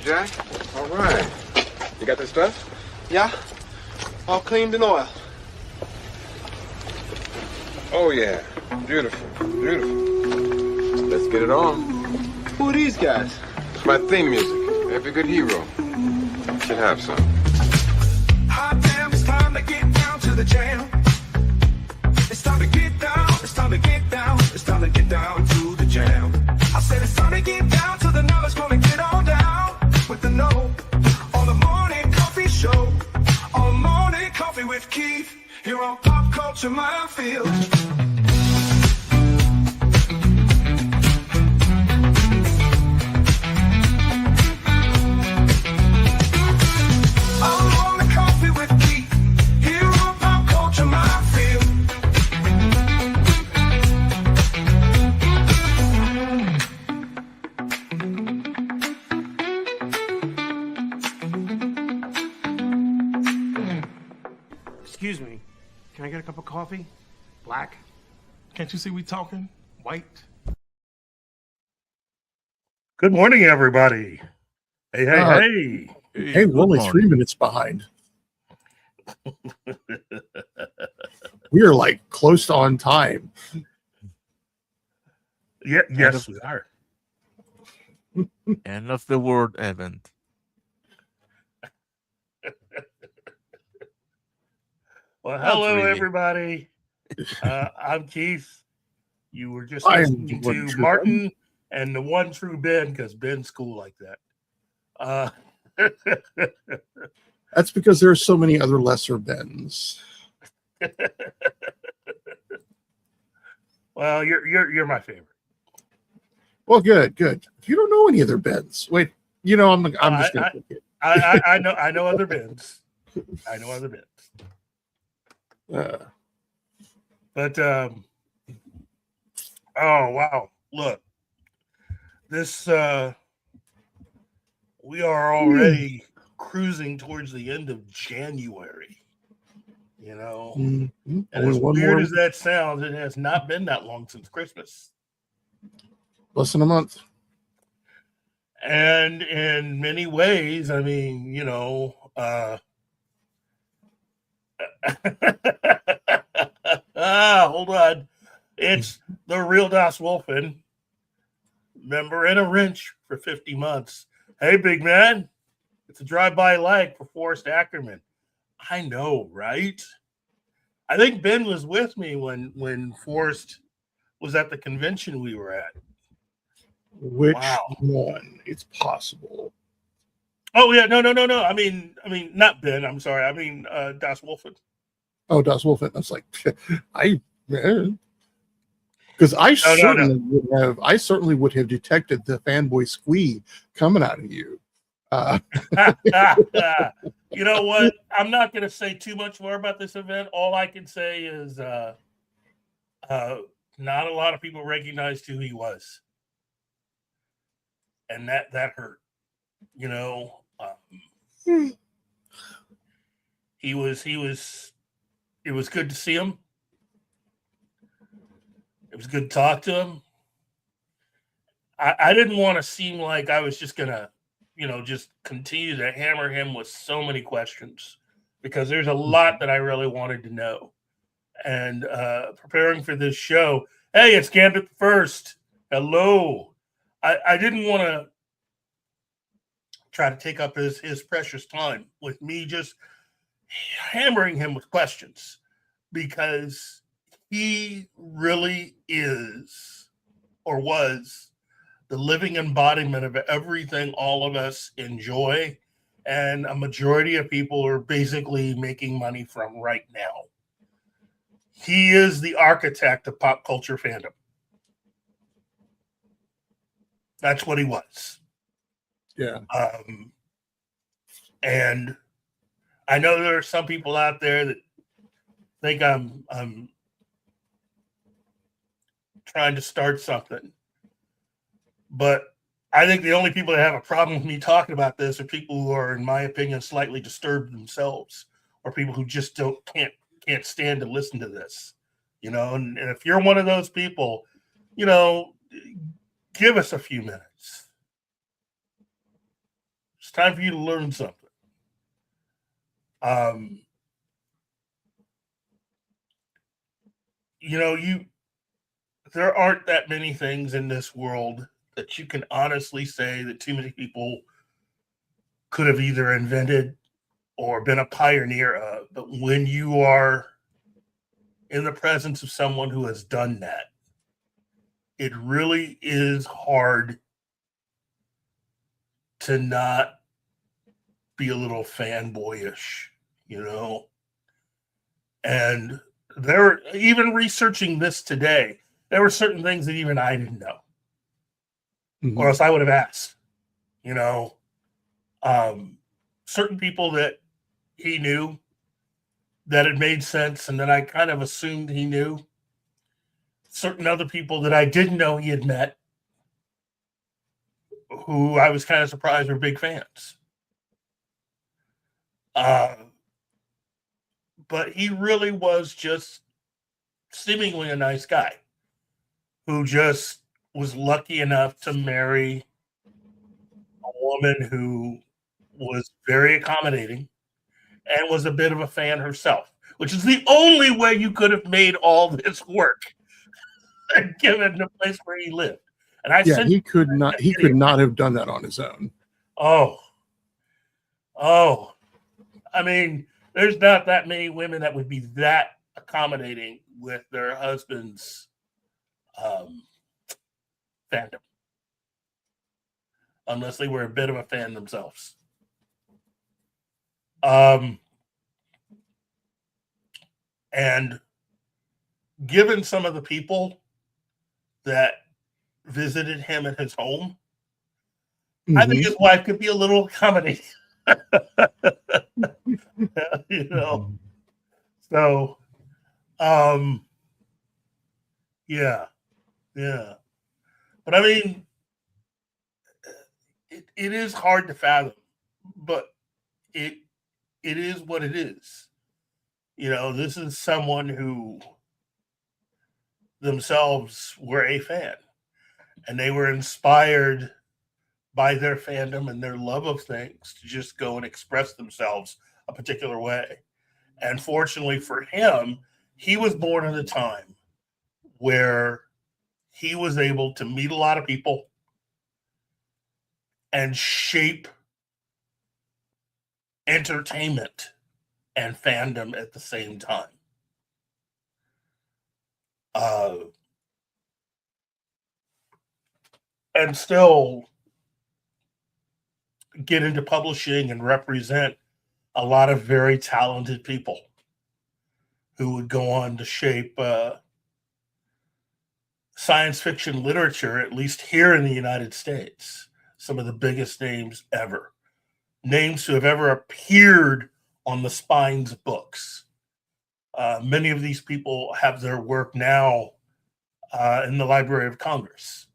Jack. All right. You got the stuff? Yeah. All cleaned and oiled. Oh, yeah. Beautiful. Beautiful. Let's get it on. Who are these guys? It's my theme music. Every good hero should have some. Hot damn, it's time to get down to the jam. It's time to get down, it's time to get down, it's time to get down to the jam. I said it's time to get down to the knowledge, gonna get on down with the know. On the morning coffee show, on morning coffee with Keith, here on Pop Culture Minefield. Excuse me, can I get a cup of coffee? Black? Can't you see we talking? White? Good morning, everybody. Hey. Hey, we're only 3 minutes behind. We are like close to on time. Yeah, yes, we are. End of the world event. Well, hello, really. Everybody. I'm Keith. You were just I am listening the one to true Martin and the one true Ben, because Ben's cool like that. That's because there are so many other lesser Bens. Well, you're my favorite. Well, good. If you don't know any other Bens, wait. You know, I'm just gonna pick it. I know other Bens. I know other Bens. But oh wow, look, this we are already cruising towards the end of January, you know. Mm-hmm. And as weird as that sounds, it has not been that long since Christmas, Less than a month. and in many ways, I mean, you know, hold on. It's the real Das Wolfen. Member in a wrench for 50 months. Hey, big man. It's a drive-by like for Forrest Ackerman. I know, right? I think Ben was with me when Forrest was at the convention we were at. Which Wow. one? It's possible. Oh, yeah. No. I mean, not Ben. I'm sorry. I mean, Das Wolfen. Oh, Das Wolfen. I was like, because I certainly would have detected the fanboy squee coming out of you. You know what? I'm not going to say too much more about this event. All I can say is not a lot of people recognized who he was, and that hurt. You know, he was. It was good to see him. It was good to talk to him. I didn't want to seem like I was just gonna, you know, just continue to hammer him with so many questions, because there's a lot that I really wanted to know. And preparing for this show, hey, it's Gambit the First. Hello. I didn't want to try to take up his precious time with me just hammering him with questions, because he really is, or was, the living embodiment of everything all of us enjoy, and a majority of people are basically making money from right now. He is the architect of pop culture fandom. That's what he was. Yeah. And I know there are some people out there that think I'm trying to start something, but I think the only people that have a problem with me talking about this are people who are, in my opinion, slightly disturbed themselves, or people who just can't stand to listen to this, you know. And if you're one of those people, you know, give us a few minutes. It's time for you to learn something. There aren't that many things in this world that you can honestly say that too many people could have either invented or been a pioneer of. But when you are in the presence of someone who has done that, it really is hard to not be a little fanboyish, And even researching this today, there were certain things that even I didn't know, or else I would have asked. Certain people that he knew that it made sense, and that I kind of assumed he knew. Certain other people that I didn't know he had met, who I was kind of surprised were big fans. But he really was just seemingly a nice guy who just was lucky enough to marry a woman who was very accommodating and was a bit of a fan herself, which is the only way you could have made all this work, given the place where he lived. And he could not have done that on his own. Oh. I mean, there's not that many women that would be that accommodating with their husband's fandom, unless they were a bit of a fan themselves. And given some of the people that visited him at his home, I think his wife could be a little accommodating. So, yeah. But I mean, it is hard to fathom, but it is what it is. This is someone who themselves were a fan, and they were inspired by their fandom and their love of things to just go and express themselves a particular way. And fortunately for him, he was born at a time where he was able to meet a lot of people and shape entertainment and fandom at the same time. And still get into publishing and represent a lot of very talented people who would go on to shape science fiction literature, at least here in the United States. Some of the biggest names ever. Names who have ever appeared on the Spine's books. Many of these people have their work now in the Library of Congress.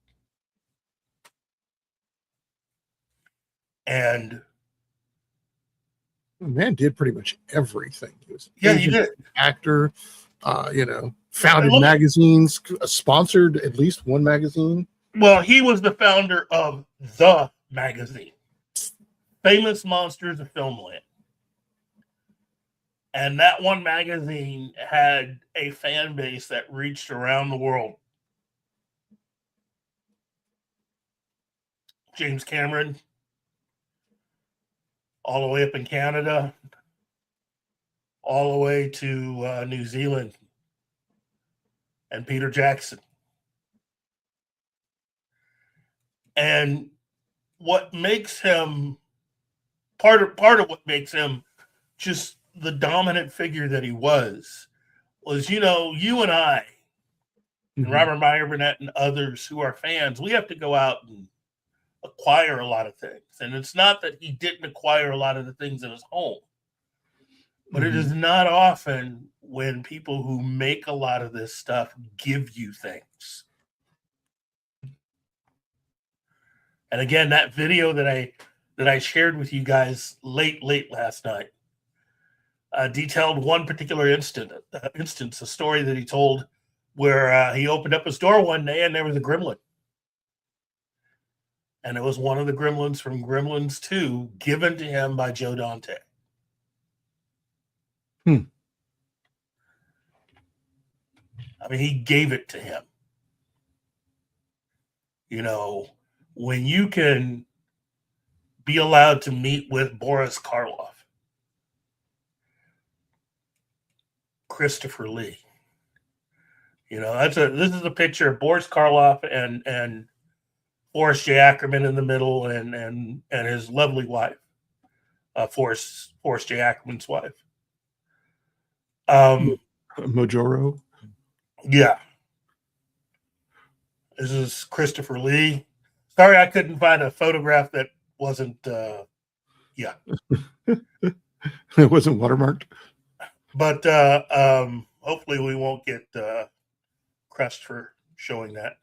And man did pretty much everything. He was he did. Actor, founded magazines, sponsored at least one magazine. Well, he was the founder of the magazine, Famous Monsters of Filmland. And that one magazine had a fan base that reached around the world. James Cameron, all the way up in Canada, all the way to New Zealand, and Peter Jackson. And what makes him part of what makes him just the dominant figure that he was you and I, and Robert Meyer Burnett and others who are fans, we have to go out and acquire a lot of things. And it's not that he didn't acquire a lot of the things in his home, but it is not often when people who make a lot of this stuff give you things. And again, that video that I shared with you guys late last night detailed one particular instance, a story that he told where he opened up his door one day and there was a gremlin. And it was one of the gremlins from Gremlins 2 given to him by Joe Dante. Hmm. I mean, he gave it to him. You know, when you can be allowed to meet with Boris Karloff, Christopher Lee. You know, this is a picture of Boris Karloff and Forrest J. Ackerman in the middle, and his lovely wife, Forrest J. Ackerman's wife. Mojoro. Yeah. This is Christopher Lee. Sorry, I couldn't find a photograph that wasn't. Yeah. It wasn't watermarked. But hopefully we won't get crushed for showing that.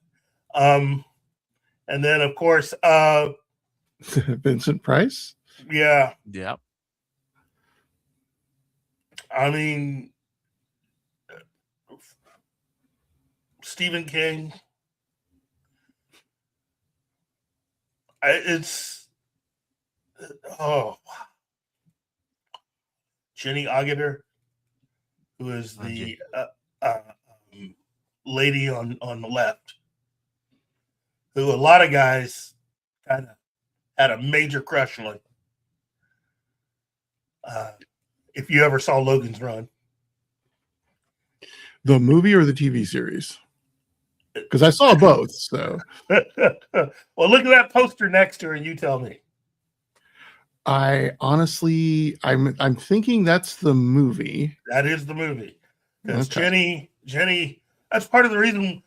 And then, of course, Vincent Price. Yeah. Yep. I mean, Stephen King. Jenny Agutter, who is the lady on the left, who a lot of guys kind of had a major crush on. If you ever saw Logan's Run. The movie or the TV series? Because I saw both. So, well, look at that poster next to her, and you tell me. I honestly, I'm thinking that's the movie. That is the movie. Because Okay. Jenny, that's part of the reason.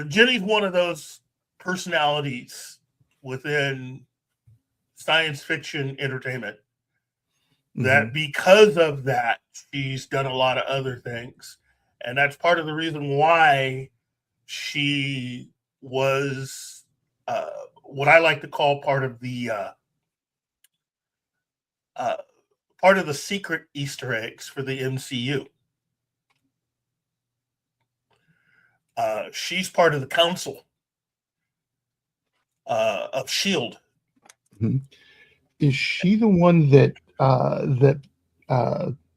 Jenny's one of those personalities within science fiction entertainment that because of that, she's done a lot of other things. And that's part of the reason why she was what I like to call part of the secret Easter eggs for the MCU. She's part of the council of S.H.I.E.L.D. Is she the one that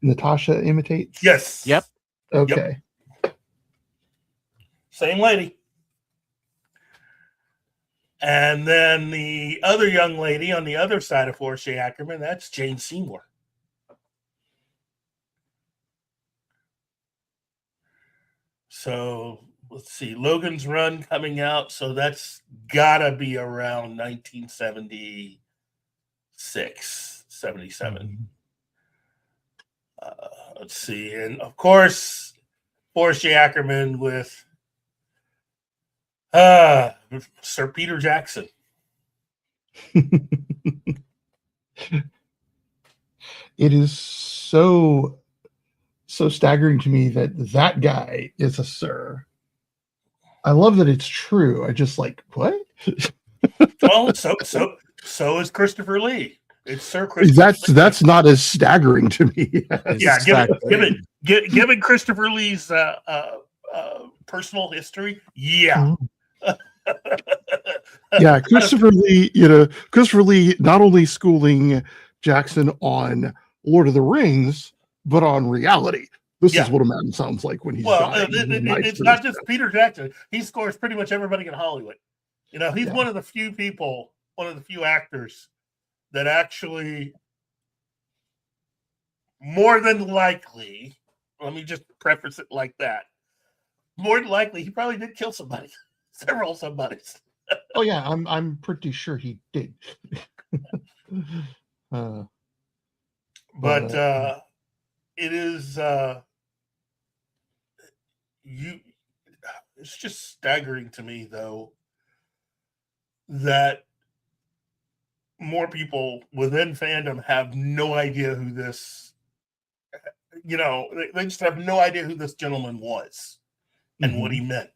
Natasha imitates? Yes. Yep. Okay. Yep. Same lady. And then the other young lady on the other side of Forrest J. Ackerman, that's Jane Seymour. So let's see, Logan's Run coming out. So that's gotta be around 1976, 77. Let's see. And of course, Forrest J. Ackerman with Sir Peter Jackson. It is so staggering to me that guy is a sir. I love that it's true. I just like, what? Well, so is Christopher Lee. It's Sir Christopher. That's not as staggering to me. Yeah, given Christopher Lee's personal history, yeah. Yeah, Christopher Lee, Christopher Lee not only schooling Jackson on Lord of the Rings, but on reality. This is what a man sounds like when he's dying. It's not just Peter Jackson. He scores pretty much everybody in Hollywood. He's one of the few people, one of the few actors that actually, more than likely, let me just preface it like that, more than likely, he probably did kill somebody, several somebodies. Oh yeah, I'm pretty sure he did. But it is it's just staggering to me though that more people within fandom have no idea who this, they just have no idea who this gentleman was and what he meant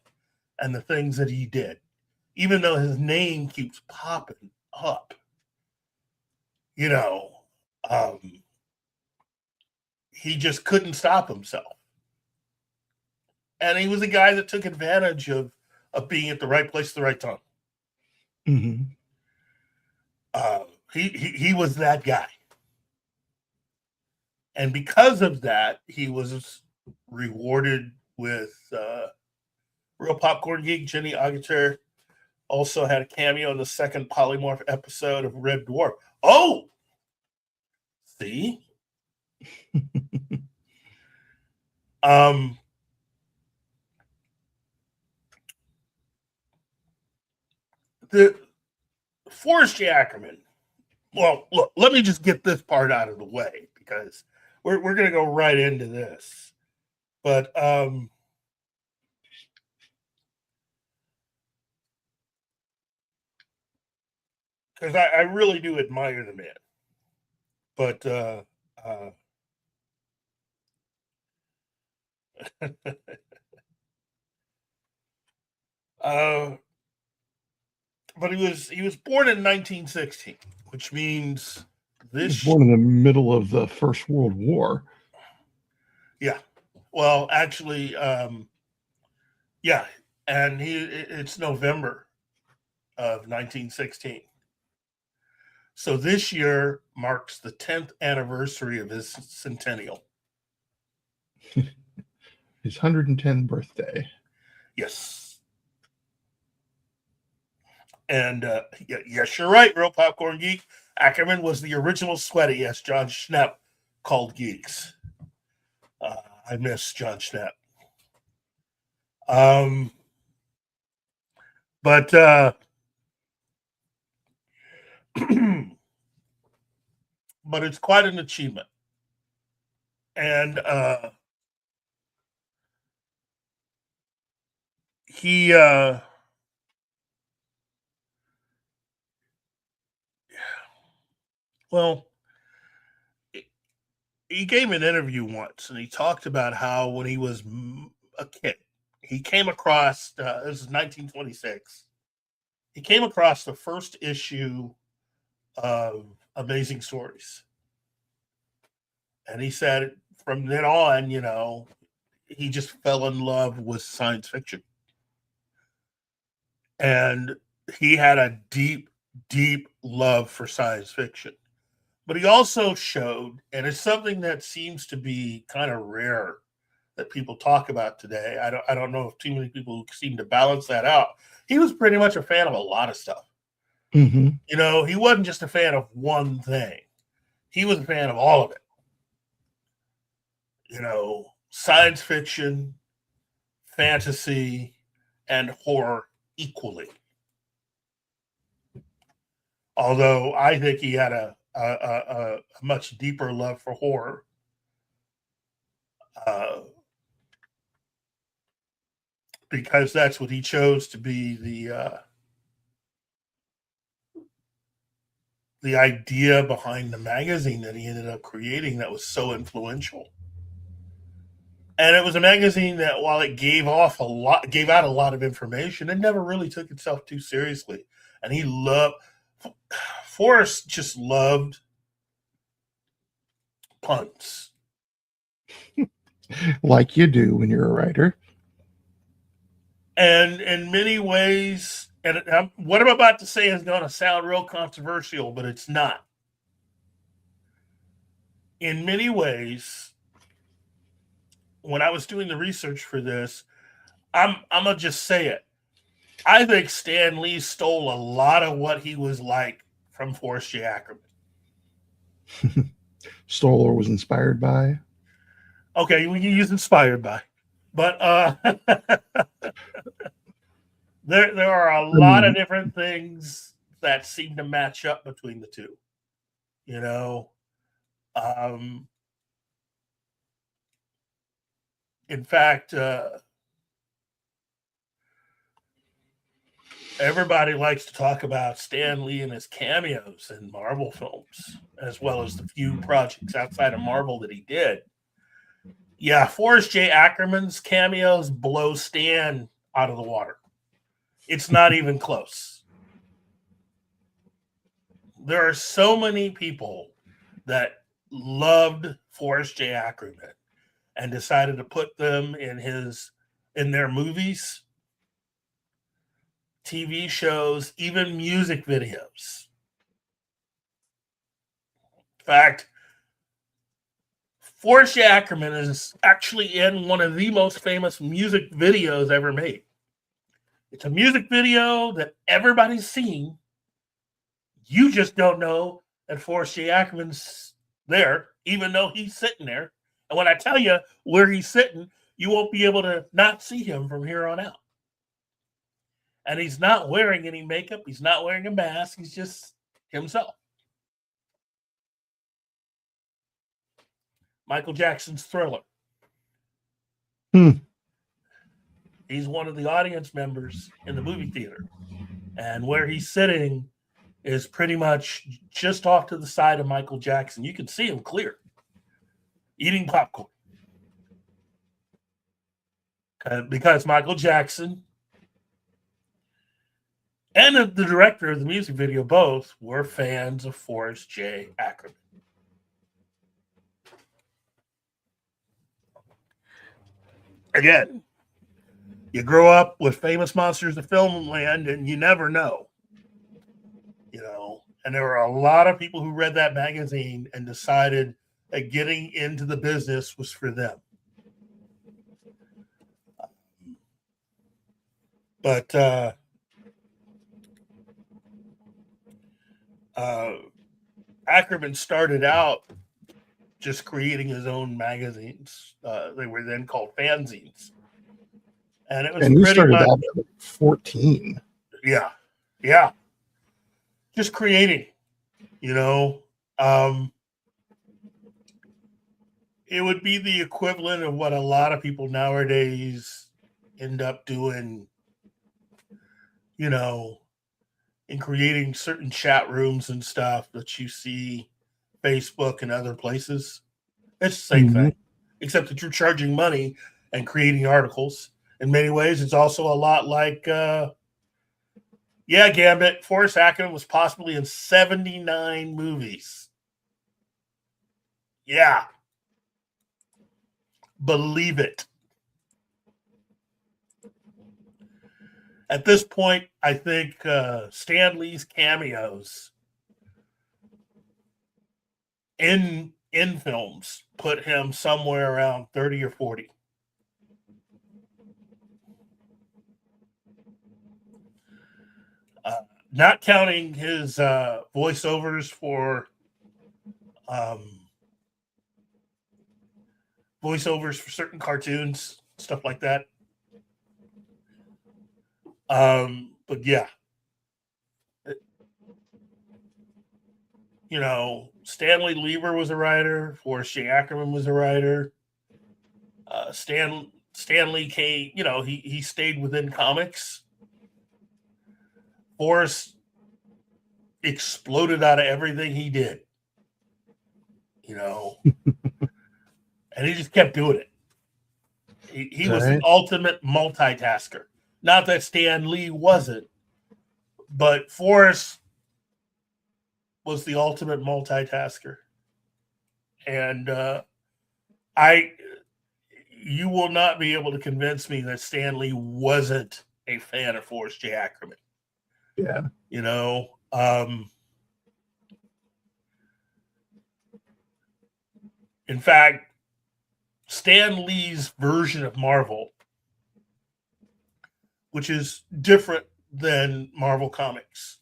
and the things that he did, even though his name keeps popping up. He just couldn't stop himself. And he was a guy that took advantage of being at the right place at the right time. He was that guy. And because of that, he was rewarded with Real Popcorn Geek. Jenny Agutter also had a cameo in the second Polymorph episode of Red Dwarf. Oh, see, the Forrest J. Ackerman. Well, look, let me just get this part out of the way because we're going to go right into this. But because I really do admire the man. But but he was born in 1916, which means He was this. born in the middle of the First World War. Yeah. Well, actually, yeah, and it's November of 1916. So this year marks the 10th anniversary of his centennial. His 110th birthday. Yes. And yes, you're right, Real Popcorn Geek. Ackerman was the original sweaty, as John Schnepp called geeks. I miss John Schnepp. But but it's quite an achievement. And he well, he gave an interview once and he talked about how when he was a kid, he came across this is 1926. He came across the first issue of Amazing Stories. And he said from then on, you know, he just fell in love with science fiction. And he had a deep, deep love for science fiction. But he also showed, and it's something that seems to be kind of rare that people talk about today. I don't know if too many people seem to balance that out. He was pretty much a fan of a lot of stuff. Mm-hmm. You know, he wasn't just a fan of one thing. He was a fan of all of it. You know, science fiction, fantasy, and horror equally. Although I think he had a much deeper love for horror. Because that's what he chose to be the idea behind the magazine that he ended up creating that was so influential. And it was a magazine that, while it gave out a lot of information, it never really took itself too seriously. And Forrest just loved puns. Like you do when you're a writer. And in many ways, and what I'm about to say is going to sound real controversial, but it's not. In many ways, when I was doing the research for this, I'm gonna just say it. I think Stan Lee stole a lot of what he was like from Forrest J. Ackerman. Stole or was inspired by. Okay, we can use inspired by, but there are a lot of different things that seem to match up between the two. You know, in fact, everybody likes to talk about Stan Lee and his cameos in Marvel films, as well as the few projects outside of Marvel that he did. Yeah, Forrest J. Ackerman's cameos blow Stan out of the water. It's not even close. There are so many people that loved Forrest J. Ackerman and decided to put them in their movies, TV shows, even music videos. In fact, Forrest J. Ackerman is actually in one of the most famous music videos ever made. It's a music video that everybody's seen. You just don't know that Forrest J. Ackerman's there, even though he's sitting there. And when I tell you where he's sitting, you won't be able to not see him from here on out. And he's not wearing any makeup. He's not wearing a mask. He's just himself. Michael Jackson's Thriller. He's one of the audience members in the movie theater. And where he's sitting is pretty much just off to the side of Michael Jackson. You can see him clear, eating popcorn. Because Michael Jackson and the director of the music video both were fans of Forrest J. Ackerman. Again, you grow up with famous monsters of film land and you never know. You know, and there were a lot of people who read that magazine and decided that getting into the business was for them. But Ackerman started out just creating his own magazines. They were then called fanzines. And it was And you pretty started much, out at 14. Yeah. Yeah. Just creating, you know. It would be the equivalent of what a lot of people nowadays end up doing, you know, in creating certain chat rooms and stuff that you see Facebook and other places. It's the same thing, except that you're charging money and creating articles. In many ways, it's also a lot like, Gambit. Forrest Ackerman was possibly in 79 movies. Yeah. Believe it. At this point, I think Stan Lee's cameos in films put him somewhere around 30 or 40. Not counting his voiceovers for certain cartoons, stuff like that. But yeah, you know, Stanley Lieber was a writer. Forrest J. Ackerman was a writer. Stanley K. You know, he stayed within comics. Forrest exploded out of everything he did, you know, and he just kept doing it. He was the ultimate multitasker. Not that Stan Lee wasn't, but Forrest was the ultimate multitasker. And you will not be able to convince me that Stan Lee wasn't a fan of Forrest J. Ackerman. Yeah. You know, in fact, Stan Lee's version of Marvel, which is different than Marvel Comics.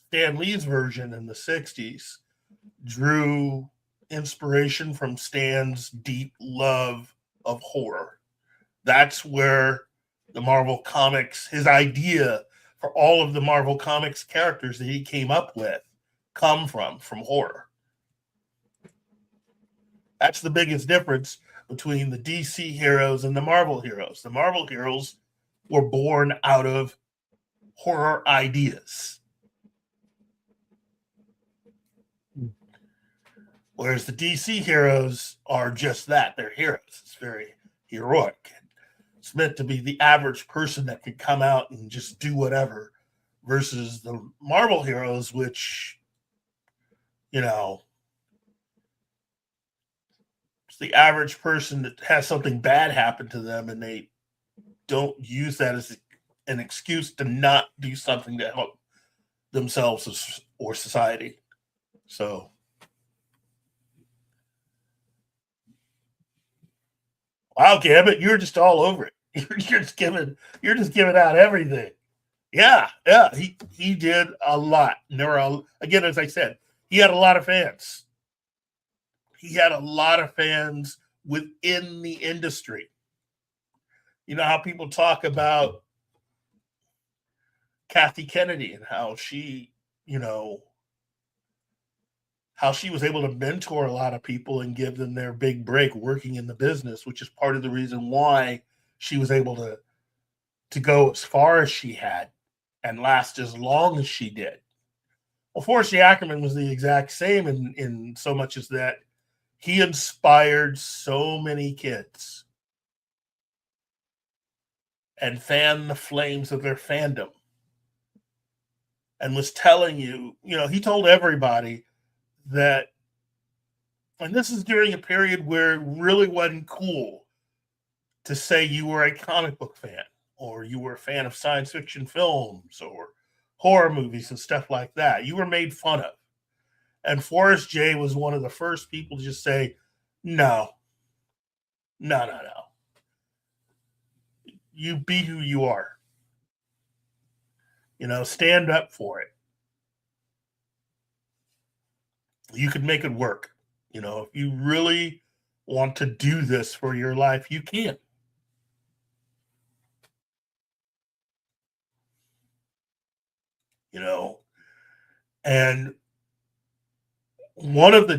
Stan Lee's version in the 60s drew inspiration from Stan's deep love of horror. That's where the Marvel Comics, his idea for all of the Marvel Comics characters that he came up with come from horror. That's the biggest difference between the DC heroes and the Marvel heroes. The Marvel heroes were born out of horror ideas, whereas the DC heroes are just that. They're heroes. It's very heroic. It's meant to be the average person that can come out and just do whatever, versus the Marvel heroes, which, you know, it's the average person that has something bad happen to them and they don't use that as an excuse to not do something to help themselves or society. So, Wow, Gambit, you're just all over it. You're just giving out everything. Yeah, he did a lot. And there were again, as I said, he had a lot of fans. He had a lot of fans within the industry. You know how people talk about Kathy Kennedy and how she, how she was able to mentor a lot of people and give them their big break working in the business, which is part of the reason why she was able to go as far as she had and last as long as she did. Well, Forrest J. Ackerman was the exact same in so much as that he inspired so many kids and fanned the flames of their fandom and was telling you, he told everybody that, and this is during a period where it really wasn't cool to say you were a comic book fan or you were a fan of science fiction films or horror movies and stuff like that. You were made fun of. And Forrest J was one of the first people to just say, no. You be who you are. Stand up for it. You can make it work. If you really want to do this for your life, you can. And one of the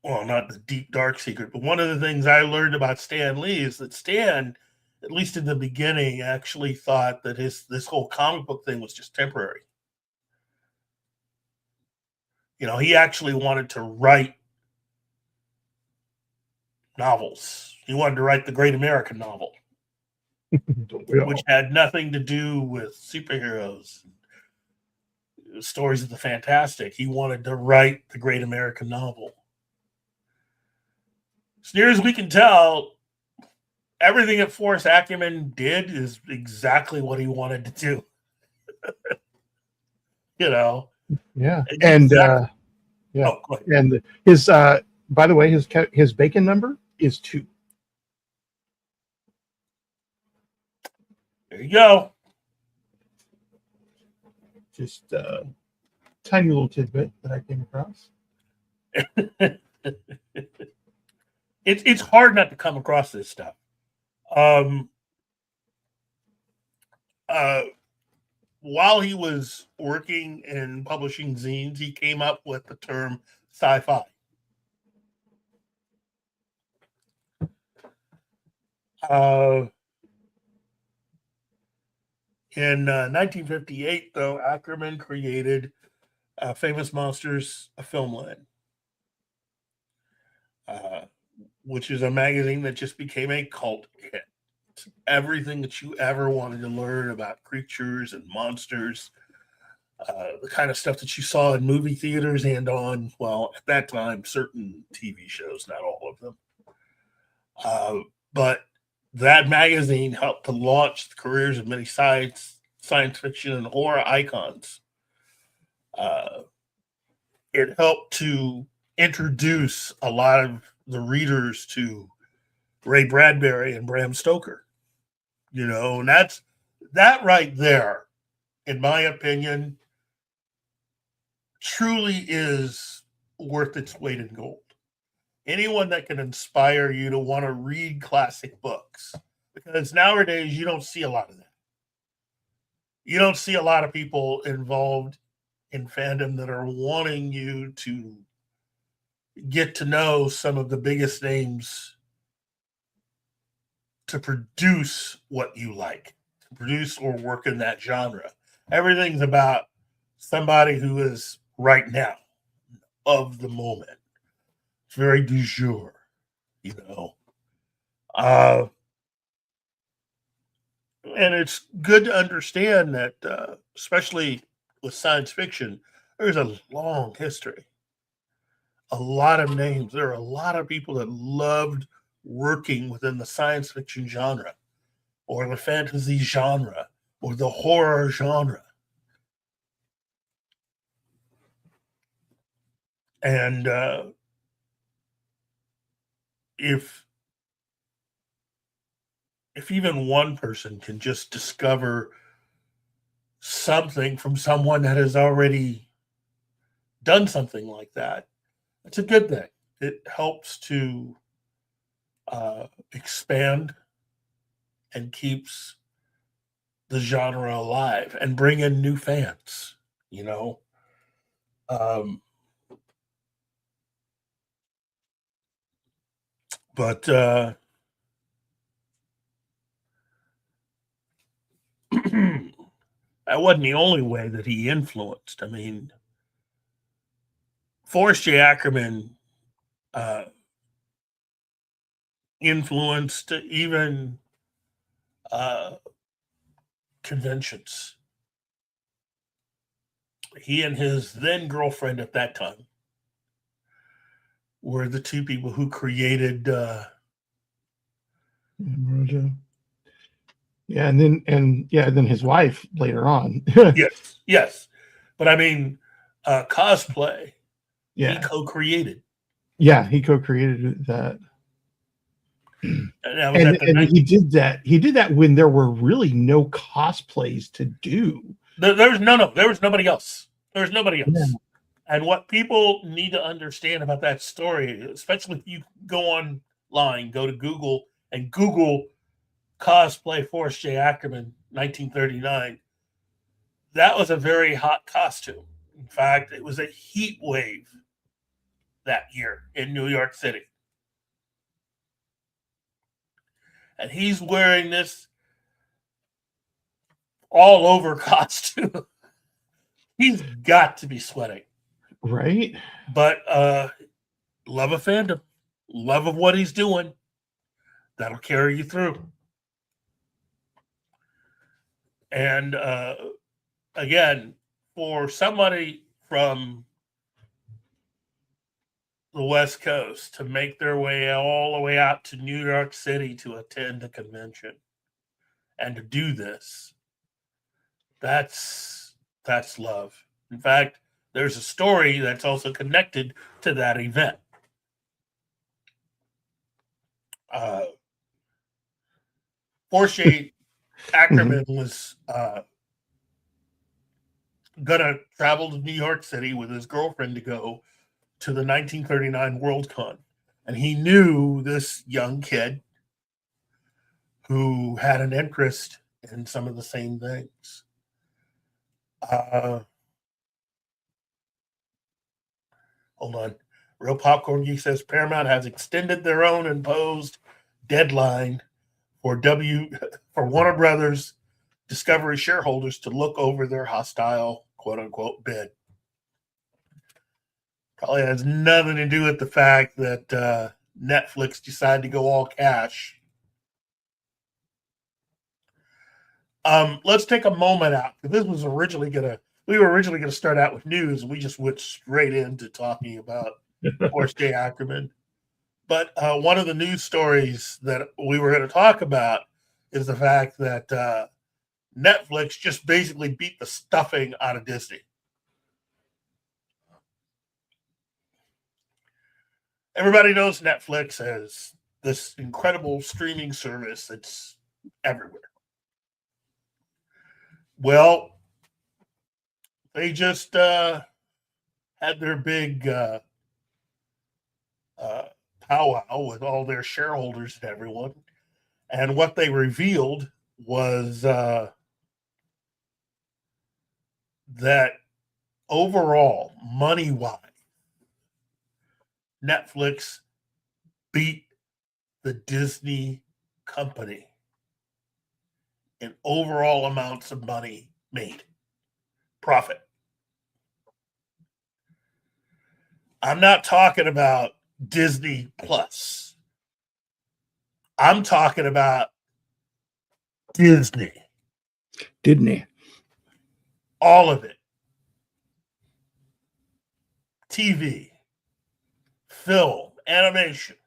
not the deep, dark secret, but one of the things I learned about Stan Lee is that Stan, at least in the beginning, actually thought that this whole comic book thing was just temporary. He actually wanted to write novels. He wanted to write the Great American Novel, which had nothing to do with superheroes, stories of the fantastic. He wanted to write the Great American Novel. As near as we can tell, everything that Forrest Ackerman did is exactly what he wanted to do. Yeah. And yeah. Oh, go ahead. And his by the way, his bacon number is 2. There you go. Just a tiny little tidbit that I came across. It's hard not to come across this stuff. While he was working and publishing zines, he came up with the term sci-fi. In 1958, though, Ackerman created Famous Monsters, a film line, which is a magazine that just became a cult hit. It's everything that you ever wanted to learn about creatures and monsters, the kind of stuff that you saw in movie theaters and on, well, at that time, certain TV shows, not all of them. But that magazine helped to launch the careers of many science fiction and horror icons. It helped to introduce a lot of the readers to Ray Bradbury and Bram Stoker. And that right there, in my opinion, truly is worth its weight in gold. Anyone that can inspire you to want to read classic books, because nowadays you don't see a lot of that. You don't see a lot of people involved in fandom that are wanting you to get to know some of the biggest names to produce what you like, to produce or work in that genre. Everything's about somebody who is right now, of the moment. It's very du jour, and it's good to understand that, especially with science fiction, there's a long history, a lot of names. There are a lot of people that loved working within the science fiction genre or the fantasy genre or the horror genre. And if if even one person can just discover something from someone that has already done something like that, it's a good thing. It helps to expand and keeps the genre alive and bring in new fans, you know. Um, but that wasn't the only way that he influenced. I mean, Forrest J. Ackerman uh, influenced even uh, conventions. He and his then girlfriend at that time were the two people who created. Yeah, and then his wife later on. Yes, but I mean, cosplay. Yeah, He co-created. yeah, he co-created that. And that was And he did that. He did that when there were really no cosplays to do. There was nobody else. There was nobody else. Yeah. And what people need to understand about that story, especially if you go online, go to Google and Google cosplay Forrest J. Ackerman, 1939. That was a very hot costume. In fact, it was a heat wave that year in New York City. And he's wearing this all over costume. He's got to be sweating. Right. But love of fandom, love of what he's doing, that'll carry you through. And again, for somebody from the West Coast to make their way all the way out to New York City to attend a convention and to do this, that's love. In fact, there's a story that's also connected to that event. Forrest Ackerman was gonna travel to New York City with his girlfriend to go to the 1939 Worldcon, and he knew this young kid who had an interest in some of the same things. Hold on. Real Popcorn Geek says Paramount has extended their own imposed deadline for Warner Brothers Discovery shareholders to look over their hostile quote unquote bid. Probably has nothing to do with the fact that Netflix decided to go all cash. Let's take a moment out. We were originally gonna start out with news, and we just went straight into talking about Forrest J. Ackerman. But one of the news stories that we were going to talk about is the fact that Netflix just basically beat the stuffing out of Disney. Everybody knows Netflix as this incredible streaming service that's everywhere. Well, they just had their big powwow with all their shareholders and everyone. And what they revealed was that overall, money-wise, Netflix beat the Disney company in overall amounts of money made. Profit. I'm not talking about Disney Plus. I'm talking about Disney. Disney. All of it. TV, film, animation,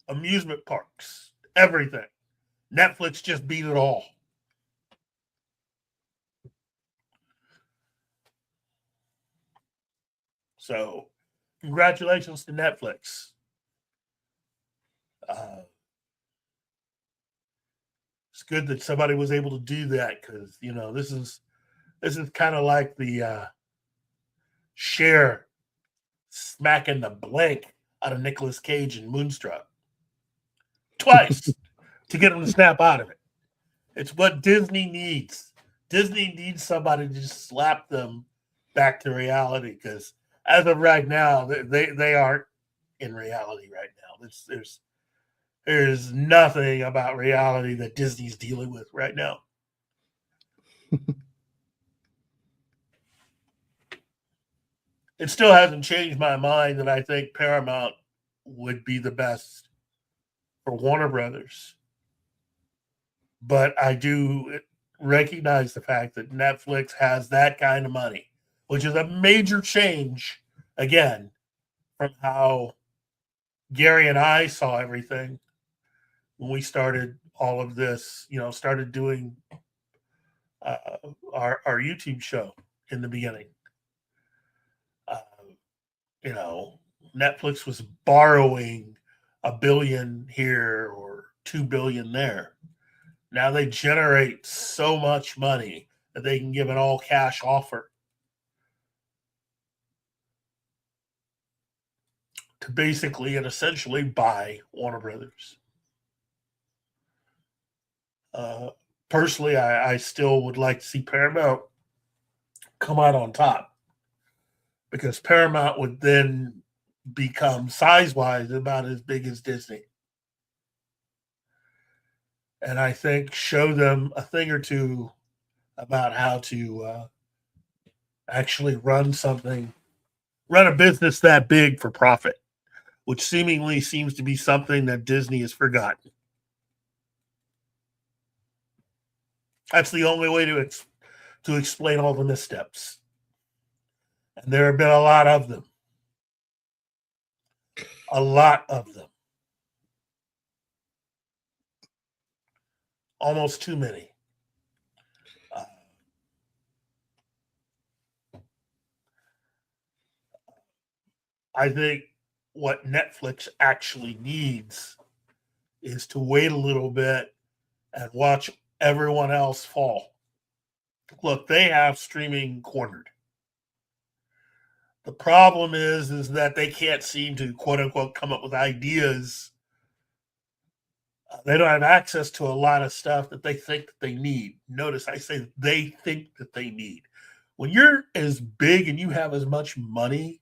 amusement parks, everything. Netflix just beat it all. So, congratulations to Netflix. It's good that somebody was able to do that because this is kind of like the Cher smacking the blank out of Nicolas Cage in Moonstruck twice to get him to snap out of it. It's what Disney needs. Disney needs somebody to just slap them back to reality because as of right now, they aren't in reality right now. There's nothing about reality that Disney's dealing with right now. It still hasn't changed my mind that I think Paramount would be the best for Warner Brothers. But I do recognize the fact that Netflix has that kind of money, which is a major change, again, from how Gary and I saw everything when we started all of this, started doing our YouTube show in the beginning. Netflix was borrowing $1 billion here or $2 billion there. Now they generate so much money that they can give an all cash offer to basically and essentially buy Warner Brothers. Personally, I still would like to see Paramount come out on top because Paramount would then become size-wise about as big as Disney. And I think show them a thing or two about how to actually run a business that big for profit, which seemingly seems to be something that Disney has forgotten. That's the only way to explain all the missteps. And there have been a lot of them. A lot of them. Almost too many. I think what Netflix actually needs is to wait a little bit and watch everyone else fall. Look, they have streaming cornered. The problem is that they can't seem to, quote unquote, come up with ideas. They don't have access to a lot of stuff that they think that they need. Notice I say they think that they need. When you're as big and you have as much money,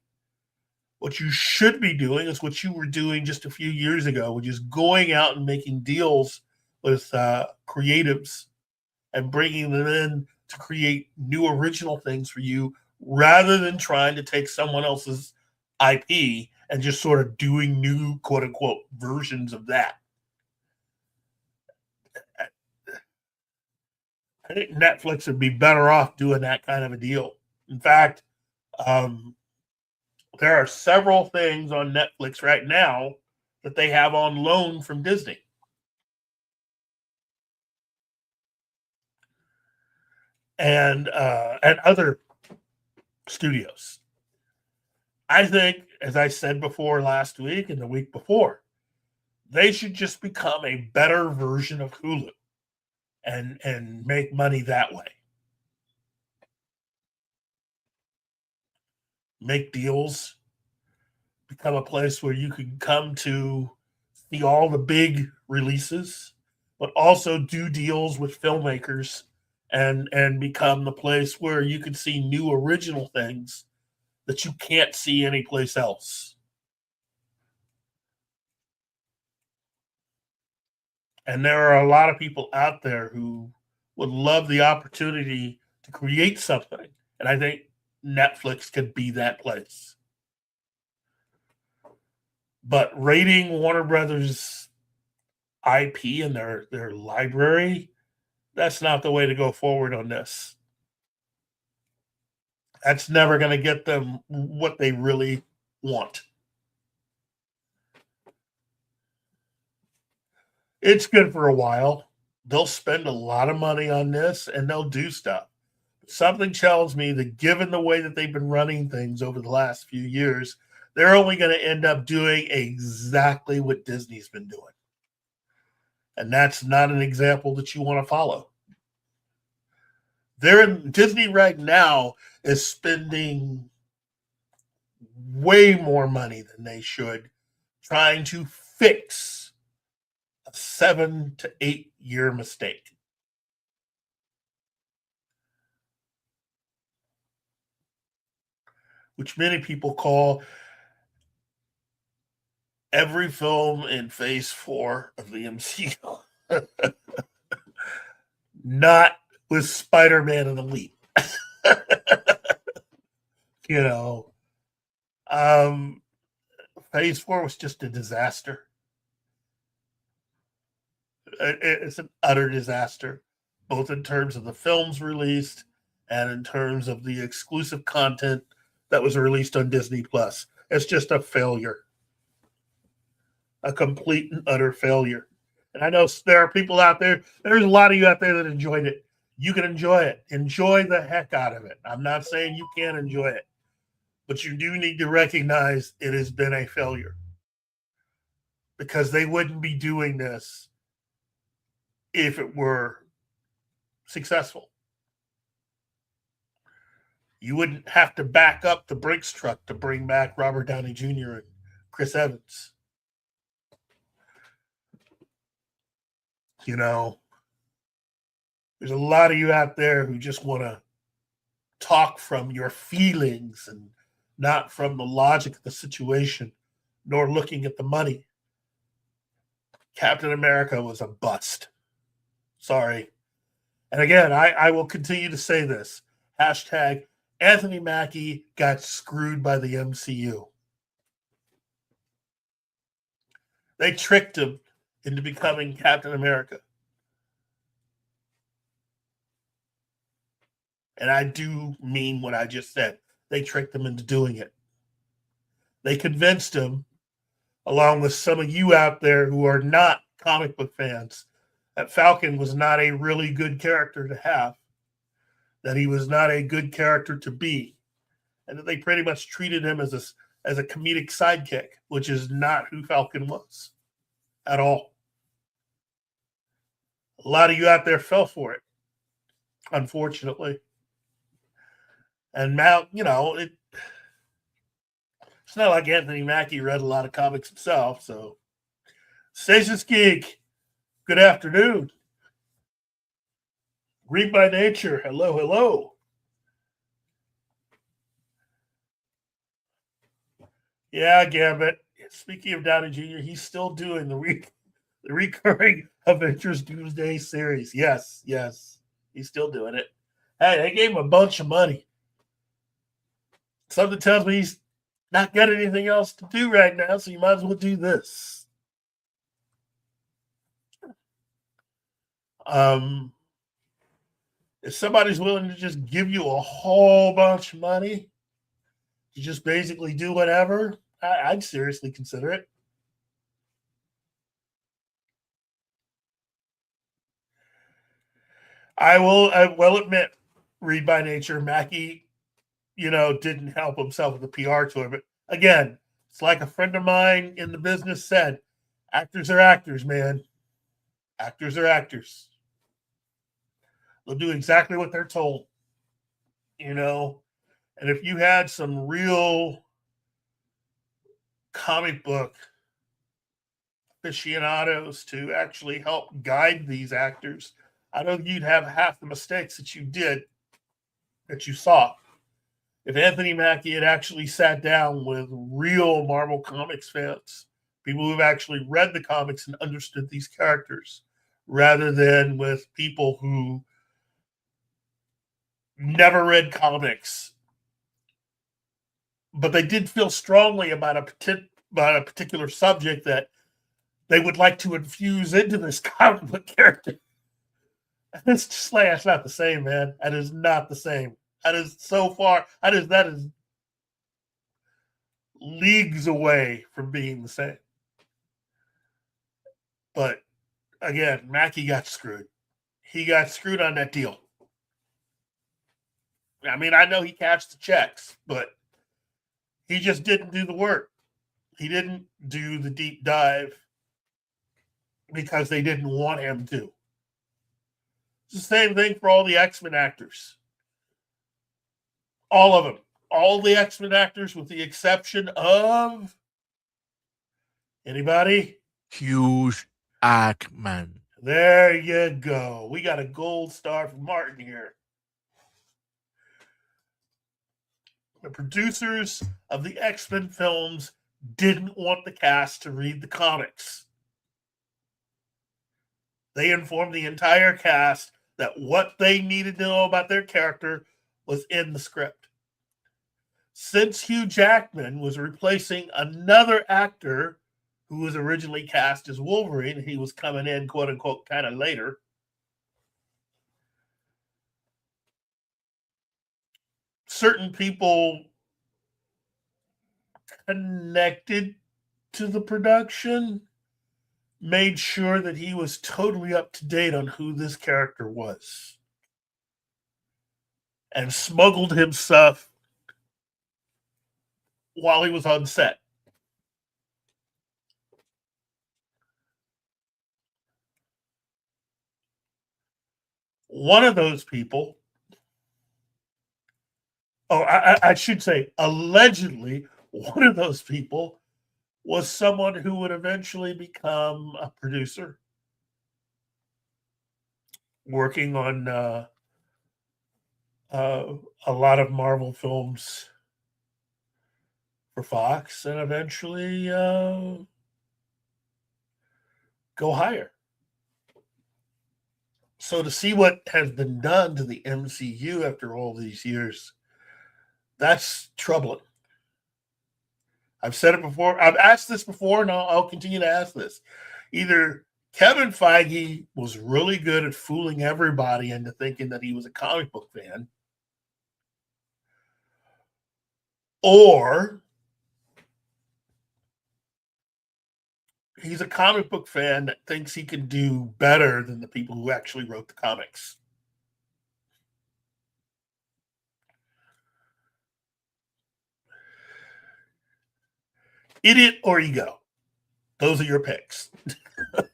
what you should be doing is what you were doing just a few years ago, which is going out and making deals with creatives and bringing them in to create new original things for you rather than trying to take someone else's IP and just sort of doing new, quote unquote, versions of that. I think Netflix would be better off doing that kind of a deal. In fact, there are several things on Netflix right now that they have on loan from Disney. And other studios. I think, as I said before last week and the week before, they should just become a better version of Hulu and make money that way. Make deals, become a place where you can come to see all the big releases, but also do deals with filmmakers and become the place where you can see new original things that you can't see anyplace else. And there are a lot of people out there who would love the opportunity to create something. And I think Netflix could be that place. But rating Warner Brothers IP and their library, that's not the way to go forward on this. That's never going to get them what they really want. It's good for a while. They'll spend a lot of money on this and they'll do stuff. Something tells me that given the way that they've been running things over the last few years, they're only going to end up doing exactly what Disney's been doing. And that's not an example that you want to follow. Disney right now is spending way more money than they should trying to fix a 7 to 8 year mistake. Which many people call every film in Phase 4 of the MCU. Not with Spider-Man and the Leap. You know, Phase 4 was just a disaster. It's an utter disaster, both in terms of the films released and in terms of the exclusive content that was released on Disney Plus. It's just a failure. A complete and utter failure. And I know there are people out there, there's a lot of you out there that enjoyed it. You can enjoy it. Enjoy the heck out of it. I'm not saying you can't enjoy it, but you do need to recognize it has been a failure. Because they wouldn't be doing this if it were successful. You wouldn't have to back up the Brinks truck to bring back Robert Downey Jr. and Chris Evans. You know, there's a lot of you out there who just want to talk from your feelings and not from the logic of the situation, nor looking at the money. Captain America was a bust. Sorry. And again, I will continue to say this. Hashtag Anthony Mackie got screwed by the MCU. They tricked him into becoming Captain America. And I do mean what I just said. They tricked him into doing it. They convinced him, along with some of you out there who are not comic book fans, that Falcon was not a really good character to have, that he was not a good character to be, and that they pretty much treated him as a comedic sidekick, which is not who Falcon was at all. A lot of you out there fell for it, unfortunately. And now, you know, it's not like Anthony Mackie read a lot of comics himself, so Stasis Geek, good afternoon. Read by Nature, hello, hello. Yeah, Gambit. Speaking of Downey Jr., he's still doing the recurring Avengers Doomsday series. Yes, he's still doing it. Hey, they gave him a bunch of money. Something tells me he's not got anything else to do right now, so you might as well do this. If somebody's willing to just give you a whole bunch of money to just basically do whatever, I'd seriously consider it. I will admit, Read by Nature, Mackie, didn't help himself with the PR tour. But again, it's like a friend of mine in the business said, actors are actors, man. Actors are actors. They'll do exactly what they're told, And if you had some real comic book aficionados to actually help guide these actors, I don't think you'd have half the mistakes that you saw. If Anthony Mackie had actually sat down with real Marvel Comics fans, people who've actually read the comics and understood these characters, rather than with people who never read comics, but they did feel strongly about a particular subject that they would like to infuse into this comic book character. And it's just like, that's not the same, man. That is not the same. That is so far. That is leagues away from being the same. But again, Mackie got screwed. He got screwed on that deal. I mean, I know he cashed the checks, but He just didn't do the work. He didn't do the deep dive because they didn't want him to. It's the same thing for all the X-Men actors. All of them. All the X-Men actors with the exception of anybody? Hugh Ackerman. There you go. We got a gold star from Martin here. The producers of the X-Men films didn't want the cast to read the comics. They informed the entire cast that what they needed to know about their character was in the script. Since Hugh Jackman was replacing another actor who was originally cast as Wolverine, he was coming in, quote unquote, kind of later. Certain people connected to the production made sure that he was totally up to date on who this character was and smuggled himself while he was on set. One of those people, I should say, allegedly, one of those people was someone who would eventually become a producer, working on a lot of Marvel films for Fox, and eventually go higher. So to see what has been done to the MCU after all these years, that's troubling. I've said it before. I've asked this before, and I'll continue to ask this. Either Kevin Feige was really good at fooling everybody into thinking that he was a comic book fan, or he's a comic book fan that thinks he can do better than the people who actually wrote the comics. Idiot or ego. Those are your picks. And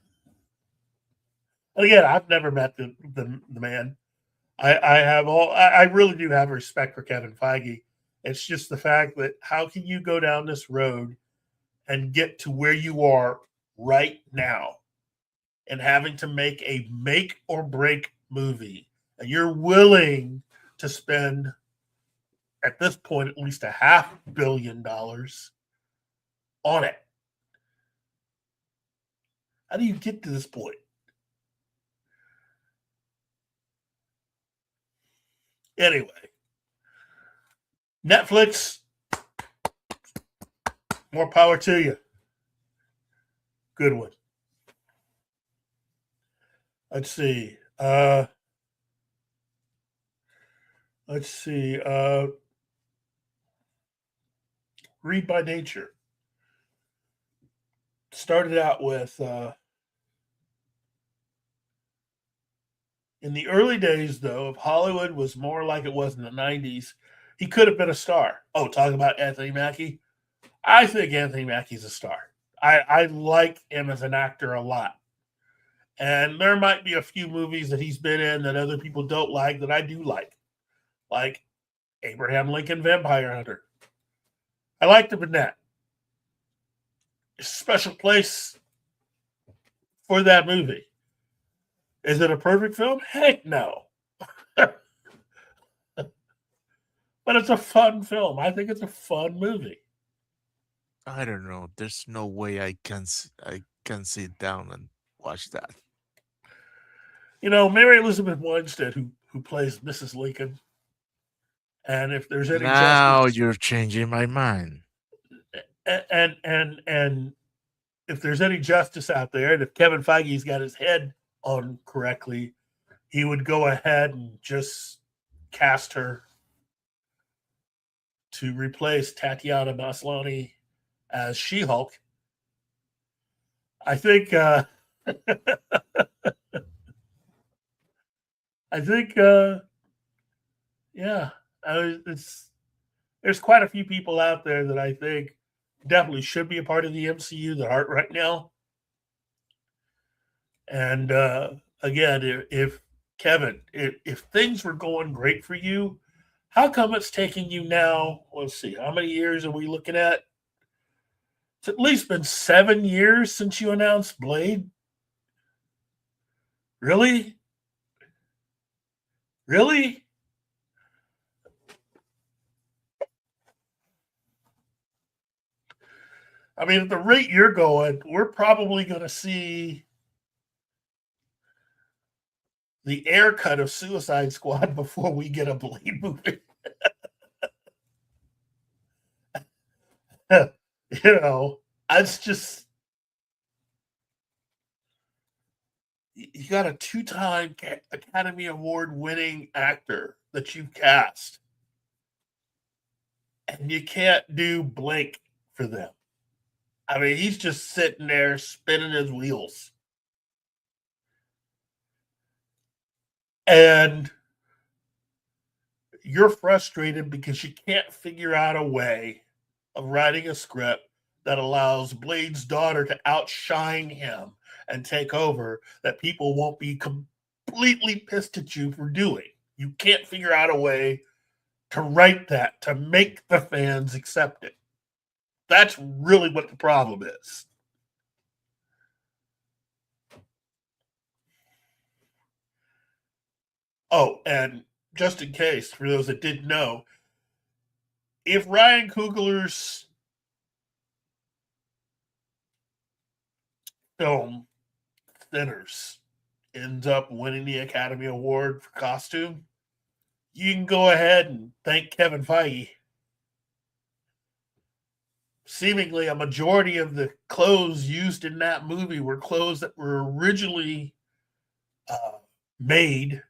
again, I've never met the man. I really do have respect for Kevin Feige. It's just the fact that how can you go down this road and get to where you are right now and having to make a make or break movie, and you're willing to spend at this point at least $500 million on it. How do you get to this point? Anyway, Netflix, more power to you. Good one. Let's see. Read by Nature. Started out with in the early days, though, if Hollywood was more like it was in the 90s, he could have been a star. Oh, talk about Anthony Mackie. I think Anthony Mackie's a star. I like him as an actor a lot. And there might be a few movies that he's been in that other people don't like that I do like Abraham Lincoln Vampire Hunter. I liked him in that. A special place for that movie. Is it a perfect film? Heck no. But it's a fun film. I think it's a fun movie. I don't know. There's no way I can sit down and watch that. You know, Mary Elizabeth Winstead, who plays Mrs. Lincoln, and if there's any Now justice, you're changing my mind. and if there's any justice out there, and if Kevin Feige's got his head on correctly, he would go ahead and just cast her to replace Tatiana Maslany as She-Hulk. I think yeah, there's there's quite a few people out there that I think definitely should be a part of the MCU that aren't right now. And again, if Kevin, if things were going great for you, how come it's taking you now? Let's see, how many years are we looking at? It's at least been 7 years since you announced Blade. Really? Really? I mean, at the rate you're going, we're probably going to see the air cut of Suicide Squad before we get a Blade movie. It's just, you got a 2-time Academy Award winning actor that you've cast, and you can't do Blake for them. I mean, he's just sitting there spinning his wheels. And you're frustrated because you can't figure out a way of writing a script that allows Blade's daughter to outshine him and take over, that people won't be completely pissed at you for doing. You can't figure out a way to write that, to make the fans accept it. That's really what the problem is. Oh, and just in case, for those that didn't know, if Ryan Coogler's film, Thinners, ends up winning the Academy Award for costume, you can go ahead and thank Kevin Feige. Seemingly, a majority of the clothes used in that movie were clothes that were originally made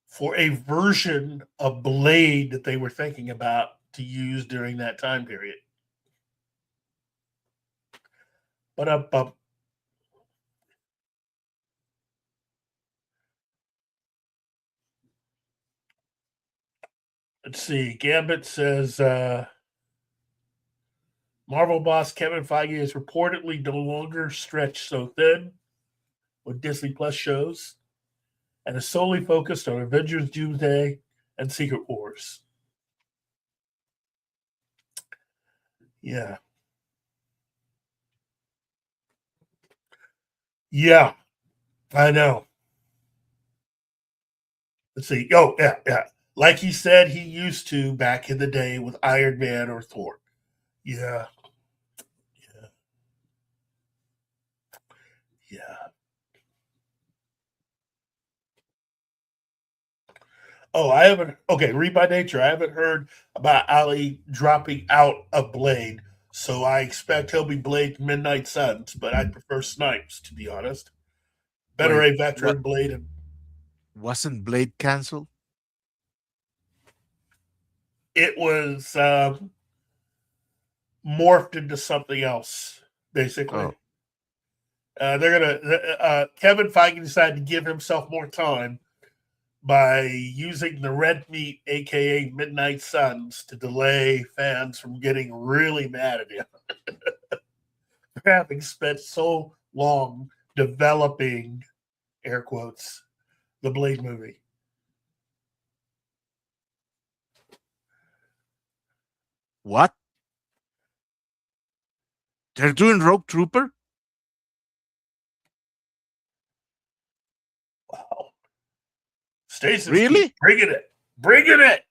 for a version of Blade that they were thinking about to use during that time period. But let's see. Gambit says Marvel boss Kevin Feige is reportedly no longer stretched so thin with Disney Plus shows and is solely focused on Avengers Doomsday and Secret Wars. Yeah. Yeah, I know. Let's see. Oh, yeah. Like he said he used to back in the day with Iron Man or Thor. Yeah. Oh, I haven't. Okay, Read by Nature. I haven't heard about Ali dropping out of Blade, so I expect he'll be Blade Midnight Suns. But I prefer Snipes, to be honest. Better Wait, a veteran Blade. And wasn't Blade canceled? it was morphed into something else, basically. Oh. They're gonna. Kevin Feige decided to give himself more time by using the red meat, aka Midnight Suns, to delay fans from getting really mad at him for having spent so long developing, air quotes, the Blade movie. What? They're doing Rogue Trooper? Wow. Stasis, Really? bringing it. Bringing it.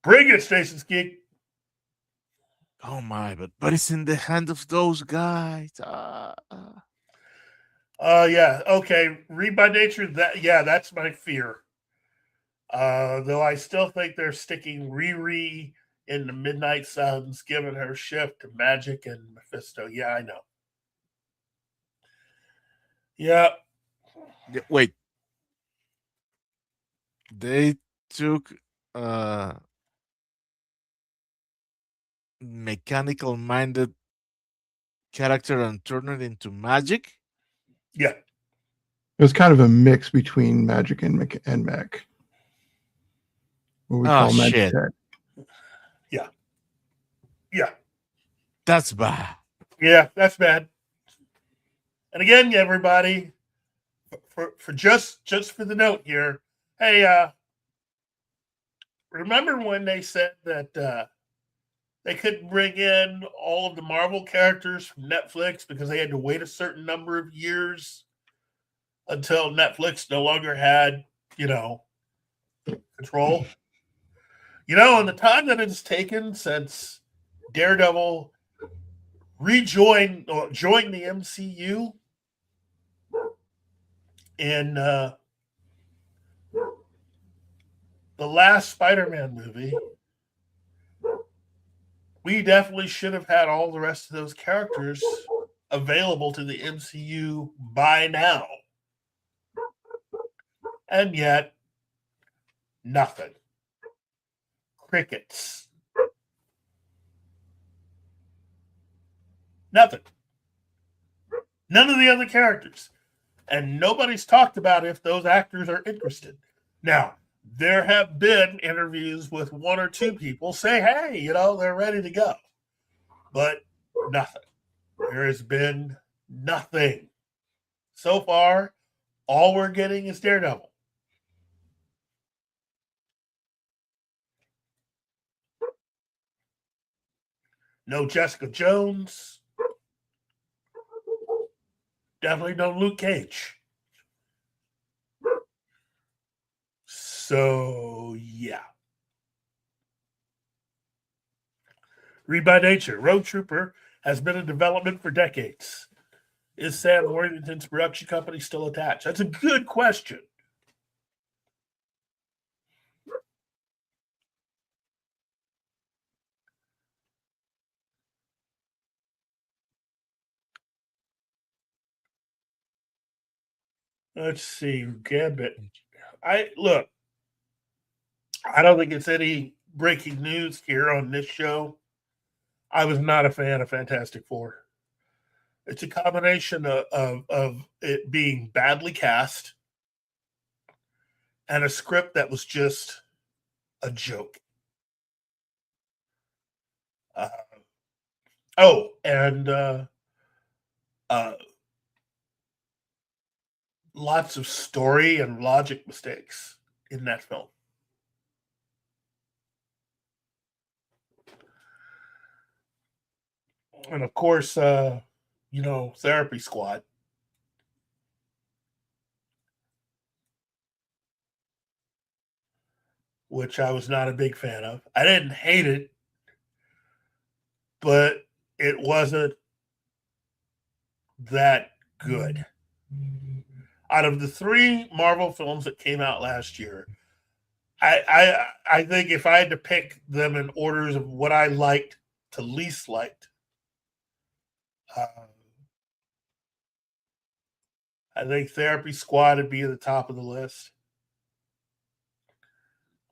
Bring it, Stasis Geek. Oh my, but it's in the hand of those guys. Yeah. Okay. Read by Nature. That's my fear. Though I still think they're sticking Riri in the Midnight Suns, giving her shift to Magic and Mephisto. Yeah, I know. Yeah. Wait. They took mechanical minded character and turned it into magic? Yeah. It was kind of a mix between magic and mech. what we Oh, call Magic shit. Tech. Yeah. That's bad. Yeah, that's bad. And again, everybody, for just for the note here, hey, remember when they said that they couldn't bring in all of the Marvel characters from Netflix because they had to wait a certain number of years until Netflix no longer had, control? In the time that it's taken since Daredevil joined the MCU in the last Spider-Man movie, we definitely should have had all the rest of those characters available to the MCU by now. And yet, nothing. Crickets. Nothing. None of the other characters. And nobody's talked about if those actors are interested. Now, there have been interviews with one or two people say, hey, they're ready to go. But nothing. There has been nothing. So far, all we're getting is Daredevil. No Jessica Jones. Definitely no Luke Cage. So, yeah. Read by Nature. Road Trooper has been in development for decades. Is Sam Worthington's production company still attached? That's a good question. Let's see. Gambit. I don't think it's any breaking news here on this show. I was not a fan of Fantastic Four. It's a combination of it being badly cast and a script that was just a joke. And lots of story and logic mistakes in that film. And of course, Therapy Squad. Which I was not a big fan of. I didn't hate it, but it wasn't that good. Out of the 3 Marvel films that came out last year, I think if I had to pick them in orders of what I liked to least liked, I think Therapy Squad would be at the top of the list,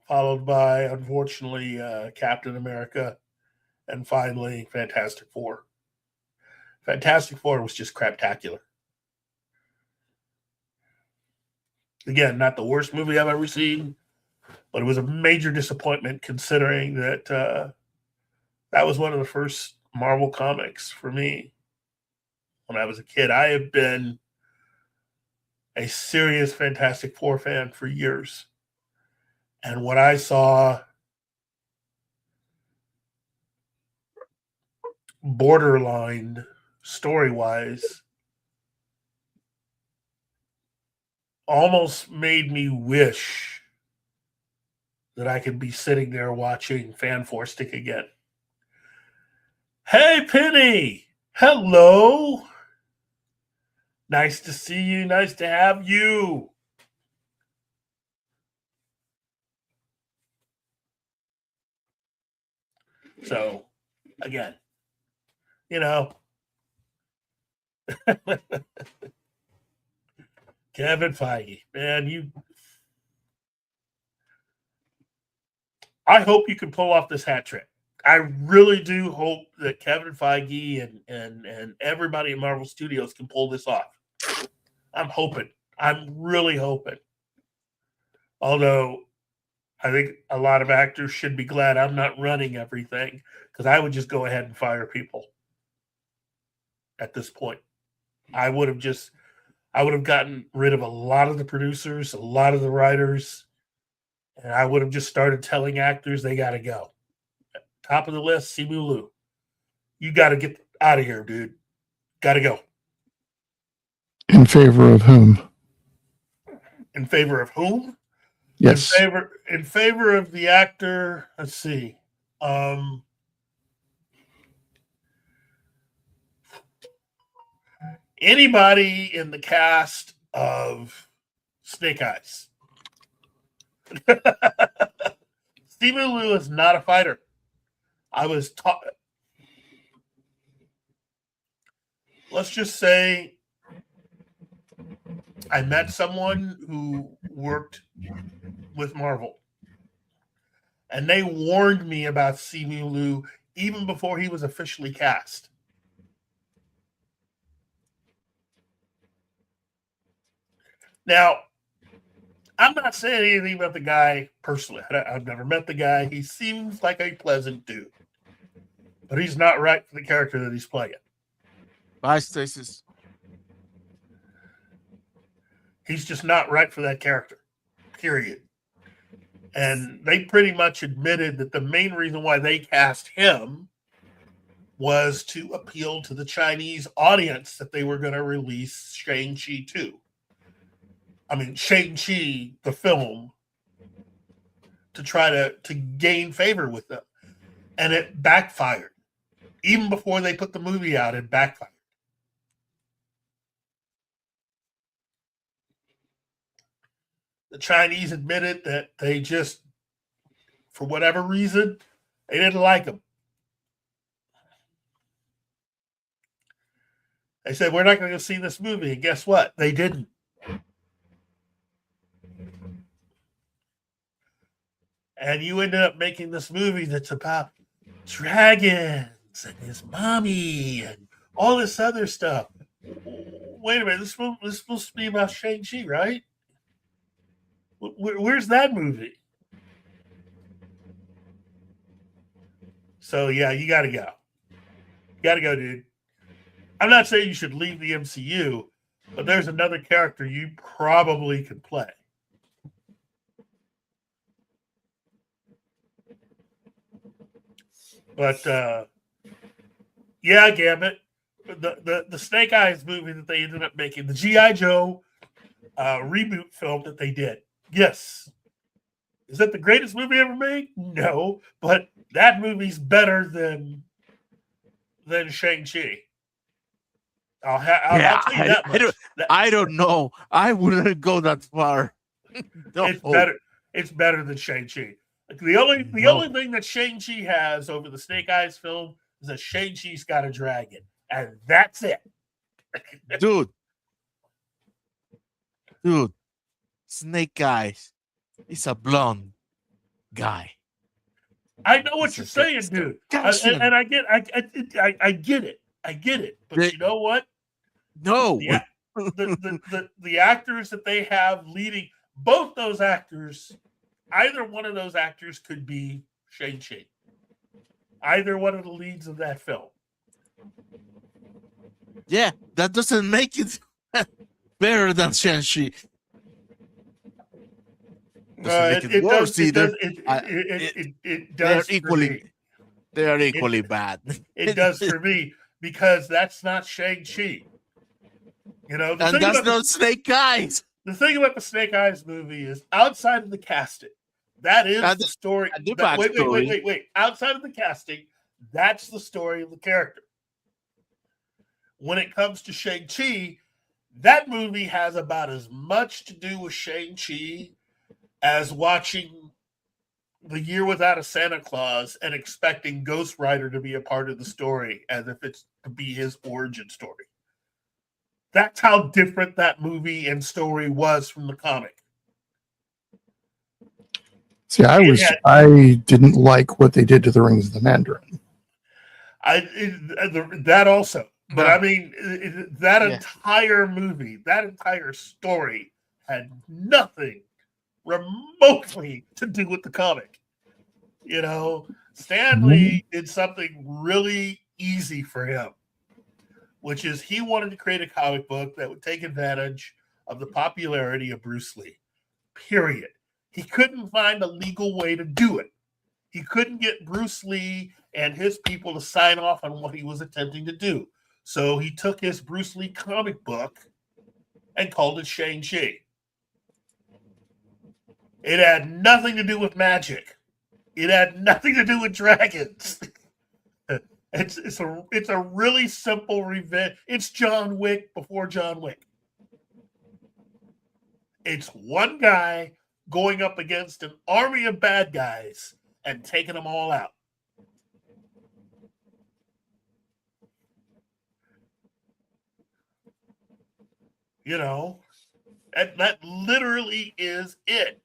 followed by, unfortunately, Captain America, and finally, Fantastic Four. Fantastic Four was just craptacular. Again, not the worst movie I've ever seen, but it was a major disappointment considering that that was one of the first Marvel comics for me when I was a kid. I have been a serious Fantastic Four fan for years. And what I saw borderline story-wise almost made me wish that I could be sitting there watching Fan Four Stick again. Hey, Penny! Hello! Nice to see you. Nice to have you. So, again, Kevin Feige, man, I hope you can pull off this hat trick. I really do hope that Kevin Feige and everybody at Marvel Studios can pull this off. I'm hoping. I'm really hoping. Although I think a lot of actors should be glad I'm not running everything, because I would just go ahead and fire people at this point. I would have gotten rid of a lot of the producers, a lot of the writers, and I would have just started telling actors they got to go. Top of the list, Simu Liu. You got to get out of here, dude. Got to go. In favor of whom? In favor of whom? Yes. In favor of the actor. Let's see. Anybody in the cast of Snake Eyes. Simu Liu is not a fighter. I was taught. Let's just say I met someone who worked with Marvel, and they warned me about Simu Liu even before he was officially cast. Now, I'm not saying anything about the guy personally. I've never met the guy. He seems like a pleasant dude, but he's not right for the character that he's playing. Bye, Stasis. He's just not right for that character, period. And they pretty much admitted that the main reason why they cast him was to appeal to the Chinese audience that they were going to release Shang-Chi 2. I mean, Shang-Chi, the film, to try to gain favor with them. And it backfired. Even before they put the movie out, it backfired. The Chinese admitted that they just, for whatever reason, they didn't like him. They said, we're not going to go see this movie. And guess what? They didn't. And you ended up making this movie that's about dragons and his mommy and all this other stuff. Wait a minute, this is supposed to be about Shang-Chi, right? Where's that movie? So, yeah, you got to go. You got to go, dude. I'm not saying you should leave the MCU, but there's another character you probably could play. But, yeah, Gambit, the Snake Eyes movie that they ended up making, the G.I. Joe reboot film that they did. Yes. Is that the greatest movie ever made? No, but that movie's better than Shang-Chi. I'll tell you that much. I don't know. I wouldn't go that far. No. It's better than Shang-Chi. The only thing that Shang-Chi has over the Snake Eyes film is that Shang-Chi's got a dragon, and that's it. Dude, Snake Eyes is a blonde guy. I know what you're saying, dude, and I get it. I get it. But you know what? No, the actors that they have leading, both those actors, either one of those actors could be Shang-Chi. Either one of the leads of that film. Yeah, that doesn't make it better than Shang-Chi. It does. It does. They are equally bad. It does for me because that's not Shang-Chi. You know, and that's not Snake Eyes. The thing about the Snake Eyes movie is outside of the casting, that is the story. Wait. Outside of the casting, that's the story of the character. When it comes to Shang-Chi, that movie has about as much to do with Shang-Chi as watching The Year Without a Santa Claus and expecting Ghost Rider to be a part of the story as if it's to be his origin story. That's how different that movie and story was from the comic. See, I didn't like what they did to the Rings of the Mandarin. That also. But I mean, that entire movie, that entire story had nothing remotely to do with the comic. You know, Stan Lee did something really easy for him, which is he wanted to create a comic book that would take advantage of the popularity of Bruce Lee. Period. He couldn't find a legal way to do it. He couldn't get Bruce Lee and his people to sign off on what he was attempting to do. So he took his Bruce Lee comic book and called it Shang-Chi. It had nothing to do with magic. It had nothing to do with dragons. It's a really simple revenge. It's John Wick before John Wick. It's one guy going up against an army of bad guys and taking them all out. You know, that literally is it.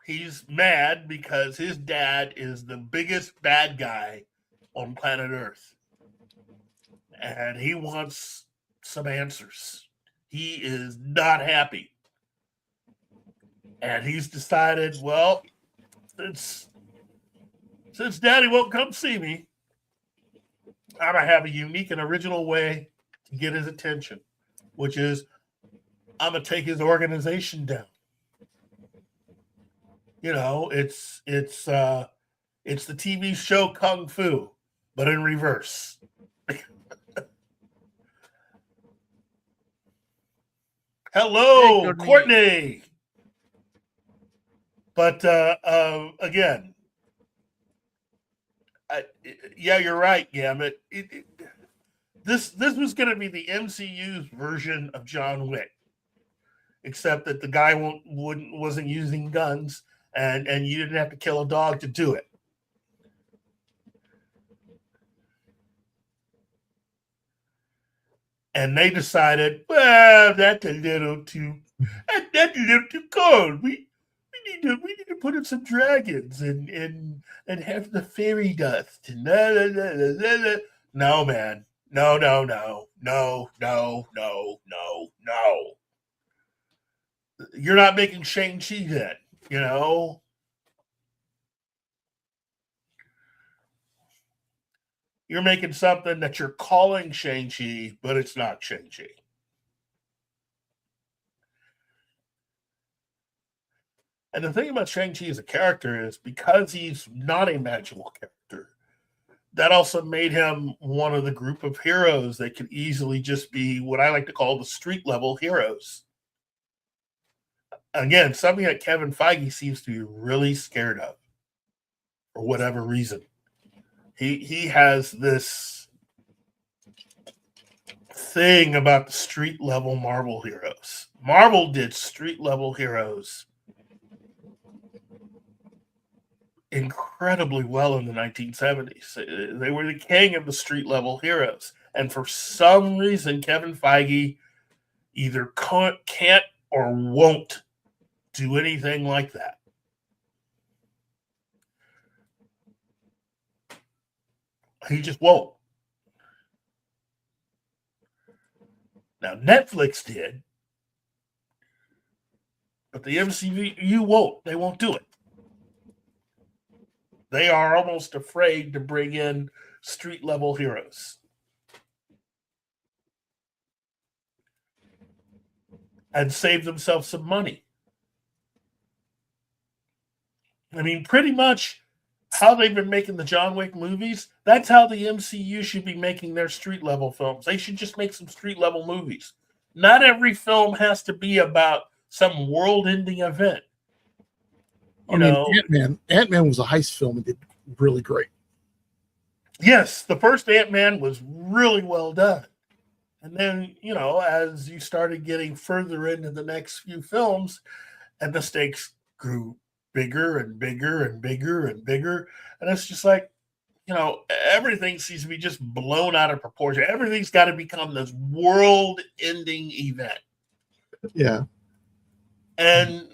He's mad because his dad is the biggest bad guy on planet Earth. And he wants some answers. He is not happy. And he's decided, well, since Daddy won't come see me, I'm going to have a unique and original way to get his attention, which is I'm going to take his organization down. You know, it's the TV show Kung Fu, but in reverse. Hello, Hey, Courtney. But again, yeah, you're right, Gambit. This was going to be the MCU's version of John Wick, except that the guy wasn't using guns, and you didn't have to kill a dog to do it. And they decided, well, that's a little too cold. We need to put in some dragons and have the fairy dust. And No, man. No. You're not making Shang-Chi then, you know? You're making something that you're calling Shang-Chi, but it's not Shang-Chi. And the thing about Shang-Chi as a character is because he's not a magical character, that also made him one of the group of heroes that could easily just be what I like to call the street level heroes. Again, something that Kevin Feige seems to be really scared of for whatever reason. He has this thing about the street level Marvel heroes. Marvel did street level heroes incredibly well in the 1970s. They were the king of the street level heroes. And for some reason, Kevin Feige either can't or won't do anything like that. He just won't. Now, Netflix did, but the MCU won't. They won't do it. They are almost afraid to bring in street level heroes. And save themselves some money. I mean, pretty much how they've been making the John Wick movies, that's how the MCU should be making their street level films. They should just make some street level movies. Not every film has to be about some world-ending event. I mean, Ant-Man was a heist film and did really great. Yes, the first Ant-Man was really well done. And then, you know, as you started getting further into the next few films, and the stakes grew bigger and bigger and bigger and bigger. And it's just like, you know, everything seems to be just blown out of proportion. Everything's got to become this world-ending event. Yeah. And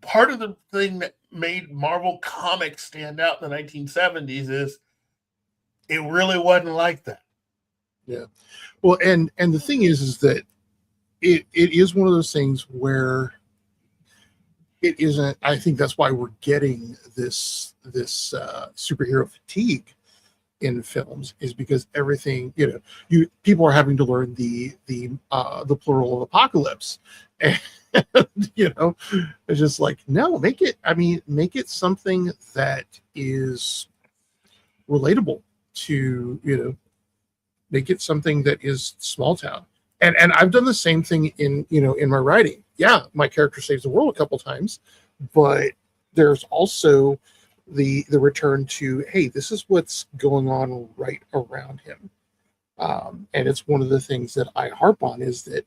part of the thing that made Marvel Comics stand out in the 1970s is it really wasn't like that. Yeah. Well, and the thing is that it is one of those things where it isn't. I think that's why we're getting this superhero fatigue in films, is because everything, people are having to learn the plural of apocalypse, and it's just like, no, make it something that is relatable to, make it something that is small town. And I've done the same thing in my writing. Yeah, my character saves the world a couple times, but there's also the return to, hey, this is what's going on right around him. And it's one of the things that I harp on, is that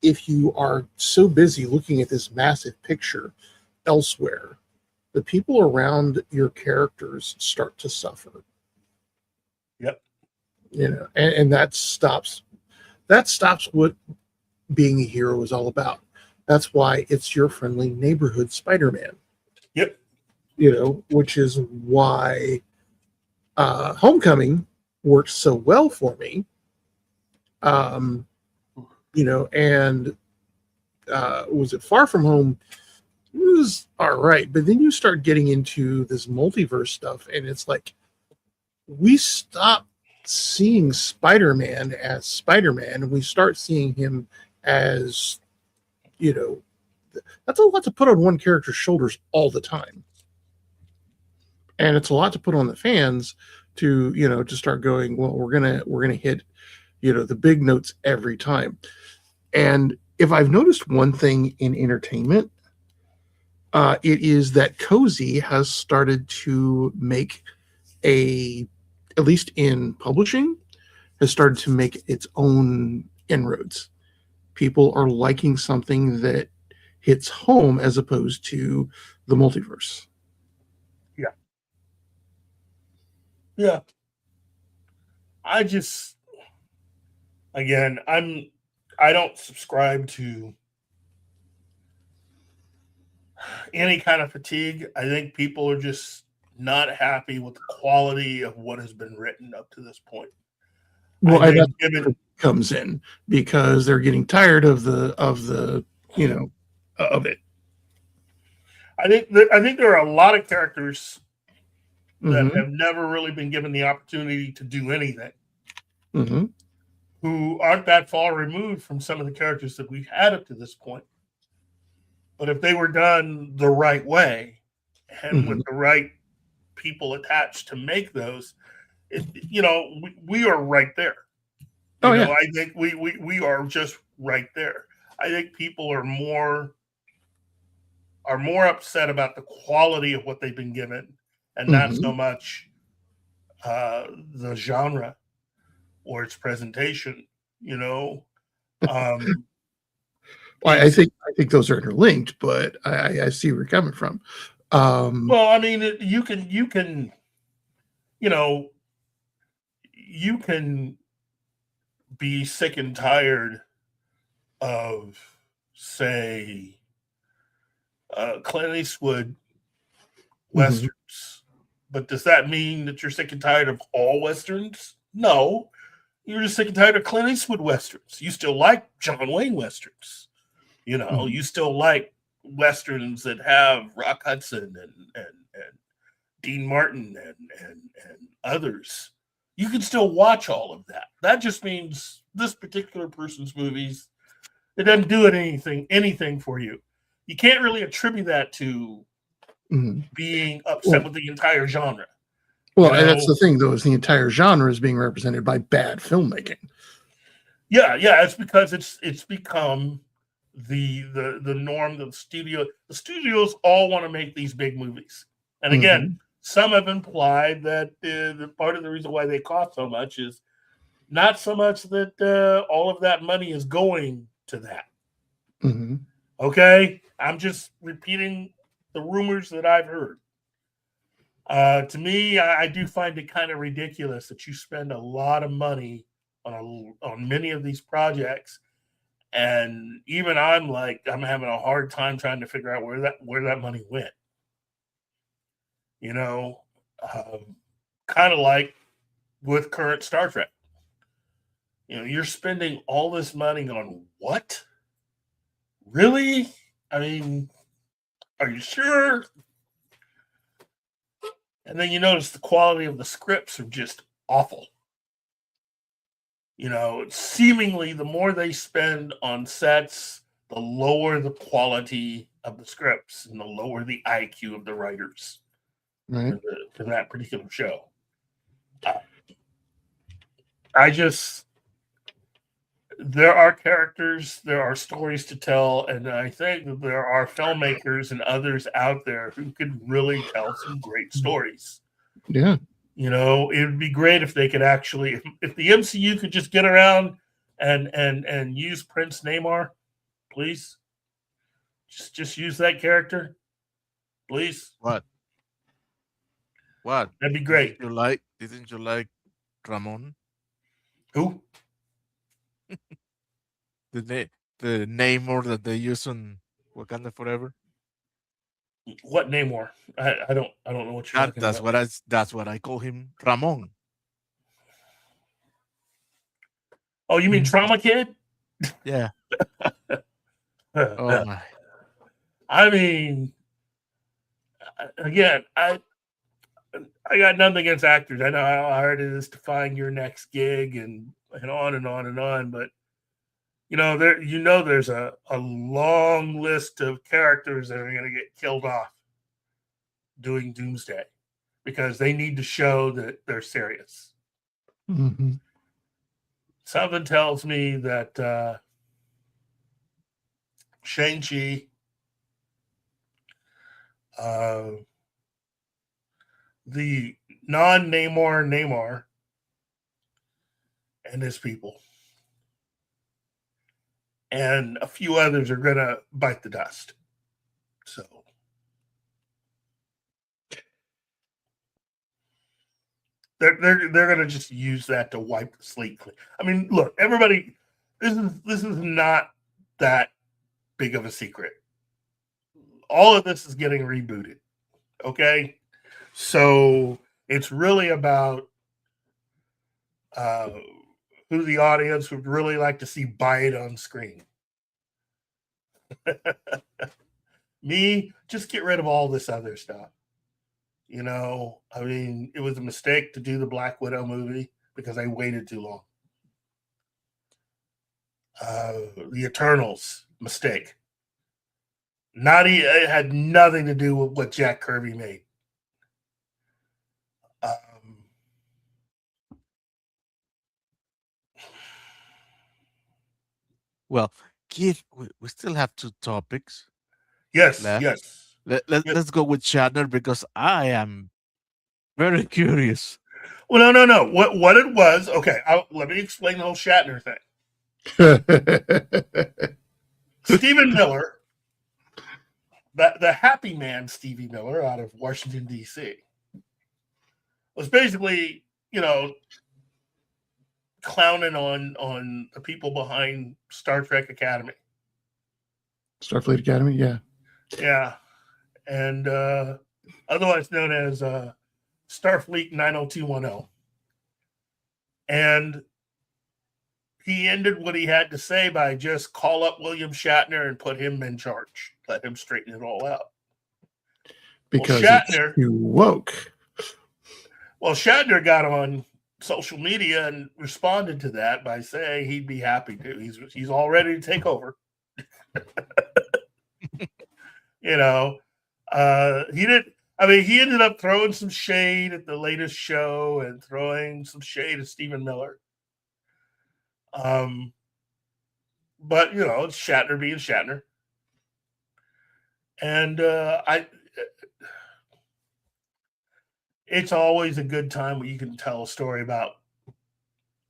if you are so busy looking at this massive picture elsewhere, the people around your characters start to suffer. Yep. And that stops what being a hero is all about. That's why it's your friendly neighborhood Spider-Man. Yep. Which is why Homecoming worked so well for me. And was it Far From Home? It was all right, but then you start getting into this multiverse stuff, and it's like, we stop seeing Spider-Man as Spider-Man, and we start seeing him as, that's a lot to put on one character's shoulders all the time. And it's a lot to put on the fans to, to start going, well, we're gonna hit, the big notes every time. And if I've noticed one thing in entertainment, it is that Cozy has started to make at least in publishing, has started to make its own inroads. People are liking something that hits home as opposed to the multiverse. Yeah. I just, again, I don't subscribe to any kind of fatigue. I think people are just not happy with the quality of what has been written up to this point. Well, and that's where it comes in, because they're getting tired of it. I think there are a lot of characters that have never really been given the opportunity to do anything, who aren't that far removed from some of the characters that we've had up to this point. But if they were done the right way, and with the right people attached to make those, we are right there. I think we are just right there. I think people are more upset about the quality of what they've been given, and not so much the genre or its presentation. I think those are interlinked, but I see where you're coming from. Well, I mean, you can be sick and tired of, say, Clint Eastwood westerns, but does that mean that you're sick and tired of all westerns? No, you're just sick and tired of Clint Eastwood westerns. You still like John Wayne westerns. You still like westerns that have Rock Hudson and Dean Martin and others. You can still watch all of that. That just means this particular person's movies, it doesn't do anything for you. You can't really attribute that to being upset with the entire genre. Well, and that's the thing, though, is the entire genre is being represented by bad filmmaking. Yeah, it's because it's become the norm. The studios all want to make these big movies, and again, some have implied that the part of the reason why they cost so much is not so much that all of that money is going to that. Okay, I'm just repeating the rumors that I've heard. To me, I do find it kind of ridiculous that you spend a lot of money on many of these projects, and even I'm having a hard time trying to figure out where that money went. Kind of like with current Star Trek. You're spending all this money on what? Really? I mean, are you sure? And then you notice the quality of the scripts are just awful. Seemingly the more they spend on sets, the lower the quality of the scripts and the lower the IQ of the writers Right. for that particular show. There are characters, there are stories to tell, and I think that there are filmmakers and others out there who could really tell some great stories. Yeah. It would be great if they could actually, if the MCU could just get around and use Prince Namor, please. Just use that character, please. What? That'd be great. Didn't you like Ramon? Who? The Namor that they use on Wakanda Forever. What Namor? I don't know what you're talking about. That's what I call him, Ramon. Oh, you mean Trauma Kid? Yeah. Oh my. I mean, again, I got nothing against actors. I know how hard it is to find your next gig and on and on and on, but there's a long list of characters that are going to get killed off doing Doomsday because they need to show that they're serious. Mm-hmm. Something tells me that Shang-Chi, the non-Namor, and his people, and a few others are going to bite the dust. So they're going to just use that to wipe the slate clean. I mean, look, everybody, this is not that big of a secret. All of this is getting rebooted. Okay, so it's really about who the audience would really like to see buy it on screen. Me, just get rid of all this other stuff. I mean, it was a mistake to do the Black Widow movie because I waited too long. The Eternals, mistake. It had nothing to do with what Jack Kirby made. Well, Keith, we still have 2 topics. Yes, left. yes. Let's go with Shatner because I am very curious. Well, no. What it was? Okay, let me explain the whole Shatner thing. Stephen Miller, the happy man, Stevie Miller, out of Washington D.C., was basically, clowning on the people behind Star Trek Academy. Starfleet Academy, yeah. Yeah. And otherwise known as Starfleet 90210. And he ended what he had to say by just call up William Shatner and put him in charge. Let him straighten it all out. Because Shatner, it's too woke. Well, Shatner got on social media and responded to that by saying he'd be happy to. He's all ready to take over. He ended up throwing some shade at the latest show and throwing some shade at Stephen Miller. But it's Shatner being Shatner. And it's always a good time when you can tell a story about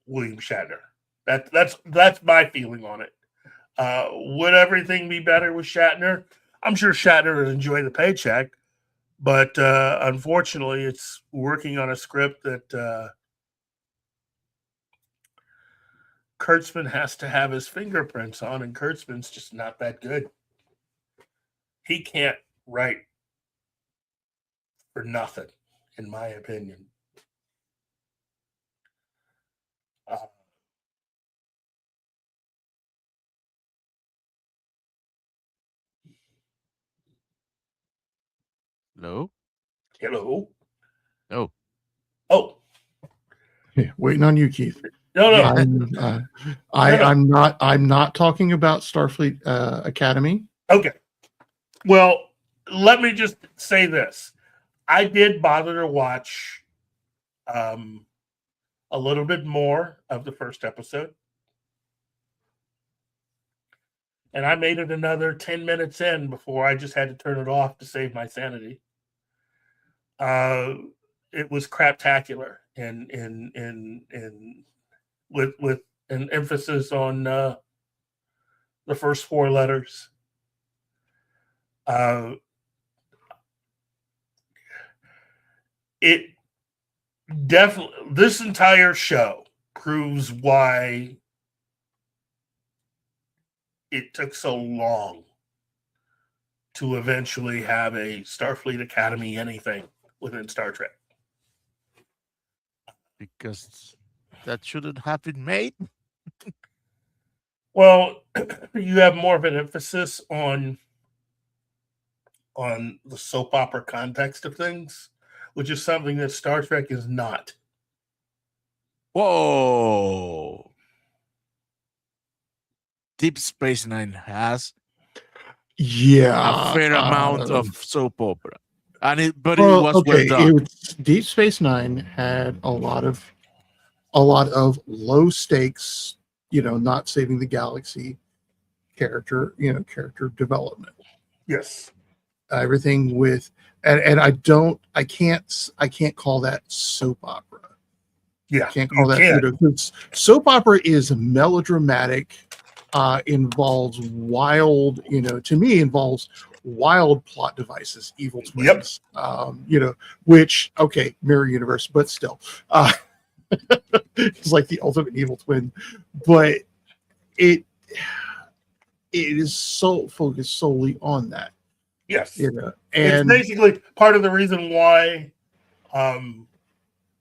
William Shatner. That's my feeling on it. Would everything be better with Shatner? I'm sure Shatner would enjoy the paycheck, but unfortunately, it's working on a script that Kurtzman has to have his fingerprints on, and Kurtzman's just not that good. He can't write for nothing, in my opinion. Hello? Hello. Oh. Oh, Yeah, waiting on you, Keith. no, no. I'm not talking about Starfleet Academy. Okay. Well, let me just say this. I did bother to watch a little bit more of the first episode. And I made it another 10 minutes in before I just had to turn it off to save my sanity. It was craptacular and with an emphasis on the first four letters. It definitely, this entire show proves why it took so long to eventually have a Starfleet Academy anything within Star Trek. Because that shouldn't have been made. Well, you have more of an emphasis on the soap opera context of things, which is something that Star Trek is not. Whoa. Deep Space Nine has Yeah, a fair amount of soap opera. But it well, was okay. well done. Deep Space Nine had a lot of low stakes, not saving the galaxy character development. Yes. Everything with and I can't call that soap opera. Yeah. Can't call that soap opera is melodramatic, involves wild, to me involves wild plot devices, evil twins. Which mirror universe, but still. It's like the ultimate evil twin, but it is so focused solely on that. Yes. And it's basically part of the reason why the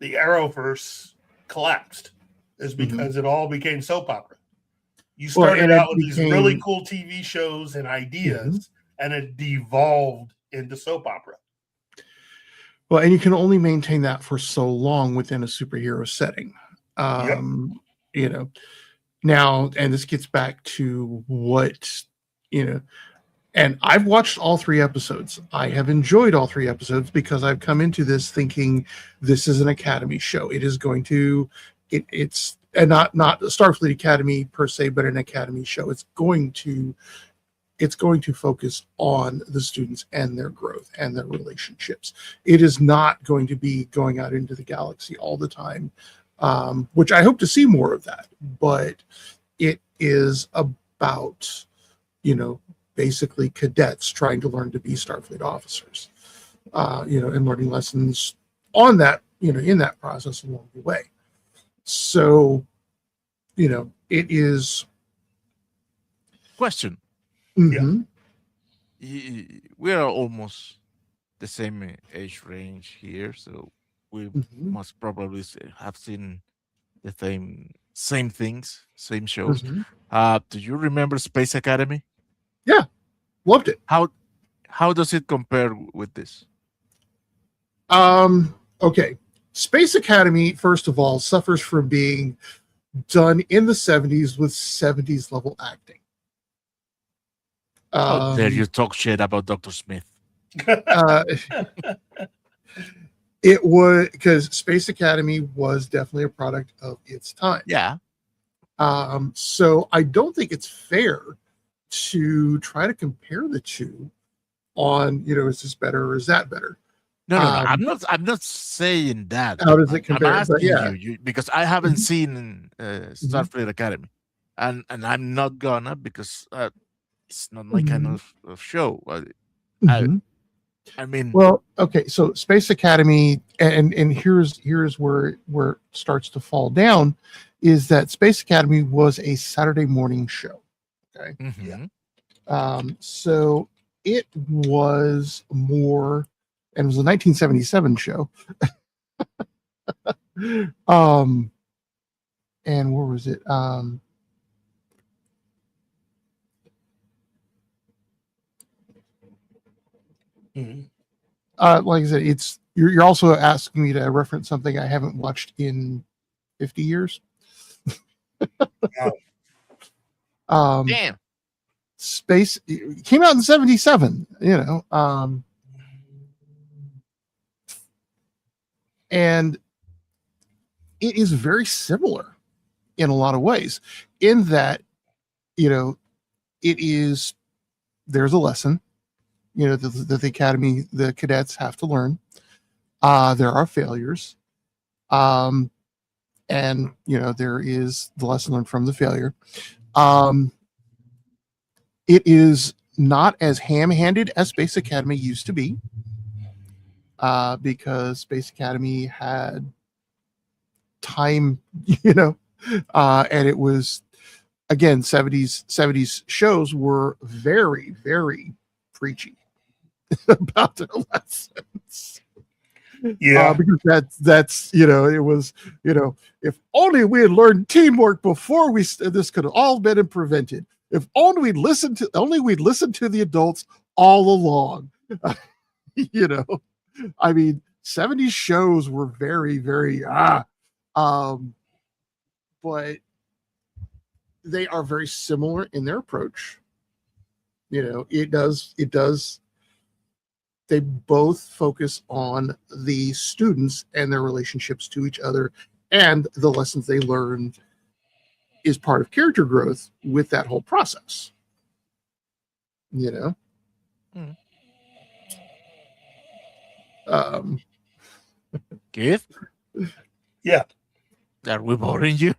Arrowverse collapsed is because it all became soap opera. You started out with these really cool TV shows and ideas, and it devolved into soap opera. Well, and you can only maintain that for so long within a superhero setting. Now, and this gets back to what, and I've watched all 3 episodes. I have enjoyed all 3 episodes because I've come into this thinking this is an Academy show. It is going to, it's and not a Starfleet Academy per se, but an Academy show. It's going to focus on the students and their growth and their relationships. It is not going to be going out into the galaxy all the time, which I hope to see more of that. But it is about, basically cadets trying to learn to be Starfleet officers, and learning lessons on that, in that process along the way. So, it is. Question. Mm-hmm. We are almost the same age range here, so we must probably have seen the same things, same shows. Do you remember Space Academy? Yeah, loved it. How does it compare with this? Okay. Space Academy, first of all, suffers from being done in the 70s with 70s level acting. How dare you talk shit about Dr. Smith? It was because Space Academy was definitely a product of its time. Yeah. So I don't think it's fair to try to compare the two on, is this better or is that better? No, I'm not saying that. How does it compare? I'm asking you because I haven't seen Starfleet Academy, and I'm not gonna because it's not my kind of show. I mean, well, okay, so Space Academy, and here's where it starts to fall down, is that Space Academy was a Saturday morning show. Okay, so it was more, and it was a 1977 show. And where was it? like I said, you're also asking me to reference something I haven't watched in 50 years. Wow. Damn. Space it came out in 77, and it is very similar in a lot of ways, in that, there's a lesson, that the academy, the cadets have to learn. There are failures. And, there is the lesson learned from the failure. It is not as ham-handed as Space Academy used to be, because Space Academy had time, and it was, again, 70s shows were very, very preachy about their lessons. Yeah. Because that's it was, if only we had learned teamwork before this could have all been prevented. If only we'd listened to the adults all along. I mean, 70s shows were very, very but they are very similar in their approach. It does they both focus on the students and their relationships to each other, and the lessons they learn is part of character growth with that whole process. Keith? Yeah. Are we boring you?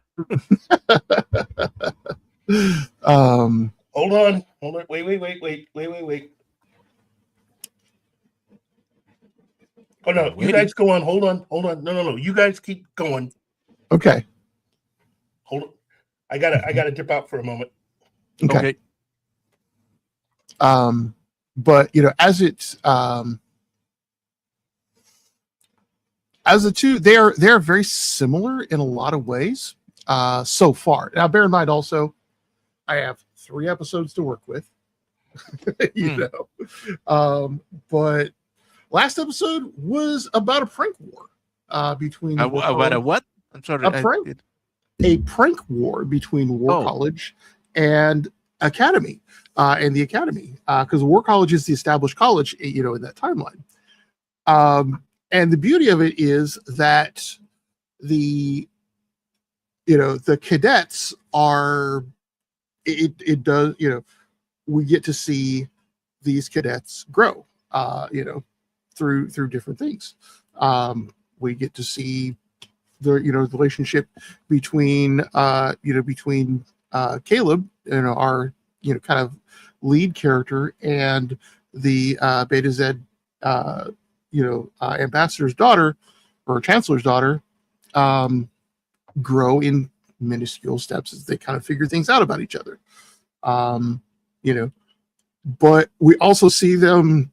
Hold on. Wait. Oh no, you guys go on. Hold on. No. You guys keep going. Okay. Hold on. I gotta dip out for a moment. Okay. But as the two, they're very similar in a lot of ways so far. Now, bear in mind also, I have 3 episodes to work with. But last episode was about a prank war between about a what? I'm sorry. A prank war between War College and Academy, and the Academy, because War College is the established college, in that timeline. And the beauty of it is that the cadets are, it does, we get to see these cadets grow, through different things. We get to see the relationship between Caleb, our kind of lead character, and the Beta Z ambassador's daughter, or chancellor's daughter, grow in minuscule steps as they kind of figure things out about each other. But we also see them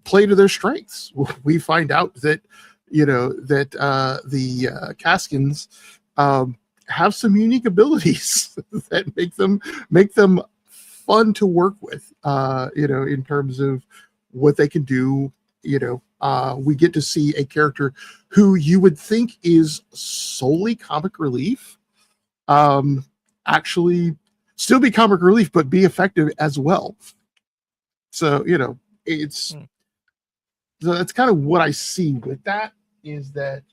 play to their strengths. We find out that the Caskins have some unique abilities that make them fun to work with, in terms of what they can do. We get to see a character who you would think is solely comic relief, actually still be comic relief, but be effective as well. So, so that's kind of what I see with that, is that,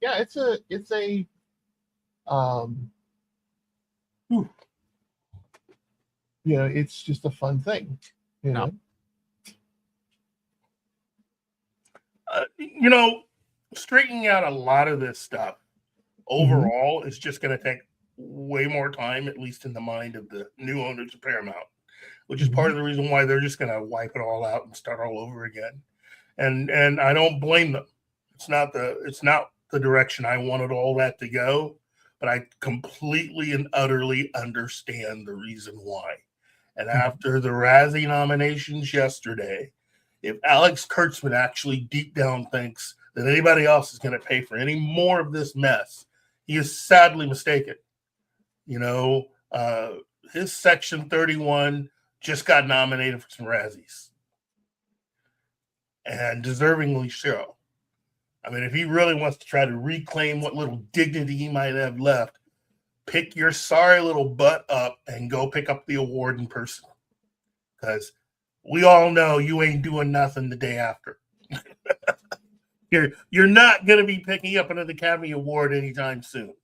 yeah, it's a it's just a fun thing, Straightening out a lot of this stuff overall is just going to take way more time, at least in the mind of the new owners of Paramount, which is part of the reason why they're just going to wipe it all out and start all over again. And I don't blame them. It's not the direction I wanted all that to go, but I completely and utterly understand the reason why. And after the Razzie nominations yesterday, if Alex Kurtzman actually deep down thinks that anybody else is going to pay for any more of this mess, he is sadly mistaken. His Section 31 just got nominated for some Razzies. and deservingly so. I mean, if he really wants to try to reclaim what little dignity he might have left, pick your sorry little butt up and go pick up the award in person. Because we all know you ain't doing nothing the day after. You're not going to be picking up another Academy Award anytime soon.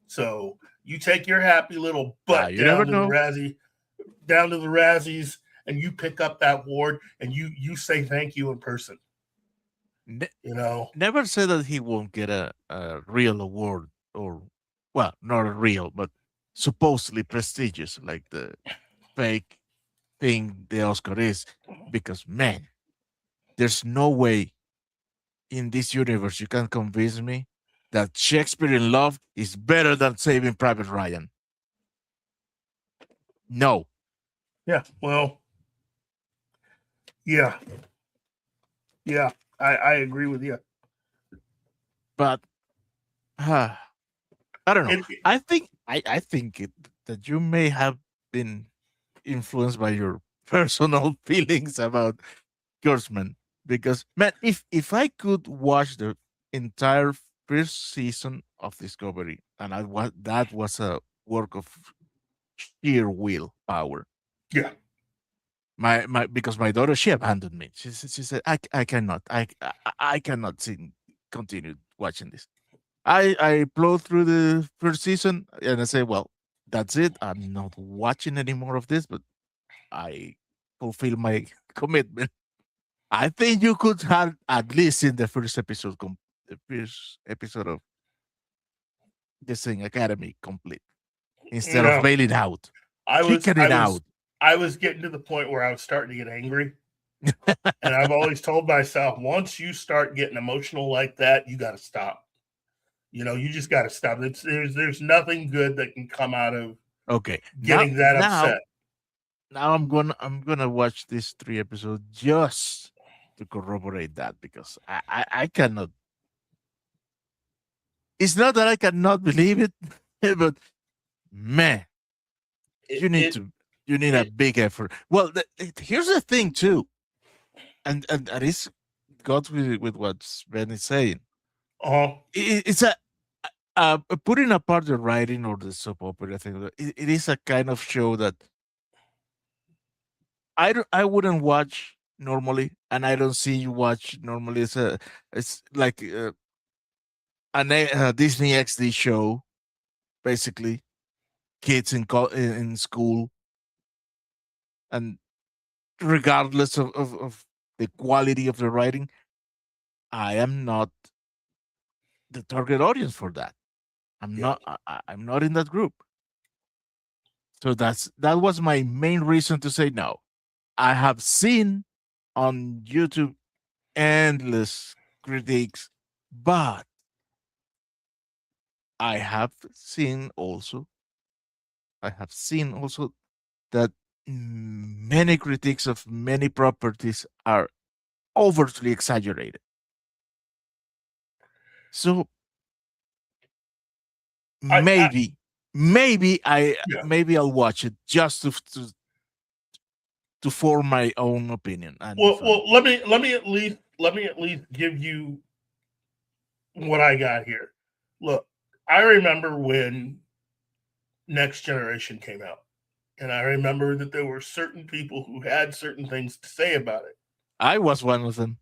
So you take your happy little butt you never down to know. the Razzies, and you pick up that award, and you say thank you in person. You know, Never say that he won't get a real award, or, well, not a real, but supposedly prestigious, like the fake thing the Oscar is. Because, man, there's no way in this universe you can convince me that Shakespeare in Love is better than Saving Private Ryan. No. yeah. Well, yeah, I agree with you. But I don't know. It- I think that you may have been influenced by your personal feelings about Kurtzman. Because, man, if I could watch the entire first season of Discovery, and that was a work of sheer willpower. Yeah. My because my daughter, she abandoned me. She said, I cannot continue watching this. I plowed through the first season and I say, well, that's it. I'm not watching any more of this, but I fulfill my commitment. I think you could have at least in the first episode, the first episode of this thing Academy complete instead of No. bailing out, kicking it out. I was getting to the point where I was starting to get angry. And I've always told myself, once you start getting emotional like that, you got to stop. You know, you just got to stop. There's nothing good that can come out of Okay, getting that upset. Now I'm gonna watch these 3 episodes just to corroborate that, because I cannot. It's not that I cannot believe it, but man, you need a big effort. Well, here's the thing too, and that is got with what Ben is saying. It's putting apart the writing or the soap opera thing. It is a kind of show that I wouldn't watch normally, and I don't see you watch normally. It's like a Disney XD show, basically. Kids in school, and regardless of the quality of the writing, I am not the target audience for that. I'm not. I'm not in that group. So that was my main reason to say no. I have seen on YouTube endless critiques, but I have seen also that many critiques of many properties are overtly exaggerated. So maybe I'll watch it just to form my own opinion. And well, let me at least give you what I got here. Look, I remember when Next Generation came out, and I remember that there were certain people who had certain things to say about it. I was one of them.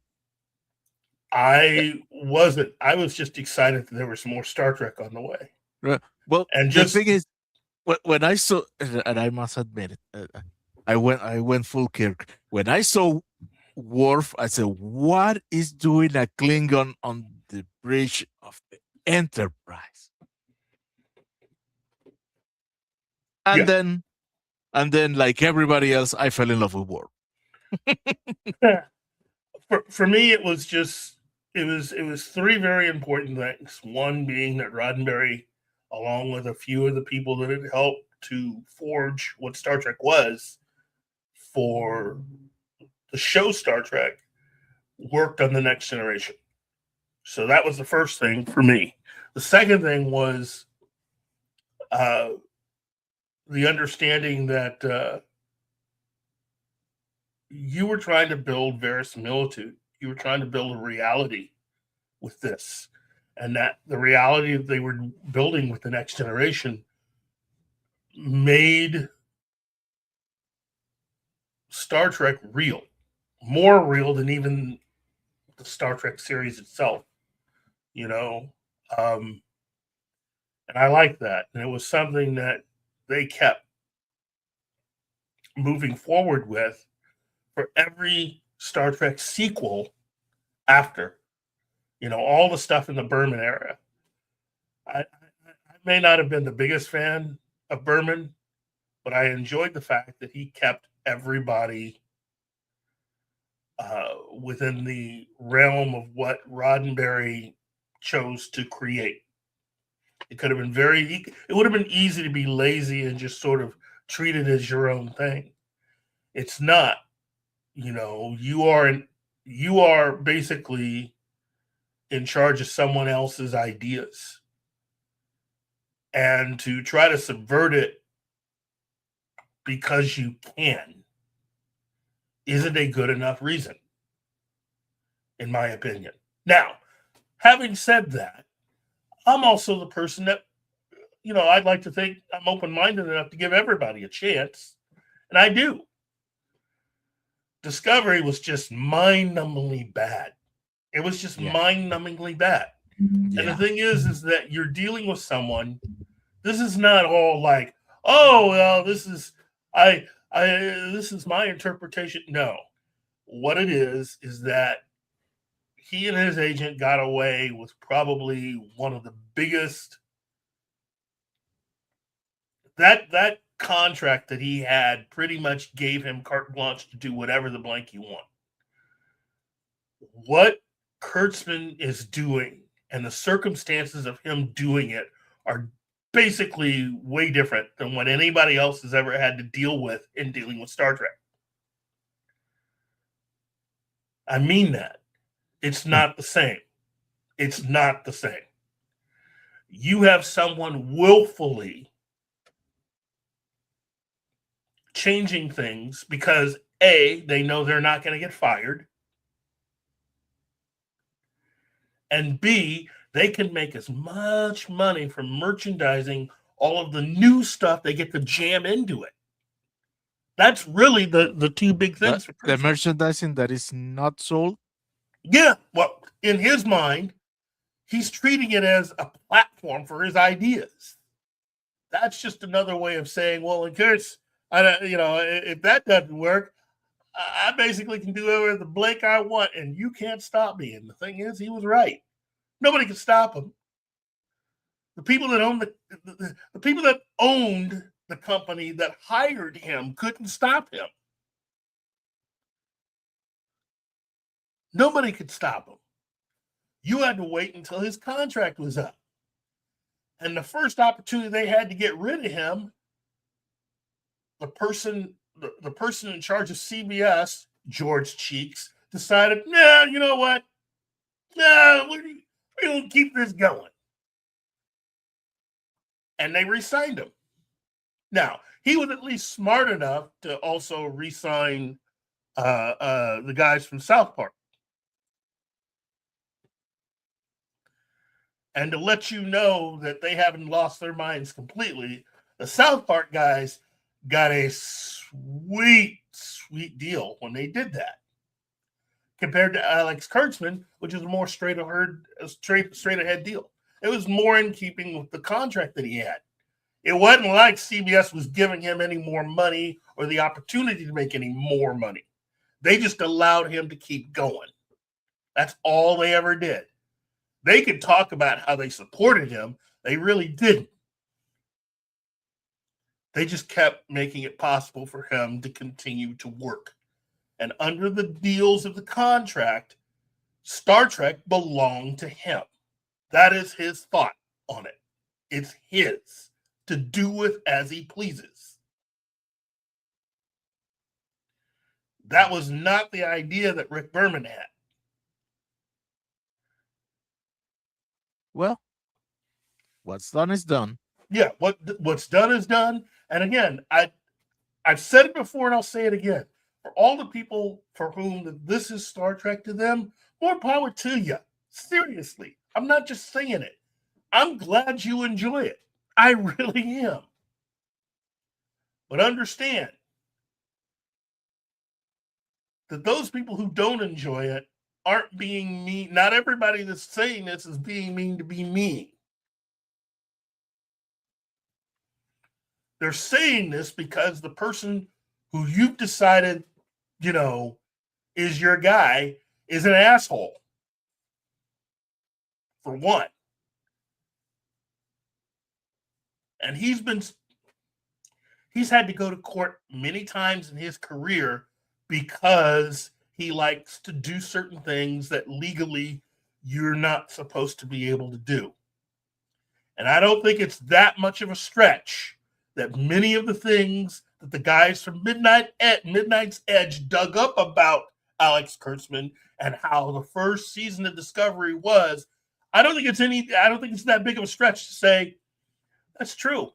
I wasn't. I was just excited that there was more Star Trek on the way. Well, and the thing is, when I saw, and I must admit it, I went full Kirk. When I saw Worf, I said, "What is doing a Klingon on the bridge of the Enterprise?" And then, like everybody else, I fell in love with Worf. For me, it was 3 very important things. One being that Roddenberry, along with a few of the people that had helped to forge what Star Trek was for the show Star Trek, worked on the Next Generation. So that was the first thing for me. The second thing was the understanding that you were trying to build verisimilitude. You were trying to build a reality with this, and that the reality that they were building with the Next Generation made Star Trek real, more real than even the Star Trek series itself, you know. And I like that. And it was something that they kept moving forward with for every Star Trek sequel after, you know, all the stuff in the Berman era. I may not have been the biggest fan of Berman, but I enjoyed the fact that he kept everybody within the realm of what Roddenberry chose to create. It could have been it would have been easy to be lazy and just sort of treat it as your own thing. It's not, you know, you are basically in charge of someone else's ideas. And to try to subvert it because you can isn't a good enough reason, in my opinion. Now, having said that, I'm also the person that, you know, I'd like to think I'm open-minded enough to give everybody a chance, and I do. Discovery was just mind-numbingly bad. It was just mind-numbingly bad. Yeah. And the thing is that you're dealing with someone. This is not all like, oh, well, this is this is my interpretation. No, what it is that he and his agent got away with probably one of the biggest. That contract that he had pretty much gave him carte blanche to do whatever the blank you want. What Kurtzman is doing and the circumstances of him doing it are basically way different than what anybody else has ever had to deal with in dealing with Star Trek. I mean that. It's not the same. It's not the same. You have someone willfully changing things because A, they know they're not going to get fired, and B, they can make as much money from merchandising all of the new stuff they get to jam into it. That's really the two big things. The merchandising that is not sold? Yeah, well, in his mind, he's treating it as a platform for his ideas. That's just another way of saying, well, in case, you know, if that doesn't work, I basically can do whatever the blank I want, and you can't stop me. And the thing is, he was right. Nobody could stop him. The people that owned the people that owned the company that hired him couldn't stop him. Nobody could stop him. You had to wait until his contract was up. And the first opportunity they had to get rid of him, the person in charge of CBS, George Cheeks, decided, no, you know what? No, we don't keep this going. And they re-signed him. Now, he was at least smart enough to also re-sign the guys from South Park. And to let you know that they haven't lost their minds completely, the South Park guys got a sweet, sweet deal when they did that. Compared to Alex Kurtzman, which is a more straight ahead deal. It was more in keeping with the contract that he had. It wasn't like CBS was giving him any more money or the opportunity to make any more money. They just allowed him to keep going. That's all they ever did. They could talk about how they supported him. They really didn't. They just kept making it possible for him to continue to work. And under the deals of the contract, Star Trek belonged to him. That is his thought on it. It's his to do with as he pleases. That was not the idea that Rick Berman had. Well, what's done is done. Yeah, what's done is done. And again, I've said it before and I'll say it again. For all the people for whom this is Star Trek to them, more power to you. Seriously, I'm not just saying it. I'm glad you enjoy it. I really am. But understand that those people who don't enjoy it aren't being mean. Not everybody that's saying this is being mean to be mean. They're saying this because the person who you've decided, is your guy is an asshole. For one. And he's had to go to court many times in his career because he likes to do certain things that legally you're not supposed to be able to do. And I don't think it's that much of a stretch that many of the things that the guys from Midnight's Edge dug up about Alex Kurtzman and how the first season of Discovery was, I don't think it's that big of a stretch to say that's true.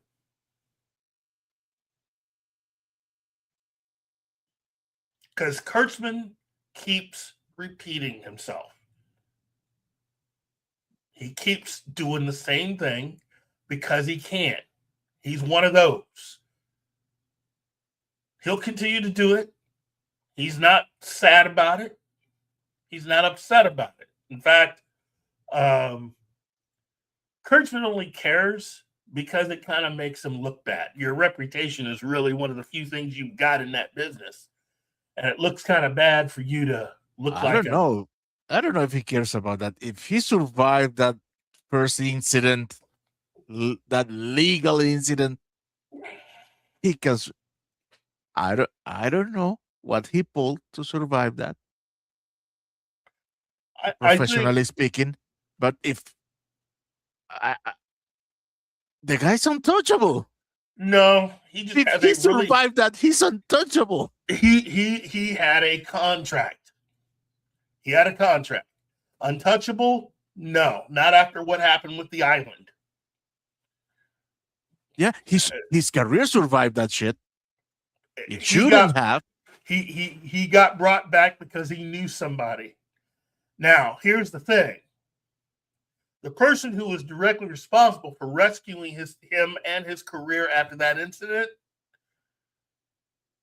Because Kurtzman keeps repeating himself. He keeps doing the same thing because he can. He's one of those. He'll continue to do it. He's not sad about it. He's not upset about it. In fact, Kurtzman only cares because it kind of makes him look bad. Your reputation is really one of the few things you've got in that business. And it looks kind of bad for you to look like I don't know if he cares about that. If he survived that first incident, that legal incident, he can. I don't know what he pulled to survive that. Professionally speaking, but if the guy's untouchable. No, he just if he survived that, he's untouchable. He had a contract. He had a contract. Untouchable? No, not after what happened with the island. Yeah, his career survived that shit. It shouldn't have. He got brought back because he knew somebody. Now, here's the thing. The person who was directly responsible for rescuing him and his career after that incident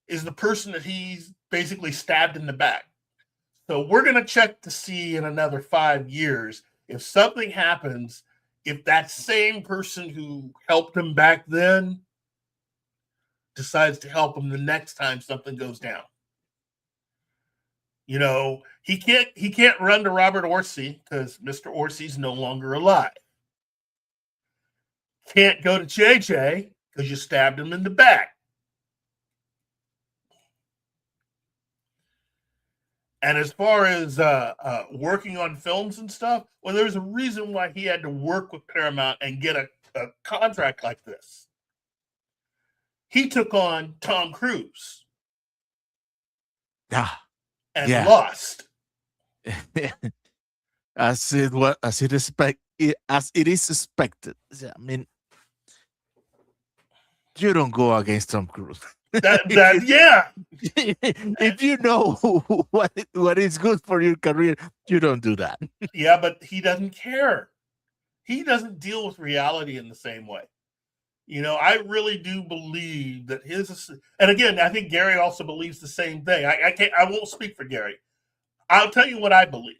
is the person that he's basically stabbed in the back. So we're going to check to see in another 5 years if something happens, if that same person who helped him back then decides to help him the next time something goes down. He can't run to Robert Orsi because Mr. Orsi's no longer alive. Can't go to JJ because you stabbed him in the back. And as far as working on films and stuff, well, there's a reason why he had to work with Paramount and get a contract like this. He took on Tom Cruise. And lost. As it is expected. I mean, you don't go against Tom Cruise. Yeah. If you know what is good for your career, you don't do that. Yeah, but he doesn't care. He doesn't deal with reality in the same way. I really do believe that and again, I think Gary also believes the same thing. I won't speak for Gary. I'll tell you what I believe.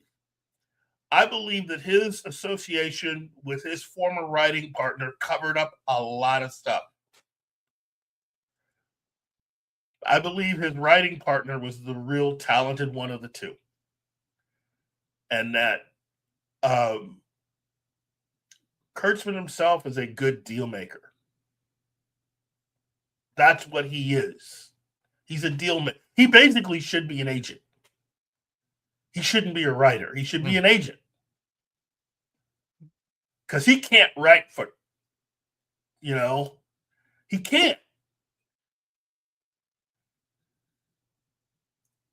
I believe that his association with his former writing partner covered up a lot of stuff. I believe his writing partner was the real talented one of the two. And that Kurtzman himself is a good deal maker. That's what he is. He's a deal maker. He basically should be an agent. He shouldn't be a writer. He should be an agent. Because he can't write for, he can't.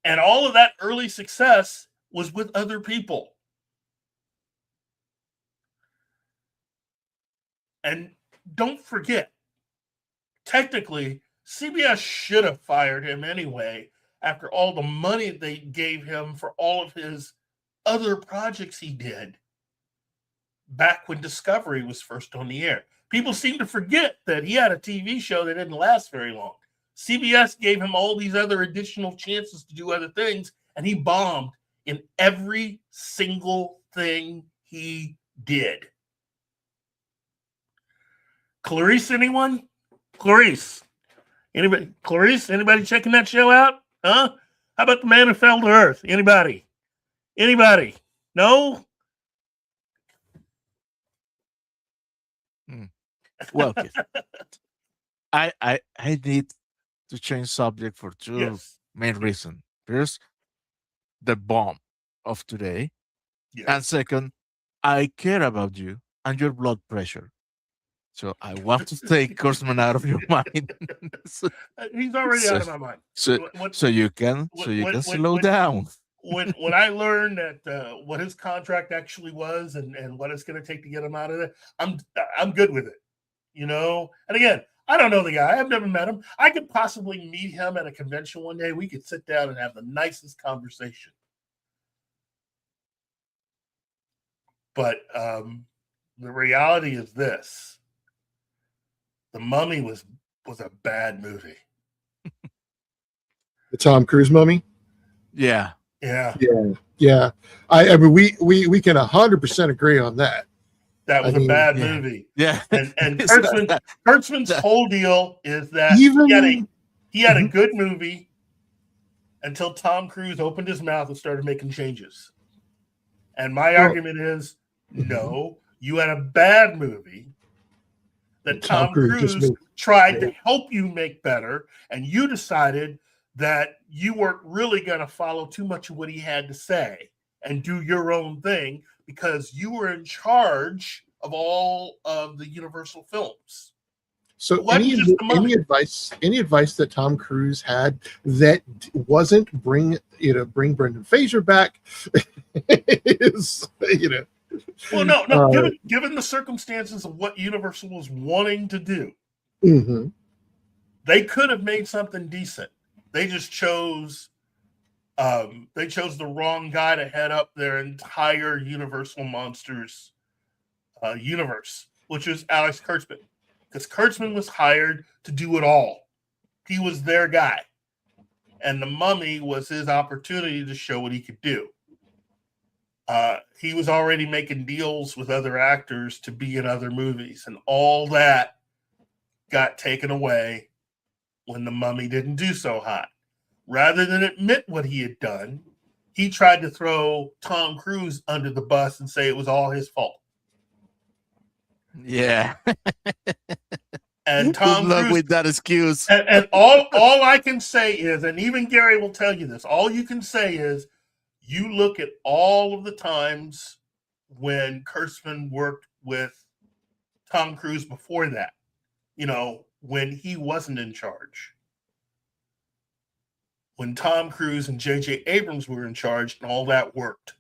And all of that early success was with other people. And don't forget, technically, CBS should have fired him anyway after all the money they gave him for all of his other projects he did back when Discovery was first on the air. People seem to forget that he had a TV show that didn't last very long. CBS gave him all these other additional chances to do other things, and he bombed in every single thing he did. Clarice, anyone? Clarice. Anybody? Clarice, anybody checking that show out? Huh? How about The Man Who Fell to Earth? Anybody? Anybody? No? Well, Keith, I need to change subject for two Yes. main reasons. First, the bomb of today, Yes. and second, I care about you and your blood pressure. So I want to take Kurtzman out of your mind. so, He's already out of my mind. so you can slow down. When I learned that what his contract actually was and what it's going to take to get him out of it, I'm good with it. You know, and again, I don't know the guy. I've never met him. I could possibly meet him at a convention one day. We could sit down and have the nicest conversation. But the reality is this: The Mummy was a bad movie. The Tom Cruise Mummy. Yeah. Yeah. I mean, we can 100% agree on that. That was a bad movie. Yeah. And Kurtzman's whole deal is that he had a good movie until Tom Cruise opened his mouth and started making changes. And my argument is, no, you had a bad movie that Tom Cruise tried to help you make better, and you decided that you weren't really going to follow too much of what he had to say and do your own thing because you were in charge of all of the Universal films. So any advice that Tom Cruise had that wasn't bring Brendan Fraser back is, Well, no. Given the circumstances of what Universal was wanting to do, they could have made something decent. They just chose the wrong guy to head up their entire Universal Monsters universe, which was Alex Kurtzman. Because Kurtzman was hired to do it all. He was their guy. And The Mummy was his opportunity to show what he could do. He was already making deals with other actors to be in other movies. And all that got taken away when The Mummy didn't do so hot. Rather than admit what he had done, he tried to throw Tom Cruise under the bus and say it was all his fault. Yeah. And Tom Good luck Cruise, with that excuse. and all I can say is, and even Gary will tell you this, all you can say is you look at all of the times when Kurtzman worked with Tom Cruise before that, when he wasn't in charge. When Tom Cruise and J.J. Abrams were in charge and all that worked.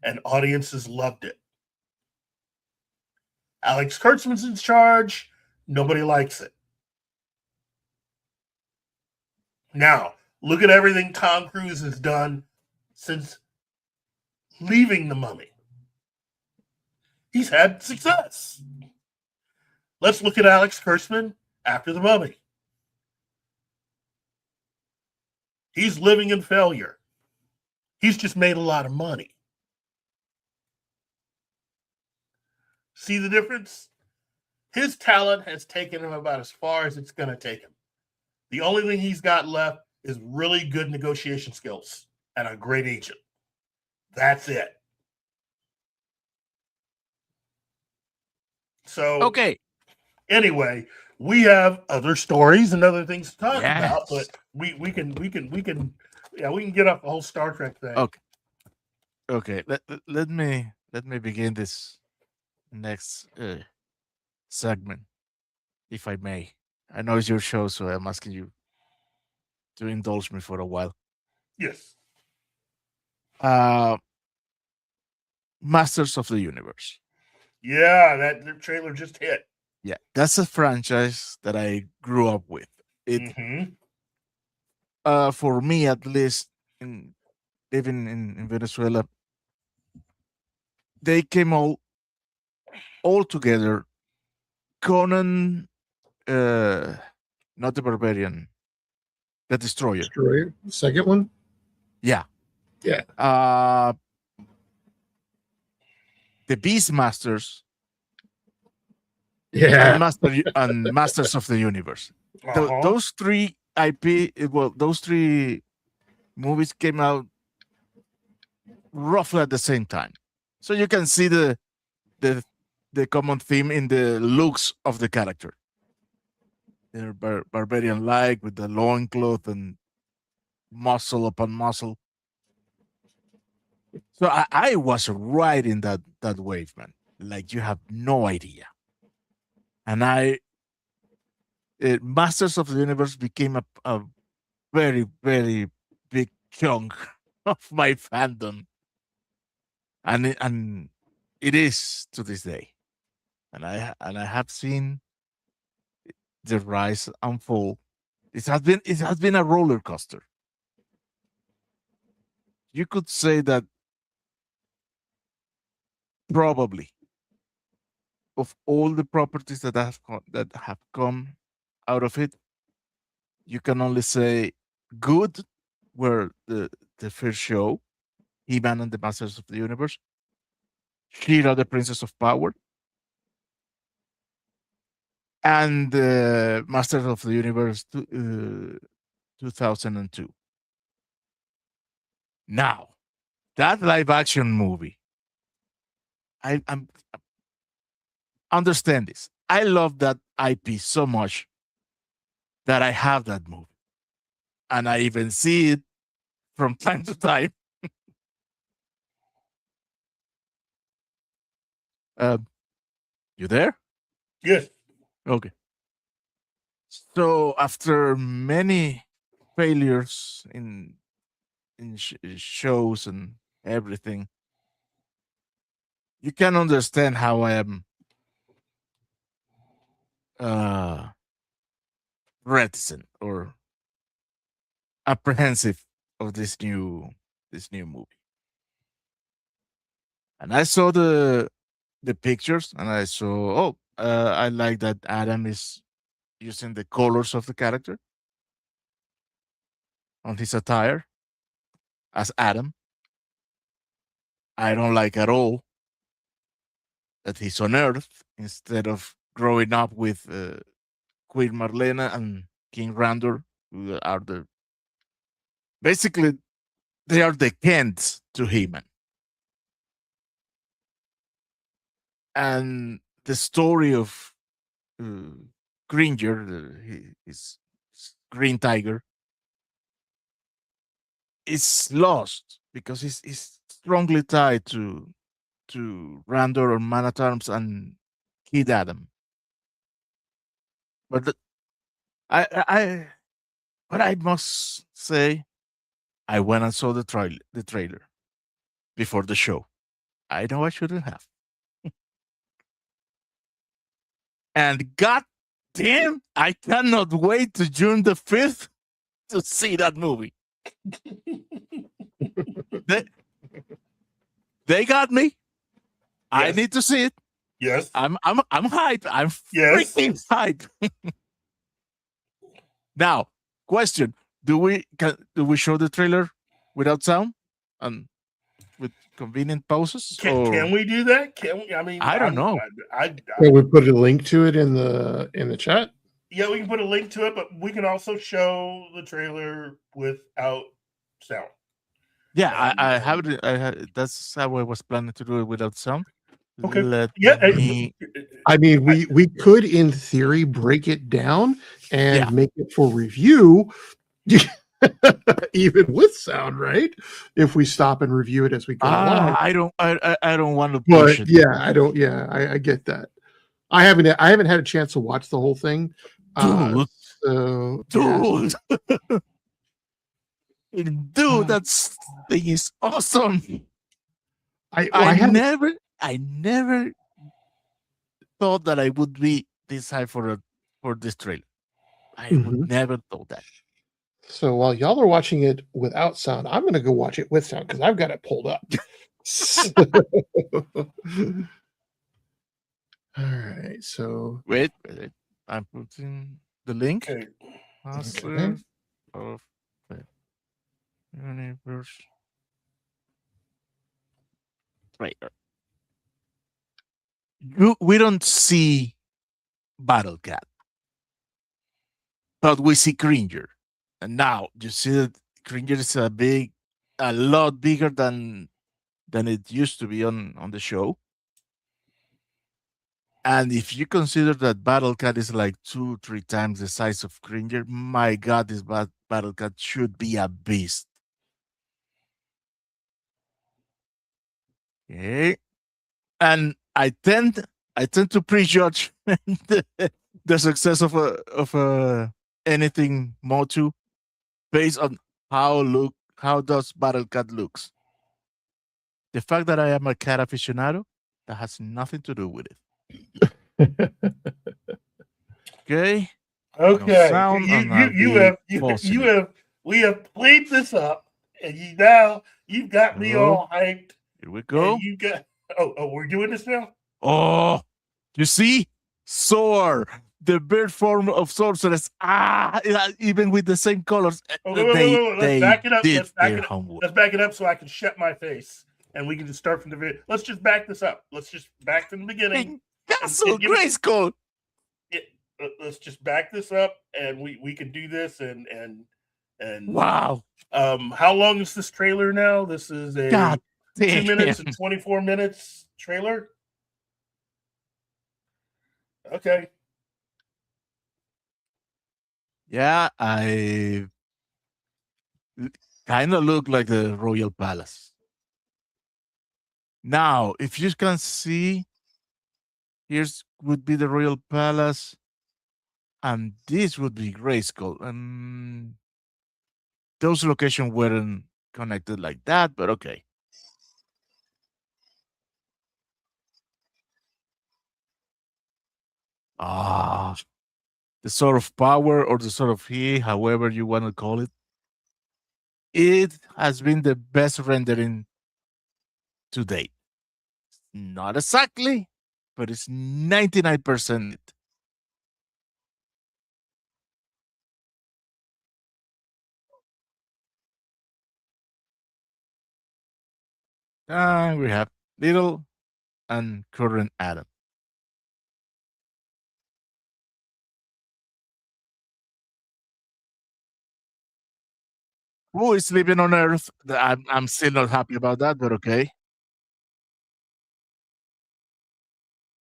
And audiences loved it. Alex Kurtzman's in charge. Nobody likes it. Now, look at everything Tom Cruise has done since leaving The Mummy. He's had success. Let's look at Alex Kurtzman after The Mummy. He's living in failure. He's just made a lot of money. See the difference? His talent has taken him about as far as it's going to take him. The only thing he's got left is really good negotiation skills and a great agent. That's it. So, okay. Anyway, we have other stories and other things to talk about, but we can get off the whole Star Trek thing. Okay. Let me begin this next segment, if I may. I know it's your show, so I'm asking you to indulge me for a while. Yes. Masters of the Universe. Yeah, that trailer just hit. Yeah, that's a franchise that I grew up with. It for me at least, in living in Venezuela, they came all together. Conan, not the Barbarian, the Destroyer. Destroyer. Second one. Yeah. Yeah. The Beastmasters Yeah. and Masters of the Universe. Uh-huh. Those three those three movies came out roughly at the same time, so you can see the common theme in the looks of the character. They're barbarian like, with the loincloth and muscle upon muscle. So I was right in that wave, man. Like, you have no idea. And Masters of the Universe became a very, very big chunk of my fandom, and it is to this day. And I have seen the rise and fall. It has been a roller coaster. You could say that probably, of all the properties that have come out of it, you can only say good were the first show, He-Man and the Masters of the Universe, She-Ra, the Princess of Power, and Masters of the Universe 2002. Now, that live action movie, I'm understand this. I love that IP so much that I have that movie, and I even see it from time to time. You there? Yes. Okay. So after many failures in shows and everything, you can understand how I am reticent or apprehensive of this new movie. And I saw the pictures, and I saw, I like that Adam is using the colors of the character on his attire as Adam. I don't like at all that he's on Earth instead of growing up with Queen Marlena and King Randor, who are basically they are the Kents to He-Man. And the story of Gringer, his Green Tiger, is lost because he's strongly tied to Randor or Man at Arms and Kid Adam. But but I must say, I went and saw the trailer before the show. I know I shouldn't have. And god damn, I cannot wait to June the 5th to see that movie. they got me. I Yes. need to see it. Yes. I'm hyped. I'm Yes. freaking hyped. Now, question: Do we show the trailer without sound and with convenient pauses? Can we do that? Can we? I mean, I don't know. Can we put a link to it in the chat? Yeah, we can put a link to it, but we can also show the trailer without sound. Yeah, I have it. That's how I was planning to do it without sound. Okay. Let Yeah. me. I mean, we could, in theory, break it down and Yeah. make it for review, even with sound, right? If we stop and review it as we go along. I don't want to But push it. yeah, I don't. Yeah, I get that. I haven't had a chance to watch the whole thing. Dude, So, dude, dude, that thing is awesome. I never thought that I would be this high for this trailer. I would never thought that. So while y'all are watching it without sound, I'm going to go watch it with sound because I've got it pulled up. All right. So Wait, I'm putting the link. Okay. Masters of the Universe trailer. We don't see Battle Cat, but we see Cringer. And now you see that Cringer is a lot bigger than it used to be on the show. And if you consider that Battle Cat is like 2-3 times the size of Cringer, my God, this Battle Cat should be a beast. Okay, and I tend to prejudge the success of anything Motu based on how does Battle Cat looks. The fact that I am a cat aficionado, that has nothing to do with it. Okay. Okay. sound, and I'll You be have pausing it. we have played this up, and you've got me Oh. all hyped. Here we go. And you got we're doing this now? Oh, you see? Soar, the bird form of sorceress. Even with the same colors. Oh, wait. Let's back it up. Did Let's back their it up. homework. Let's back it up so I can shut my face, and we can just start from the very. Let's just back this up. Let's just back from the beginning. Castle give me- Grayskull. Let's just back this up, and we can do this. And Wow. how long is this trailer now? This is a God 2 damn. minutes and 24 minutes trailer. Okay. Yeah, I kind of look like the Royal Palace. Now, if you can see, here's would be the Royal Palace, and this would be Grayskull. And those locations weren't connected like that, but okay. The Sword of Power or the Sword of He, however you want to call it. It has been the best rendering to date. Not exactly, but it's 99% it. We have Little and Current Adam. Who is living on Earth? I'm still not happy about that, but okay.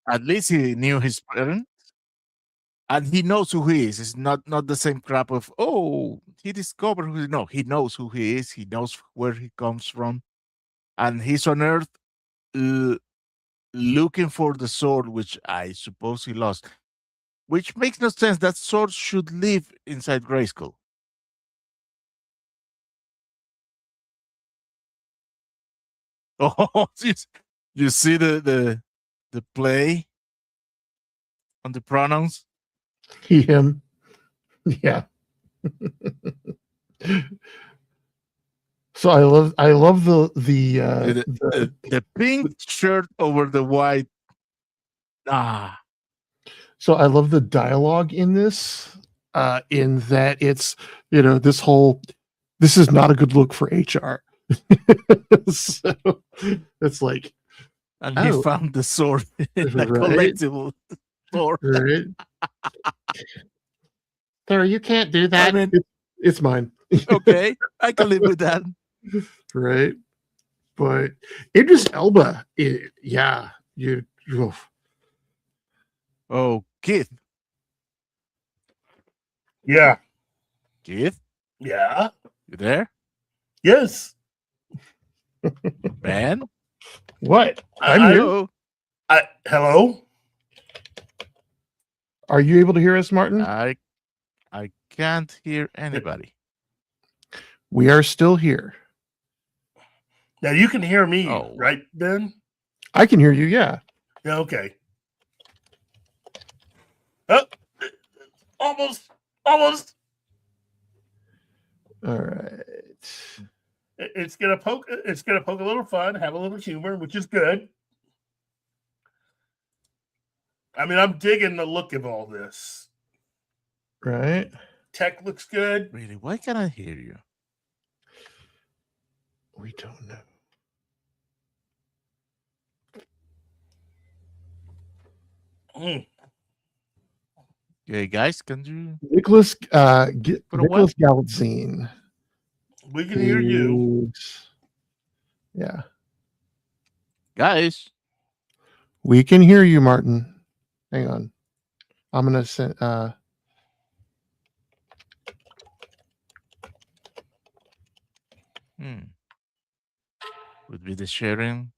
At least he knew his parents. And he knows who he is. It's not the same crap of, oh, he discovered who. No, he knows who he is. He knows where he comes from. And he's on Earth looking for the sword, which I suppose he lost. Which makes no sense. That sword should live inside Grayskull. Oh, you see the play on the pronouns? Him. Yeah. So I love the pink shirt over the white. So I love the dialogue in this, in that it's, this is not a good look for HR. So it's like, and he found the sword in a collectible store. Right. Sir, you can't do that. I mean, it's mine. Okay, I can live with that. Right. But Idris Elba, Oh, Keith. Yeah. Keith? Yeah. You there? Yes. Man? What? I'm here. Hello? Are you able to hear us, Martin? I can't hear anybody. We are still here. Now you can hear me, right, Ben? I can hear you, yeah. Yeah, okay. Oh, almost. All right. It's gonna poke a little fun, have a little humor, which is good. I mean, I'm digging the look of all this. Right. Tech looks good. Really, why can't I hear you? We don't know. Mm. Okay, guys, can you Nicholas put a Nicholas Galitzine. We can hear you. Yeah. guys? We can hear you, Martin. Hang on. I'm gonna send Would be the sharing.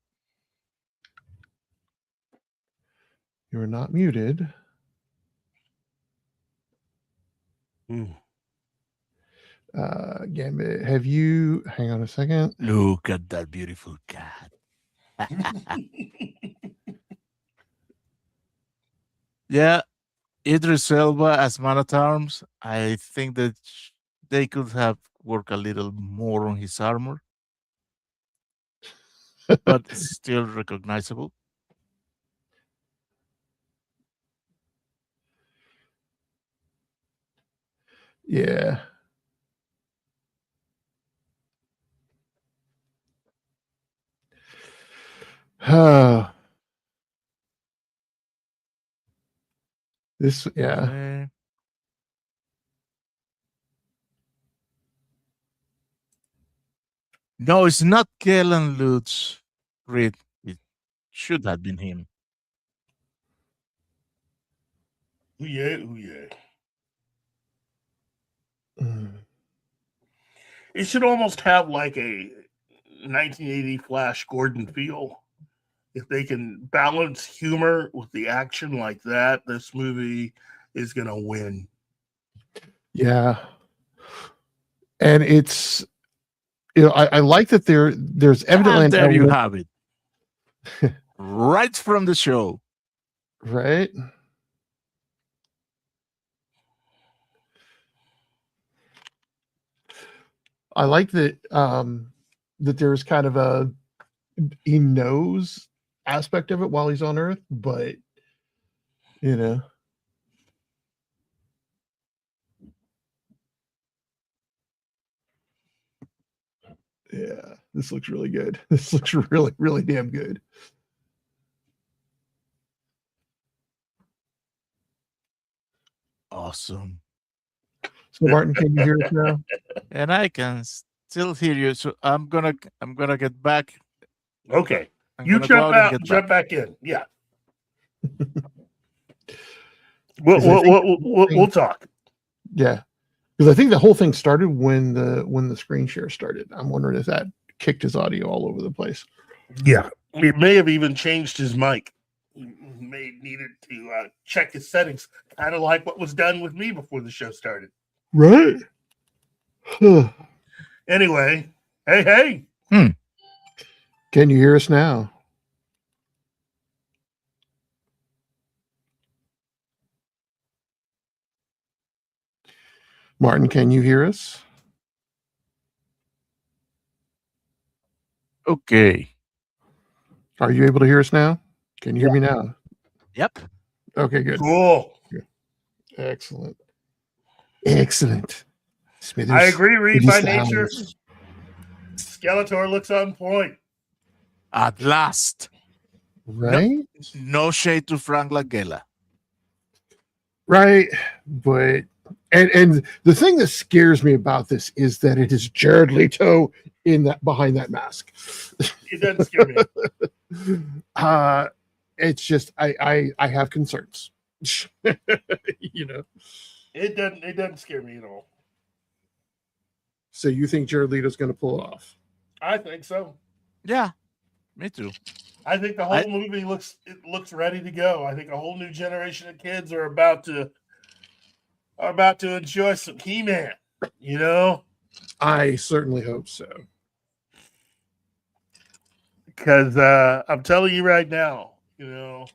you're not muted. Mm. Gambit, have you hang on a second? Look at that beautiful cat. Yeah, Idris Elba as Man at Arms. I think that they could have worked a little more on his armor, but it's still recognizable. Yeah. This yeah. Okay. No, it's not Kellen Lutz Reed. It should have been him. Ooh, yeah, ooh, yeah. Mm. It should almost have like a 1980 Flash Gordon feel. If they can balance humor with the action like that, this movie is going to win. Yeah. And it's I like that there's evidently And an there you element, have it. Right from the show. right? I like that that there's kind of a he knows aspect of it while he's on Earth, but you know. Yeah, this looks really good. This looks really, really damn good. Awesome. So Martin, can you hear us now? And I can still hear you. So I'm gonna get back. Okay. I'm You gonna go jump out and out get and jump back. back in. Yeah. 'Cause I think the whole We'll thing- talk. Yeah, because I think the whole thing started when the screen share started. I'm wondering if that kicked his audio all over the place. Yeah. He may have even changed his mic. He may needed to check his settings, kind of like what was done with me before the show started. Right. Anyway, hey. Can you hear us now? Martin, can you hear us? Okay. Are you able to hear us now? Can you hear me now? Yep. Okay, good. Cool. Excellent. Excellent. Smithers, I agree, Reed, by Smithers nature. Styles. Skeletor looks on point. At last. Right? No shade to Frank Langella. Right. But and the thing that scares me about this is that it is Jared Leto in that behind that mask. It doesn't scare me. It's just I have concerns. You know. It doesn't scare me at all. So you think Jared Leto's going to pull it off? I think so. Yeah, me too. I think the whole movie looks ready to go. I think a whole new generation of kids are about to enjoy some He-Man. You know, I certainly hope so. because I'm telling you right now, you know,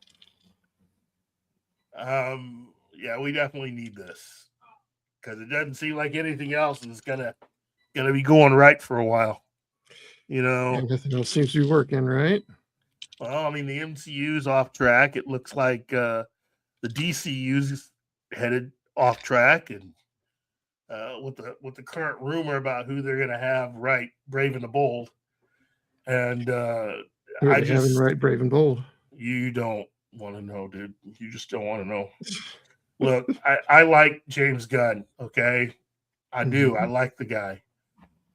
yeah, we definitely need this because it doesn't seem like anything else is gonna going to be going right for a while. You know, Everything else seems to be working, right? well, I mean, the MCU's off track. It looks like the DCU's headed off track, and with the current rumor about who they're going to have right, Brave and the Bold, and Who are I they having just right, Brave and Bold? you don't want to know, dude. You just don't want to know. Look, I like James Gunn. Okay, I do. I like the guy.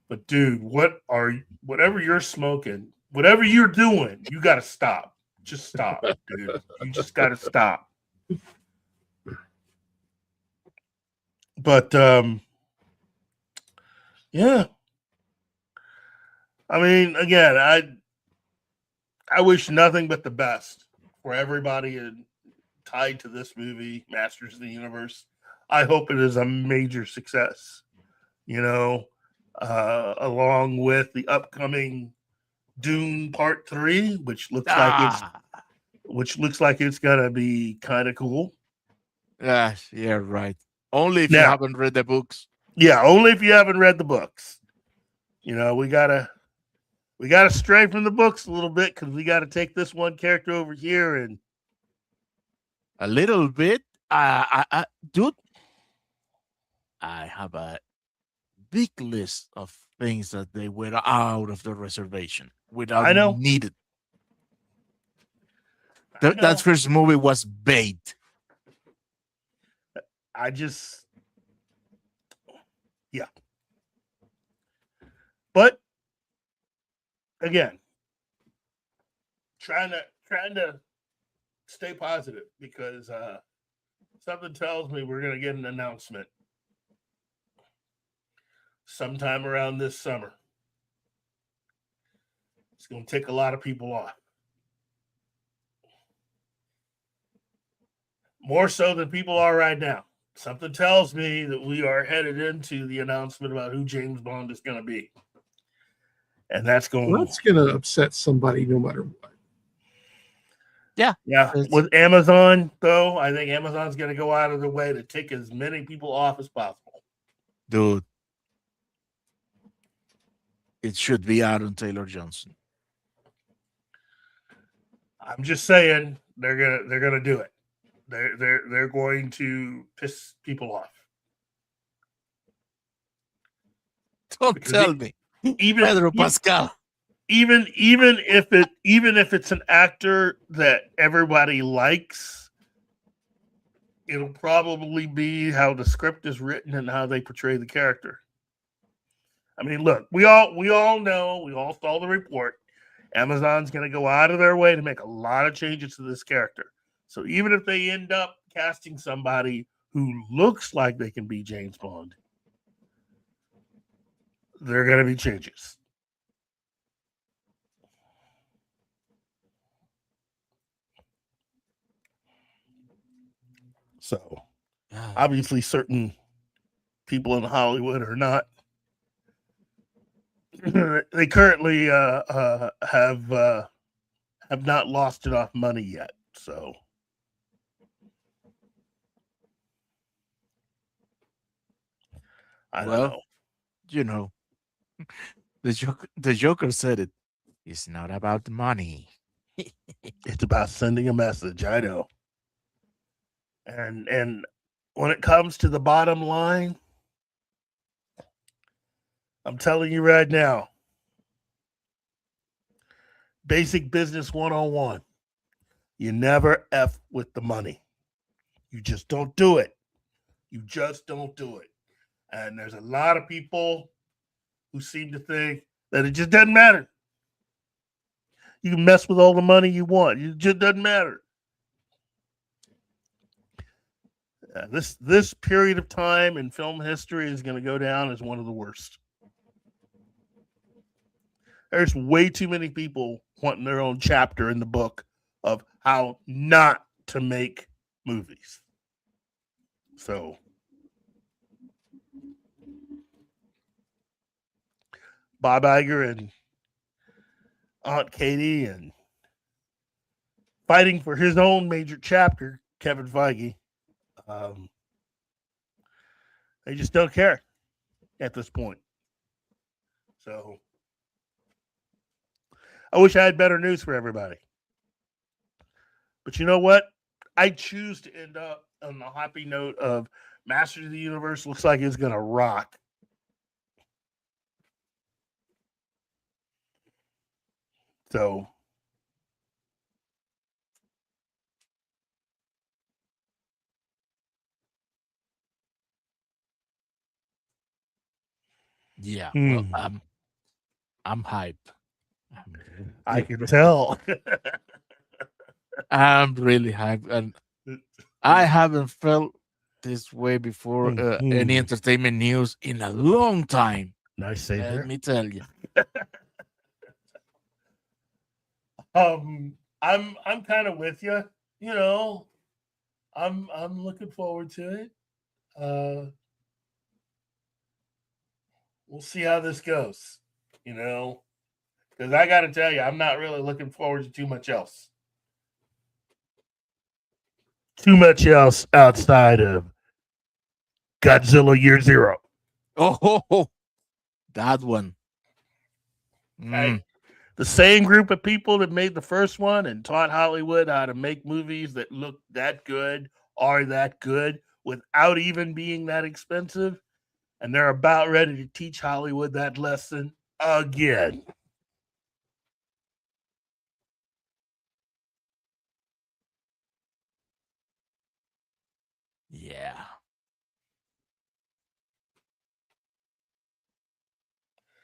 But dude, whatever you're smoking, whatever you're doing, you got to stop. Just stop, dude. You just got to stop. But yeah. I mean, again, I wish nothing but the best for everybody tied to this movie, Masters of the Universe. I hope it is a major success. You know, along with the upcoming Dune Part 3, which looks like it's gonna be kind of cool. Yeah, right. Only if you Now, haven't read the books. Yeah, only if you haven't read the books. You know, we gotta stray from the books a little bit because we gotta take this one character over here and A little bit. Dude, I have a big list of things that they were out of the reservation without I know. needed. That first movie was bait. Yeah. But again, trying to stay positive because something tells me we're gonna get an announcement sometime around this summer. It's gonna take a lot of people off. More so than people are right now. Something tells me that we are headed into the announcement about who James Bond is going to be. And that's going to upset somebody no matter what. Yeah. With Amazon, though, I think Amazon's going to go out of their way to take as many people off as possible. Dude, it should be Aaron Taylor Johnson. I'm just saying they're gonna do it. They're going to piss people off. Don't tell me. Even Pedro Pascal. Even if it's an actor that everybody likes, it'll probably be how the script is written and how they portray the character. I mean, look, we all know, we all saw the report. Amazon's going to go out of their way to make a lot of changes to this character. So even if they end up casting somebody who looks like they can be James Bond, there are going to be changes. So obviously certain people in Hollywood are not. They currently have not lost enough money yet. So I don't know. You know, the Joker said it. It's not about the money. It's about sending a message. I know. And when it comes to the bottom line, I'm telling you right now, basic business 101. You never F with the money. You just don't do it. You just don't do it. And there's a lot of people who seem to think that it just doesn't matter. You can mess with all the money you want. It just doesn't matter. This period of time in film history is going to go down as one of the worst. There's way too many people wanting their own chapter in the book of how not to make movies. So Bob Iger and Aunt Katie and fighting for his own major chapter, Kevin Feige. They just don't care at this point. So I wish I had better news for everybody. But you know what? I choose to end up on the happy note of Masters of the Universe looks like it's going to rock. So Yeah, well, I'm hyped. I can tell. I'm really hyped, and I haven't felt this way before any entertainment news in a long time. Nice save Let there. me tell you. I'm kind of with you. You know, I'm looking forward to it. We'll see how this goes. You know, because I got to tell you, I'm not really looking forward to too much else. Too much else outside of Godzilla Year Zero. Oh, that one. Hey, the same group of people that made the first one and taught Hollywood how to make movies that look that good, are that good, without even being that expensive. And they're about ready to teach Hollywood that lesson again. Yeah.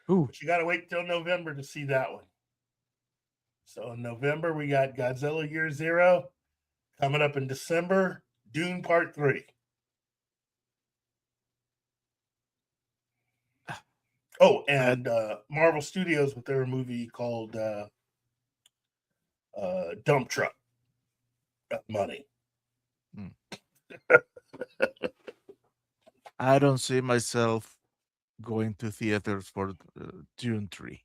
Ooh. But you got to wait till November to see that one. So in November, we got Godzilla Year Zero. Coming up in December, Dune Part 3. Oh, and Marvel Studios with their movie called Dump Truck Money. I don't see myself going to theaters for June 3.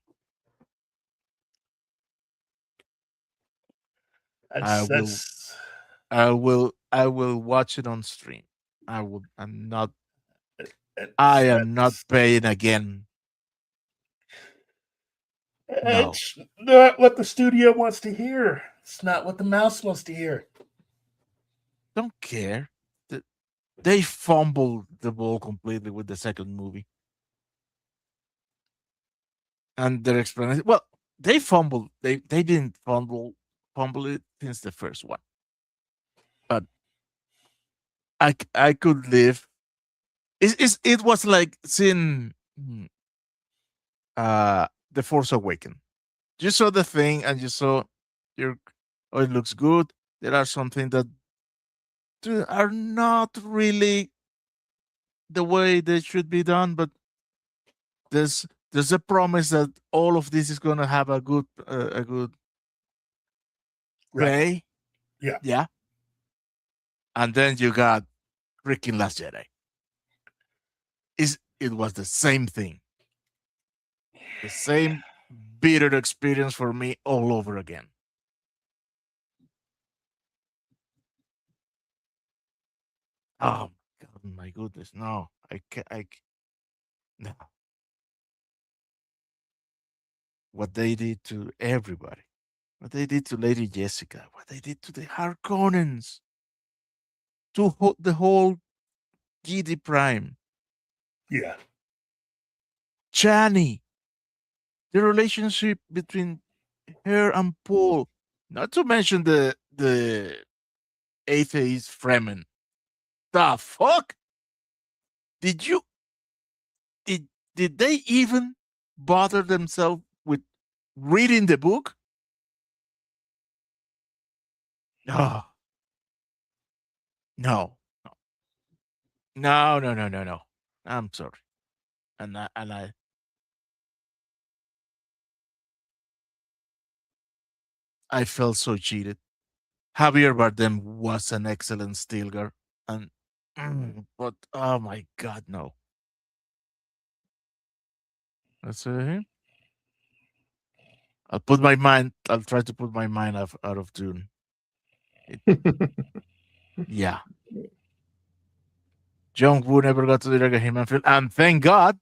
I will watch it on stream. I am not paying again. No. It's not what the studio wants to hear. It's not what the mouse wants to hear. Don't care. They fumbled the ball completely with the second movie. And their explanation, well, they fumbled. They didn't fumble it since the first one. But I could live. It was like seeing The Force Awakens. You saw the thing and you saw it looks good. There are some things that are not really the way they should be done, but there's a promise that all of this is gonna have a good play. Right. Yeah. And then you got freaking Last Jedi. It was the same thing. The same bitter experience for me all over again. Oh my goodness. No. No. What they did to everybody. What they did to Lady Jessica. What they did to the Harkonnens. To the whole GD Prime. Yeah. Chani. The relationship between her and Paul. Not to mention the atheist Fremen. The fuck? Did they even bother themselves with reading the book? Oh. No. No. I'm sorry. And I felt so cheated. Javier Bardem was an excellent Stilgar, and but oh my god, no. That's him. I'll try to put my mind out of Dune. Yeah. John Woo never got to direct a He-Man film, and thank God.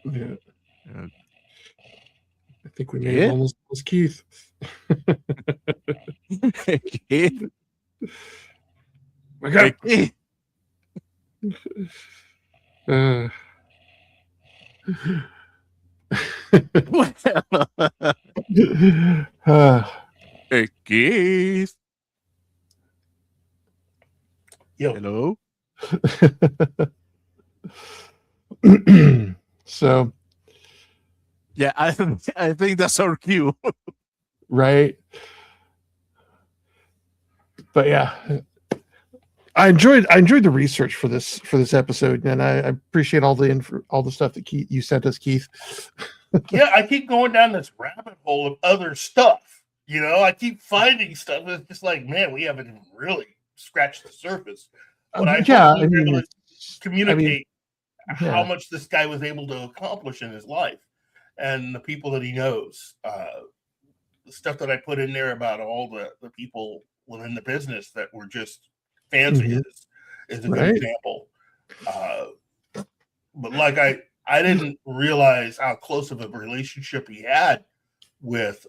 Yeah. Uh, I think we may have almost lost Keith. Keith? Wake up. Keith. Keith. Yo, Hello. So, Yeah, I think that's our cue. right. But yeah, I enjoyed the research for this episode, and I appreciate all the stuff that you sent us, Keith. yeah, I keep going down this rabbit hole of other stuff. I keep finding stuff. It's just like, man, we haven't even really scratched the surface. But I hope we were able to communicate how much this guy was able to accomplish in his life and the people that he knows. The stuff that I put in there about all the people within the business that were just fans of his is a good example. But like I didn't realize how close of a relationship he had with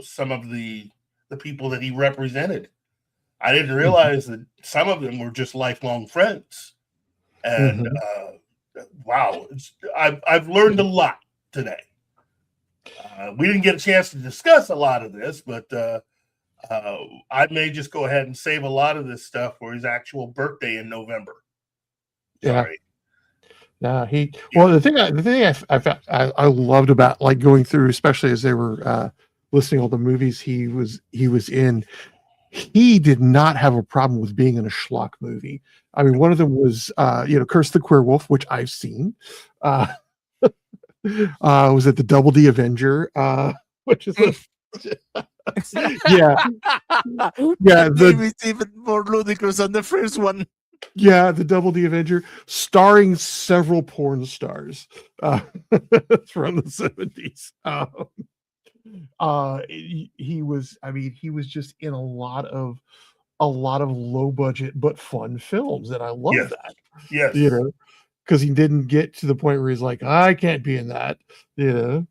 some of the people that he represented. I didn't realize that some of them were just lifelong friends. And wow, I've learned a lot today. We didn't get a chance to discuss a lot of this, but I may just go ahead and save a lot of this stuff for his actual birthday in November. Sorry. Yeah, the thing I loved about like going through, especially as they were listing all the movies he was in, he did not have a problem with being in a schlock movie. I mean, one of them was Curse the Queer Wolf, which I've seen. Was it the Double D Avenger? Which is yeah. It's even more ludicrous than the first one. Yeah, the Double D Avenger, starring several porn stars from the 70s. He was just in a lot of low budget but fun films, and I love that. Yes. Because he didn't get to the point where he's like, I can't be in that. Well,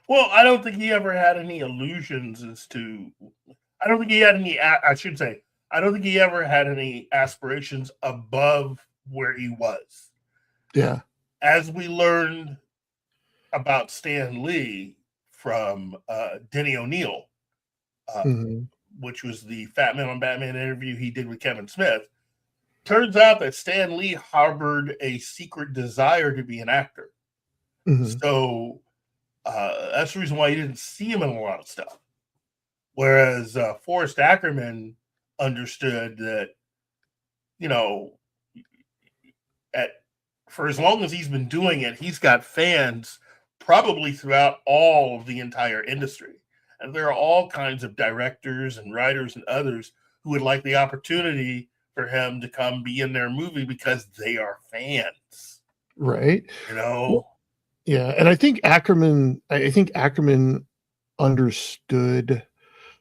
I don't think he ever had any illusions as to. I don't think he had any. I should say, I don't think he ever had any aspirations above where he was. Yeah. As we learned about Stan Lee from Denny O'Neil, which was the Fat Man on Batman interview he did with Kevin Smith, turns out that Stan Lee harbored a secret desire to be an actor. So that's the reason why you didn't see him in a lot of stuff. Whereas Forrest Ackerman understood that, for as long as he's been doing it, he's got fans probably throughout all of the entire industry. And there are all kinds of directors and writers and others who would like the opportunity for him to come be in their movie because they are fans. Right. Yeah, and I think Ackerman understood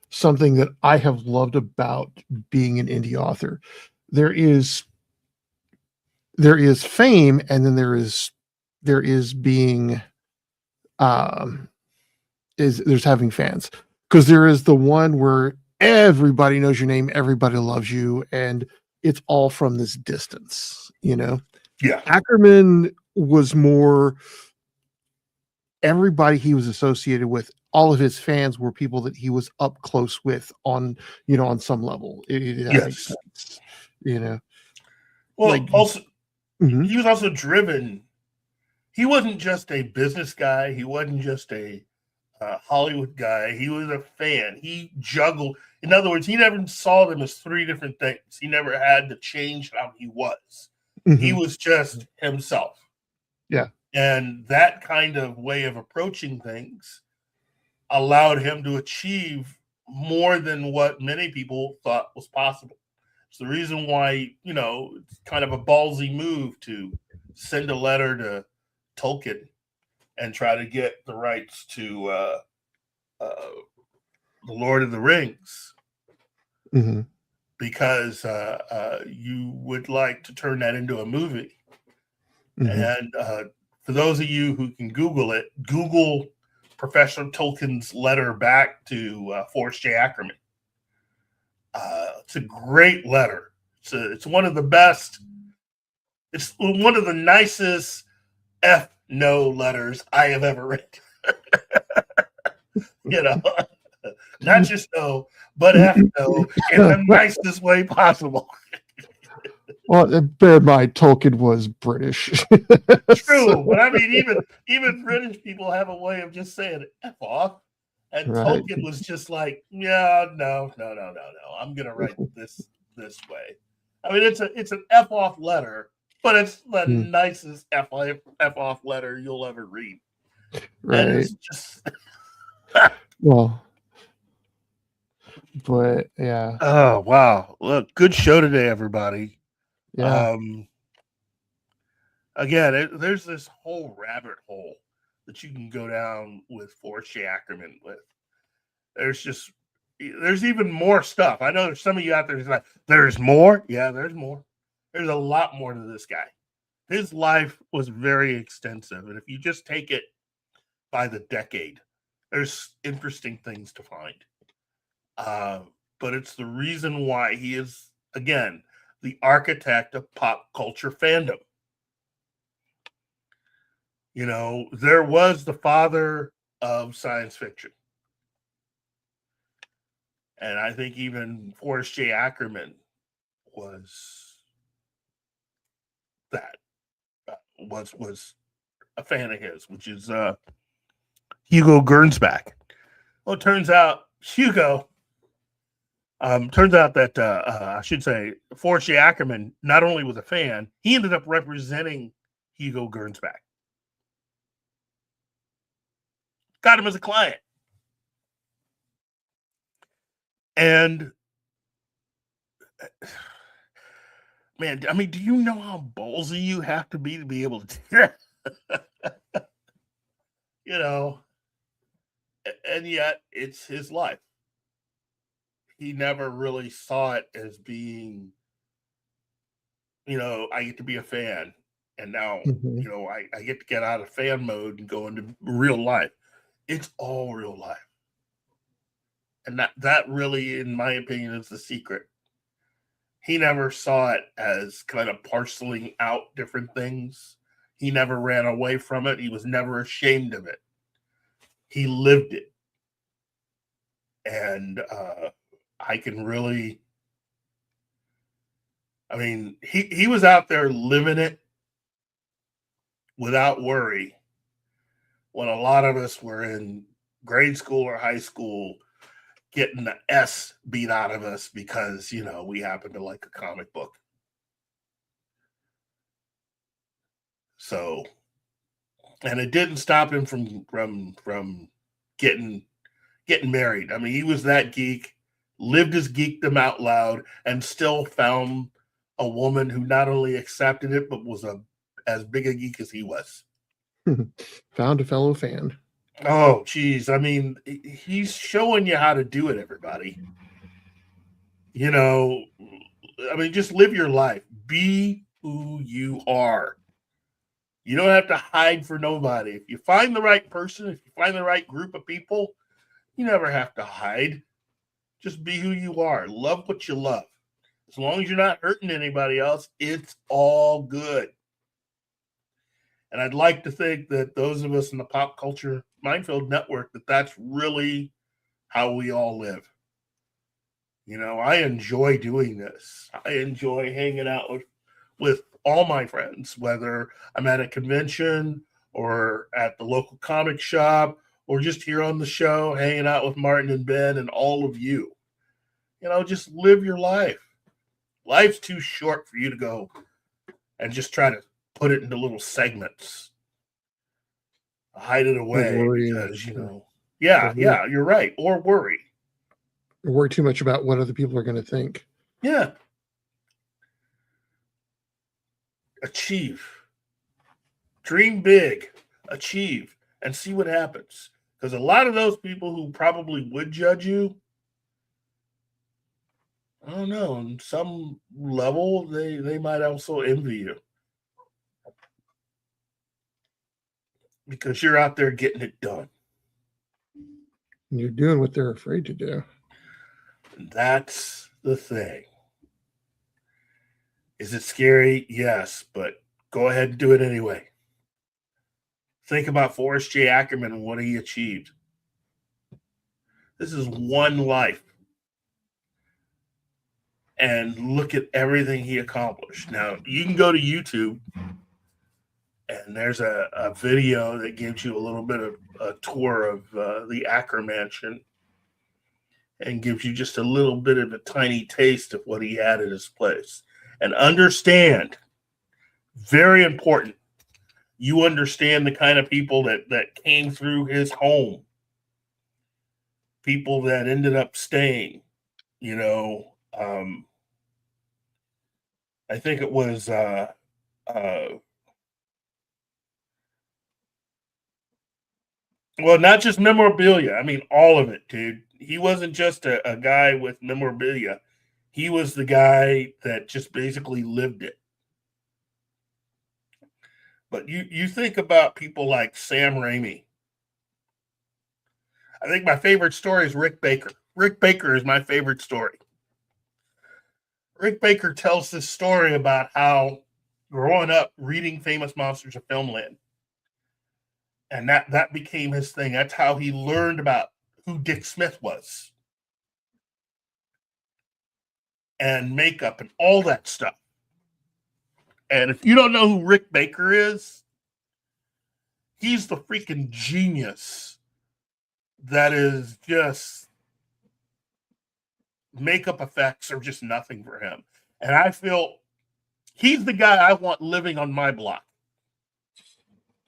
something that I have loved about being an indie author. There is fame, and then there is being there's having fans, because there is the one where everybody knows your name, everybody loves you, and it's all from this distance. Yeah. Ackerman was more. Everybody he was associated with, all of his fans were people that he was up close with on some level. It makes sense. Well, also, he was also driven. He wasn't just a business guy. He wasn't just a Hollywood guy. He was a fan. He juggled. In other words, he never saw them as three different things. He never had to change how he was. He was just himself. Yeah. And that kind of way of approaching things allowed him to achieve more than what many people thought was possible. It's the reason why, it's kind of a ballsy move to send a letter to Tolkien and try to get the rights to The Lord of the Rings. because you would like to turn that into a movie. And for those of you who can Google it, Google Professor Tolkien's letter back to Forrest J. Ackerman. It's a great letter. It's one of the best. It's one of the nicest F no letters I have ever read. Not just no, but F no in the nicest way possible. Well, bear in mind, Tolkien was British. True, but I mean, even British people have a way of just saying F off. And Right. Tolkien was just like, yeah, no. I'm gonna write this way. I mean, it's an F off letter, but it's the nicest F off letter you'll ever read. Right. And it's just well, but yeah. Oh wow! Look, good show today, everybody. Yeah. Again, there's this whole rabbit hole that you can go down with Forrest J. Ackerman with. There's even more stuff. I know there's some of you out there who's like, there's more? Yeah, there's more. There's a lot more to this guy. His life was very extensive. And if you just take it by the decade, there's interesting things to find. But it's the reason why he is, again, the architect of pop culture fandom. There was the father of science fiction. And I think even Forrest J. Ackerman was that, was a fan of his, which is Hugo Gernsback. Well, it turns out that I should say Forrest J. Ackerman not only was a fan, he ended up representing Hugo Gernsback. Got him as a client. And man, I mean, do you know how ballsy you have to be able to do that? And yet it's his life. He never really saw it as being, I get to be a fan. And now, I get to get out of fan mode and go into real life. It's all real life. And that really, in my opinion, is the secret. He never saw it as kind of parceling out different things. He never ran away from it. He was never ashamed of it. He lived it. And I can really, I mean, he was out there living it without worry when a lot of us were in grade school or high school getting the S beat out of us because, we happen to like a comic book. So, and it didn't stop him from getting married. I mean, he was that geek, lived his geekdom out loud, and still found a woman who not only accepted it, but was as big a geek as he was. Found a fellow fan. Oh, geez. I mean, he's showing you how to do it, everybody. Just live your life. Be who you are. You don't have to hide for nobody. If you find the right person, if you find the right group of people, you never have to hide. Just be who you are. Love what you love. As long as you're not hurting anybody else, it's all good. And I'd like to think that those of us in the Pop Culture Minefield Network, that's really how we all live. I enjoy doing this. I enjoy hanging out with all my friends, whether I'm at a convention or at the local comic shop or just here on the show, hanging out with Martin and Ben and all of you. Just live your life. Life's too short for you to go and just try to put it into little segments. Hide it away because, you're right. Or worry. Or worry too much about what other people are going to think. Yeah. Achieve. Dream big. Achieve. And see what happens. Because a lot of those people who probably would judge you I don't know. On some level, they might also envy you because you're out there getting it done. You're doing what they're afraid to do. That's the thing. Is it scary? Yes, but go ahead and do it anyway. Think about Forrest J. Ackerman and what he achieved. This is one life. And look at everything he accomplished. Now, you can go to YouTube, and there's a video that gives you a little bit of a tour of the Ackerman Mansion and gives you just a little bit of a tiny taste of what he had at his place. And understand, very important, you understand the kind of people that came through his home, people that ended up staying, you know. I think it was well, not just memorabilia. I mean, all of it, dude. He wasn't just a guy with memorabilia. He was the guy that just basically lived it. But you think about people like Sam Raimi. I think my favorite story is Rick Baker. Rick Baker is my favorite story. Rick Baker tells this story about how growing up reading Famous Monsters of Filmland, and that became his thing. That's how he learned about who Dick Smith was and makeup and all that stuff. And if you don't know who Rick Baker is, he's the freaking genius that is just makeup effects are just nothing for him. And I feel he's the guy I want living on my block.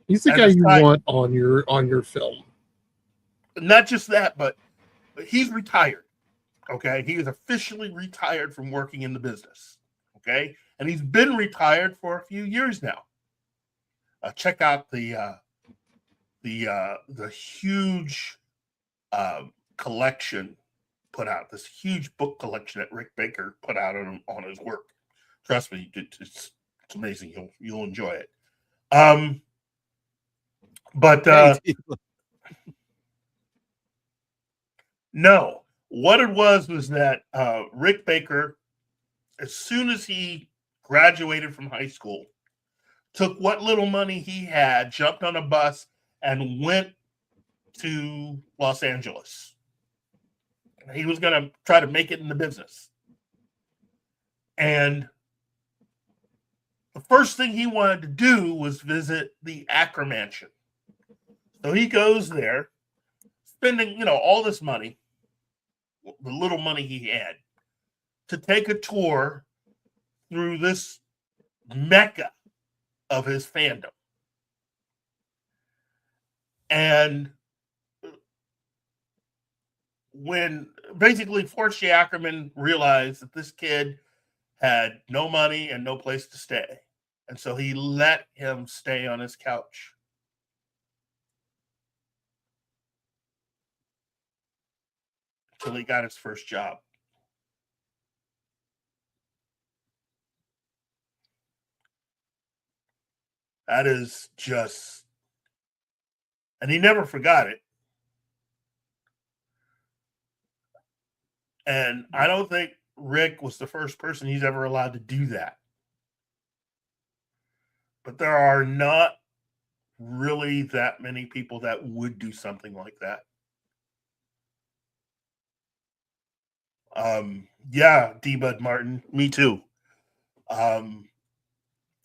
He's the guy you want on your film. Not just that, but he's retired. Okay. He is officially retired from working in the business. Okay. And he's been retired for a few years now. Check out the huge collection put out, this huge book collection that Rick Baker put out on his work. Trust me, it's amazing. You'll enjoy it. But no, what it was that Rick Baker, as soon as he graduated from high school, took what little money he had, jumped on a bus, and went to Los Angeles. He was going to try to make it in the business. And the first thing he wanted to do was visit the Ackerman Mansion. So he goes there, spending, all this money, the little money he had, to take a tour through this mecca of his fandom. And when basically Forrest J. Ackerman realized that this kid had no money and no place to stay, and so he let him stay on his couch. Until he got his first job. That is just, and he never forgot it. And I don't think Rick was the first person he's ever allowed to do that. But there are not really that many people that would do something like that. Yeah, D. Bud Martin, me too.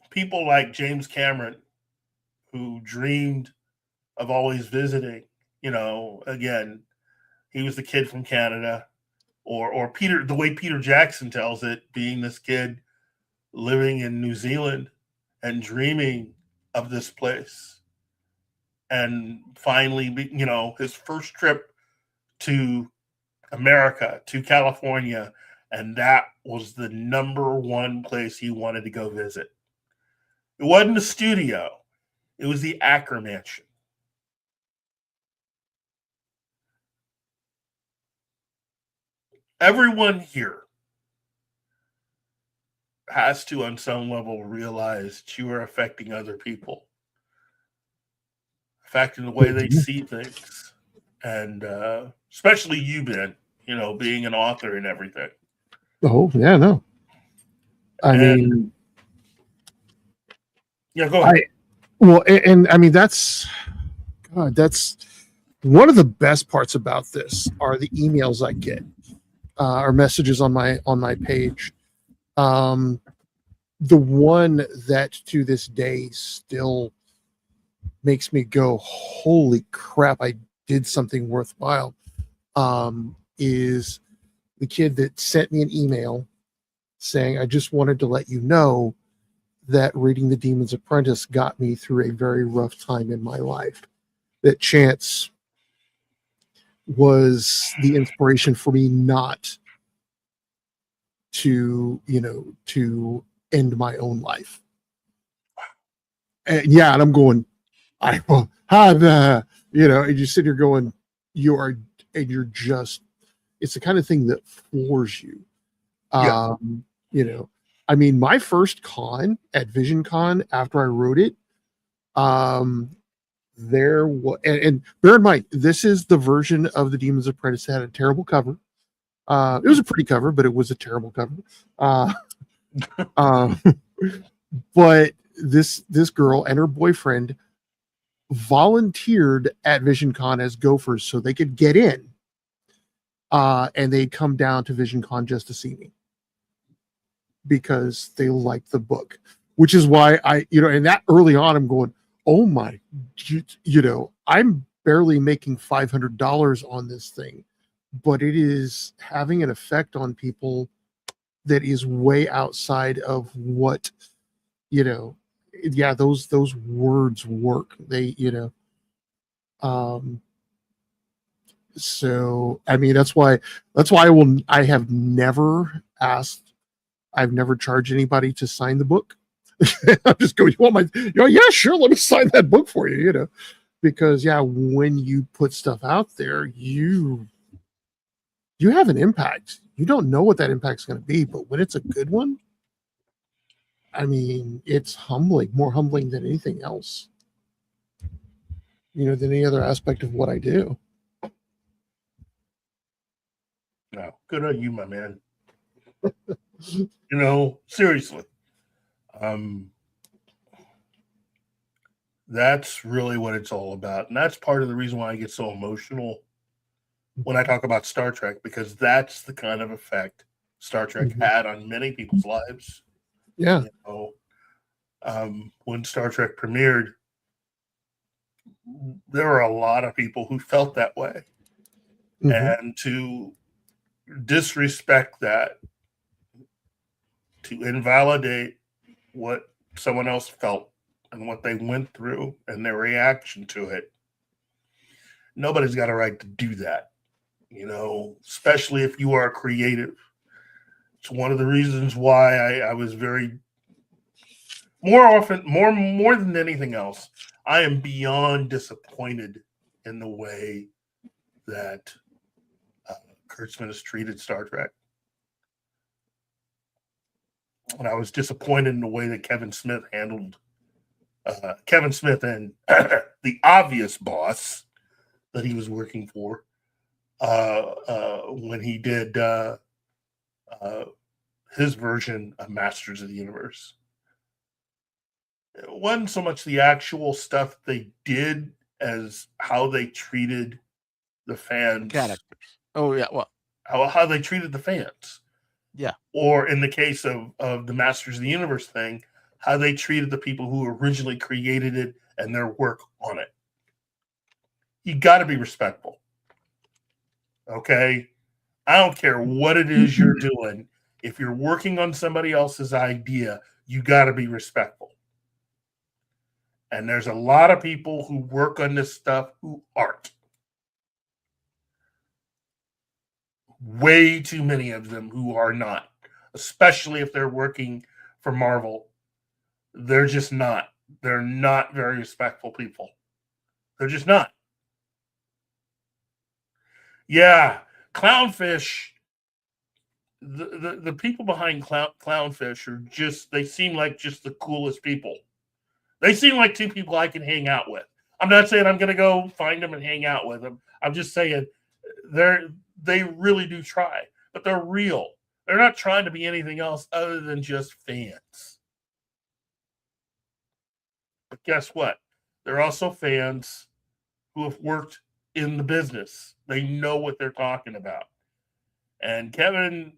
People like James Cameron, who dreamed of always visiting, again, he was the kid from Canada, or Peter, the way Peter Jackson tells it, being this kid living in New Zealand and dreaming of this place. And finally, his first trip to America, to California, and that was the number one place he wanted to go visit. It wasn't the studio. It was the Ackerman Mansion. Everyone here has to, on some level, realize that you are affecting other people, affecting the way they see things, and especially you, Ben. You know, being an author and everything. Oh yeah, no. I And- mean, Yeah, go ahead. and I mean that's one of the best parts about this are the emails I get, or messages on my page. The one that to this day still makes me go, holy crap, I did something worthwhile, is the kid that sent me an email saying, I just wanted to let you know that reading The Demon's Apprentice got me through a very rough time in my life. That Chance was the inspiration for me not to, to end my own life. And yeah, and I'm going, and you sit here going, you're just, it's the kind of thing that floors you. Yeah. I mean, my first con at Vision Con after I wrote it, there was, and bear in mind, this is the version of The Demon's Apprentice that had a terrible cover. It was a pretty cover, but it was a terrible cover. But this girl and her boyfriend volunteered at Vision Con as gophers so they could get in, and they'd come down to Vision Con just to see me because they liked the book, which is why and that early on I'm going, oh my, I'm barely making $500 on this thing, but it is having an effect on people that is way outside of what, those words work. They, so I mean that's why I've never charged anybody to sign the book. I'm just going, yeah, sure, let me sign that book for you, because when you put stuff out there, you have an impact. You don't know what that impact's going to be, but when it's a good one, I mean, it's humbling, more humbling than anything else, than any other aspect of what I do. No, good on you, my man. Seriously. That's really what it's all about. And that's part of the reason why I get so emotional when I talk about Star Trek, because that's the kind of effect Star Trek had on many people's lives. Yeah. When Star Trek premiered, there were a lot of people who felt that way. And to disrespect that, to invalidate what someone else felt and what they went through and their reaction to it, nobody's got a right to do that, especially if you are creative. It's one of the reasons why I was very, more than anything else, I am beyond disappointed in the way that Kurtzman has treated Star Trek. And I was disappointed in the way that Kevin Smith handled Kevin Smith and the obvious boss that he was working for when he did his version of Masters of the Universe. It wasn't so much the actual stuff they did as how they treated the fans. Characters. Oh yeah, well, how they treated the fans. Yeah. Or in the case of the Masters of the Universe thing, how they treated the people who originally created it and their work on it. You got to be respectful. Okay? I don't care what it is you're doing. If you're working on somebody else's idea, you got to be respectful. And there's a lot of people who work on this stuff who aren't. Way too many of them who are not, especially if they're working for Marvel. They're just not. They're not very respectful people. They're just not. Yeah, Clownfish the people behind Clownfish are they seem like just the coolest people. They seem like two people I can hang out with. I'm not saying I'm going to go find them and hang out with them. I'm just saying they really do try, but they're real. They're not trying to be anything else other than just fans. But guess what? They're also fans who have worked in the business. They know what they're talking about. And Kevin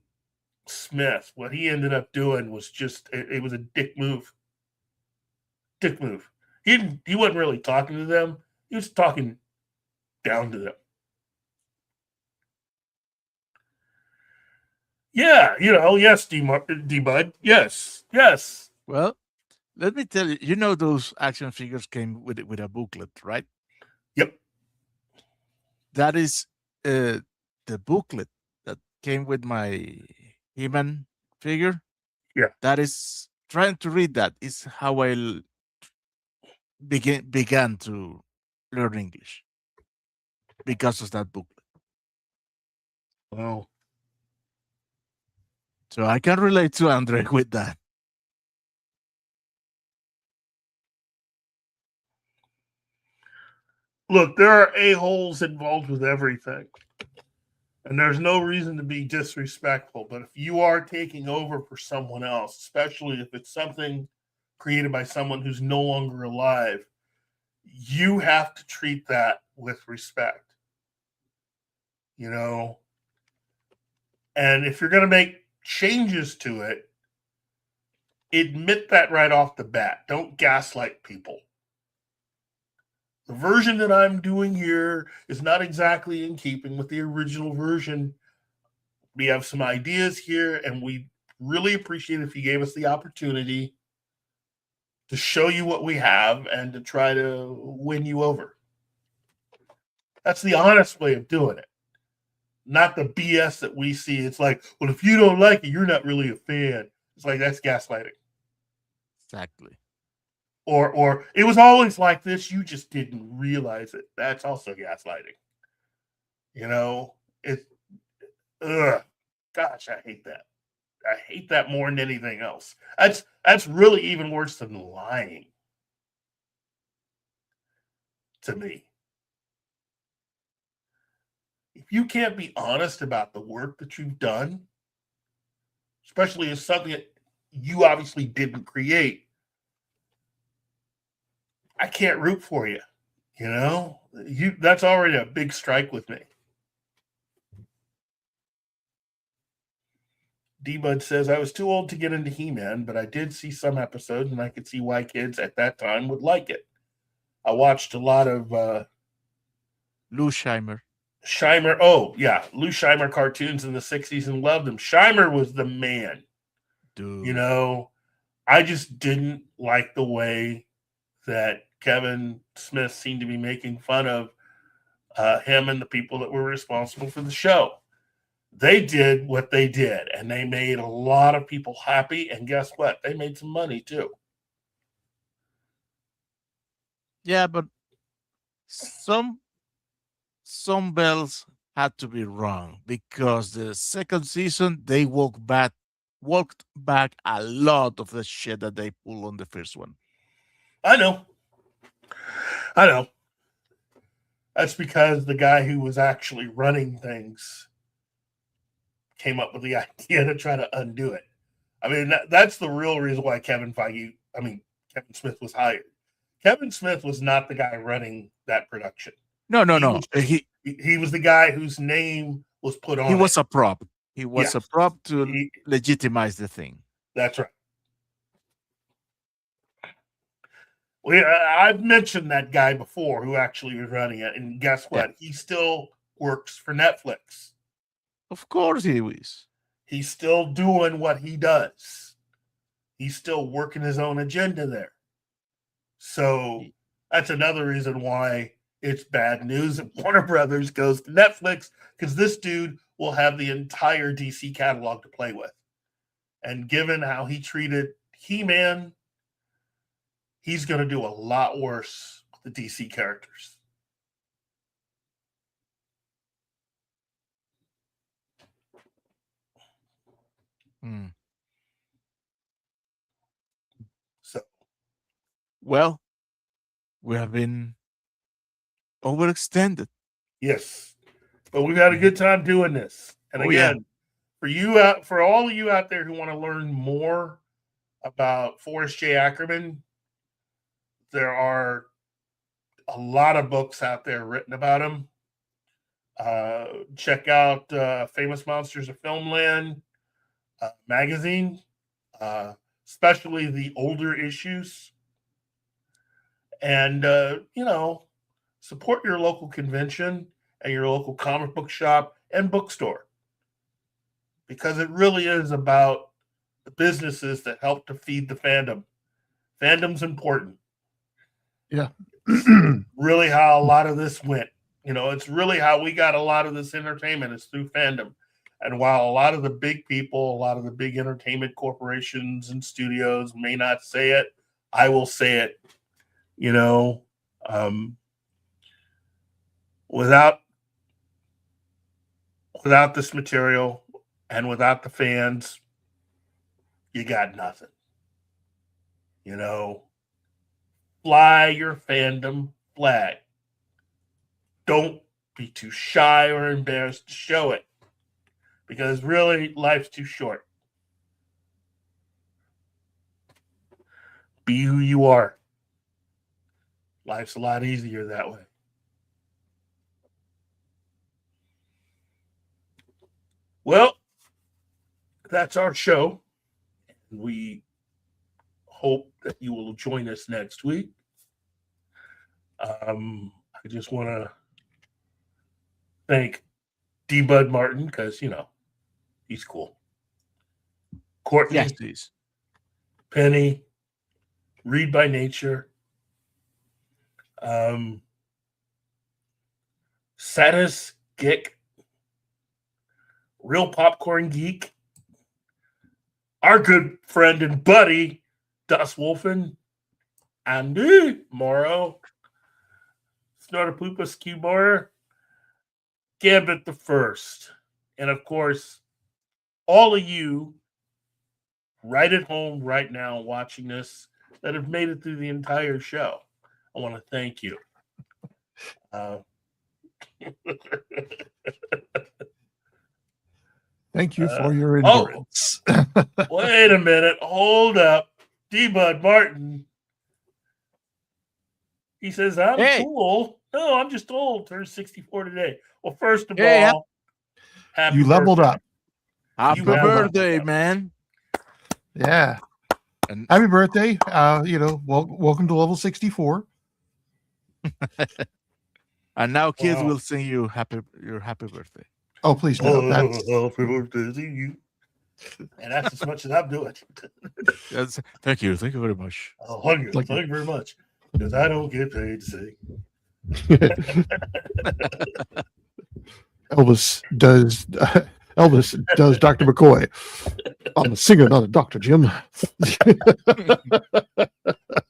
Smith, what he ended up doing was it was a dick move. Dick move. He wasn't really talking to them. He was talking down to them. Yeah, yes, D-Bud. Yes. Well, let me tell you, you know those action figures came with a booklet, right? Yep. That is the booklet that came with my He-Man figure. Yeah. That is trying to read that is how I began to learn English because of that booklet. Wow. So I can relate to Andre with that. Look, there are a-holes involved with everything. And there's no reason to be disrespectful. But if you are taking over for someone else, especially if it's something created by someone who's no longer alive, you have to treat that with respect. And if you're going to make changes to it, admit that right off the bat. Don't gaslight people. The version that I'm doing here is not exactly in keeping with the original version. We have some ideas here, and we really appreciate if you gave us the opportunity to show you what we have and to try to win you over. That's the honest way of doing it. Not the BS that we see. It's like, well, if you don't like it, you're not really a fan. It's like, that's gaslighting. Exactly. Or it was always like this, you just didn't realize it. That's also gaslighting. Gosh, I hate that. I hate that more than anything else. That's really even worse than lying to me. If you can't be honest about the work that you've done, especially as something that you obviously didn't create, I can't root for you. That's already a big strike with me. D-Bud says, I was too old to get into He-Man, but I did see some episodes, and I could see why kids at that time would like it. I watched a lot of Lou Scheimer. Oh, yeah. Lou Scheimer cartoons in the 60s and loved them. Scheimer was the man. Dude. I just didn't like the way that Kevin Smith seemed to be making fun of him and the people that were responsible for the show. They did what they did, and they made a lot of people happy. And guess what? They made some money too. Yeah, but some bells had to be wrong because the second season they walked back a lot of the shit that they pulled on the first one. I know. That's because the guy who was actually running things came up with the idea to try to undo it. I mean, that's the real reason why Kevin Smith was hired. Kevin Smith was not the guy running that production. No. He was the guy whose name was put on. He was a prop. He was a prop to legitimize the thing. That's right. Well, I've mentioned that guy before who actually was running it, and guess what? Yeah. He still works for Netflix. Of course he is. He's still doing what he does. He's still working his own agenda there. So that's another reason why it's bad news if Warner Brothers goes to Netflix, because this dude will have the entire DC catalog to play with. And given how he treated He-Man, he's going to do a lot worse with the DC characters. Hmm. So, Well, we have been overextended. yes, but we've had a good time doing this. And Oh, yeah. again, for all of you out there who want to learn more about Forrest J. Ackerman, there are a lot of books out there written about him. Check out Famous Monsters of Filmland magazine, especially the older issues. And, support your local convention and your local comic book shop and bookstore, because it really is about the businesses that help to feed the fandom. Fandom's important. Yeah. Really how a lot of this went. It's really how we got a lot of this entertainment is through fandom. And while a lot of the big people, a lot of the big entertainment corporations and studios may not say it, I will say it. Without this material and without the fans, you got nothing. Fly your fandom flag. Don't be too shy or embarrassed to show it, because really life's too short. Be who you are. Life's a lot easier that way. Well, that's our show. We hope that you will join us next week. I just want to thank D. Bud Martin, because, he's cool. Courtney, Yes, please. Penny, Read by Nature, Satis Gick, Real Popcorn Geek, our good friend and buddy, Das Wolfen, Andy Morrow, Snortapoopa Skewbar, Gambit the First, and of course, all of you right at home right now watching this that have made it through the entire show. I want to thank you. Thank you for your endurance. Wait a minute. Hold up. D-Bud Martin. He says, I'm cool. No, I'm just old. Turned 64 today. Well, first of all, happy you leveled birthday. up. Happy birthday, man. Yeah. And happy birthday. Welcome to level 64. And now kids will sing you your happy birthday. Oh, please no. Happy birthday to you. And that's as much as I'm doing. Thank you. Thank you very much. Thank you very much. Because I don't get paid to sing. Elvis does Dr. McCoy. I'm a singer, not a doctor, Jim.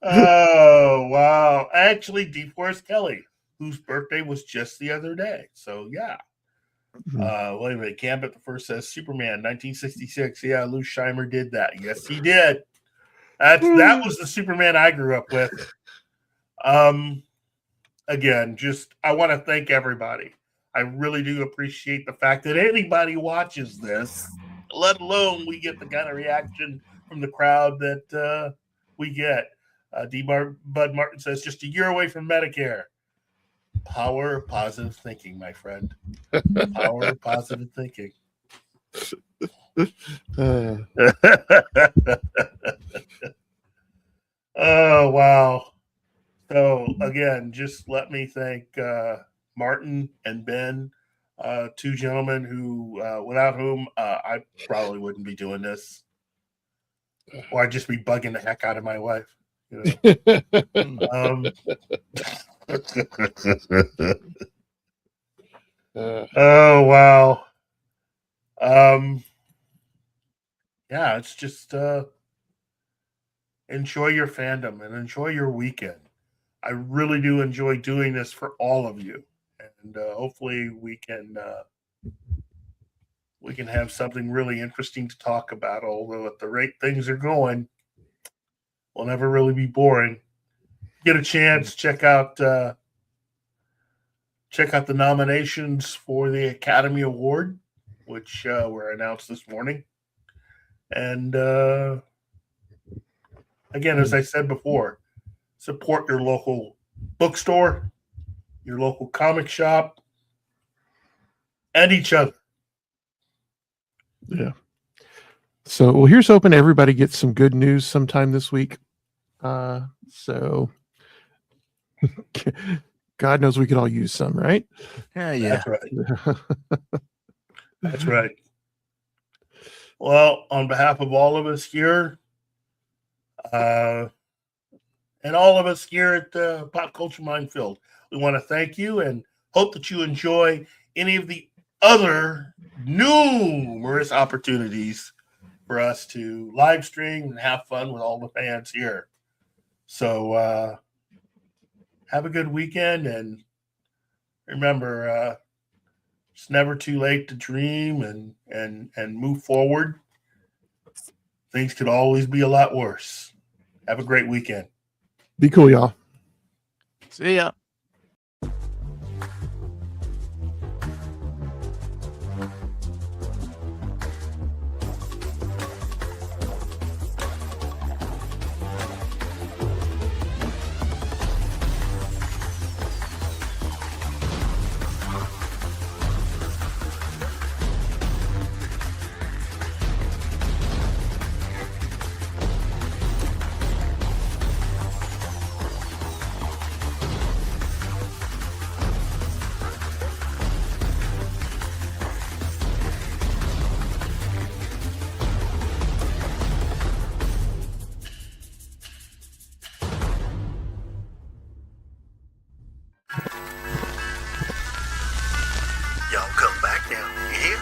Oh, wow. Actually, DeForest Kelly, whose birthday was just the other day. So, yeah. Wait a minute. Gambit the First says Superman, 1966. Yeah, Lou Scheimer did that. Yes, he did. That was the Superman I grew up with. Again, I want to thank everybody. I really do appreciate the fact that anybody watches this, let alone we get the kind of reaction from the crowd that we get. Bud Martin says, just a year away from Medicare. Power of positive thinking, my friend. Power of positive thinking. Oh, wow. So, again, just let me thank Martin and Ben, two gentlemen who, without whom I probably wouldn't be doing this. Or I'd just be bugging the heck out of my wife. Oh, wow. Yeah, it's just enjoy your fandom and enjoy your weekend. I really do enjoy doing this for all of you. And hopefully we can we can have something really interesting to talk about. Although at the rate things are going, we'll never really be boring. Get a chance, check out the nominations for the Academy Award, which were announced this morning. And again, as I said before, support your local bookstore, your local comic shop, and each other. Yeah. So, well, here's hoping everybody gets some good news sometime this week. So, God knows we could all use some, right? Yeah. That's right. That's right. Well, on behalf of all of us here, and all of us here at Pop Culture Minefield, we want to thank you and hope that you enjoy any of the other numerous opportunities for us to live stream and have fun with all the fans here. So have a good weekend, and remember, it's never too late to dream and move forward. Things could always be a lot worse. Have a great weekend. Be cool, y'all. See ya. Y'all come back now. You hear?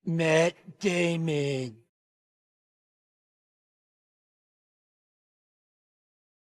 Matt Damon.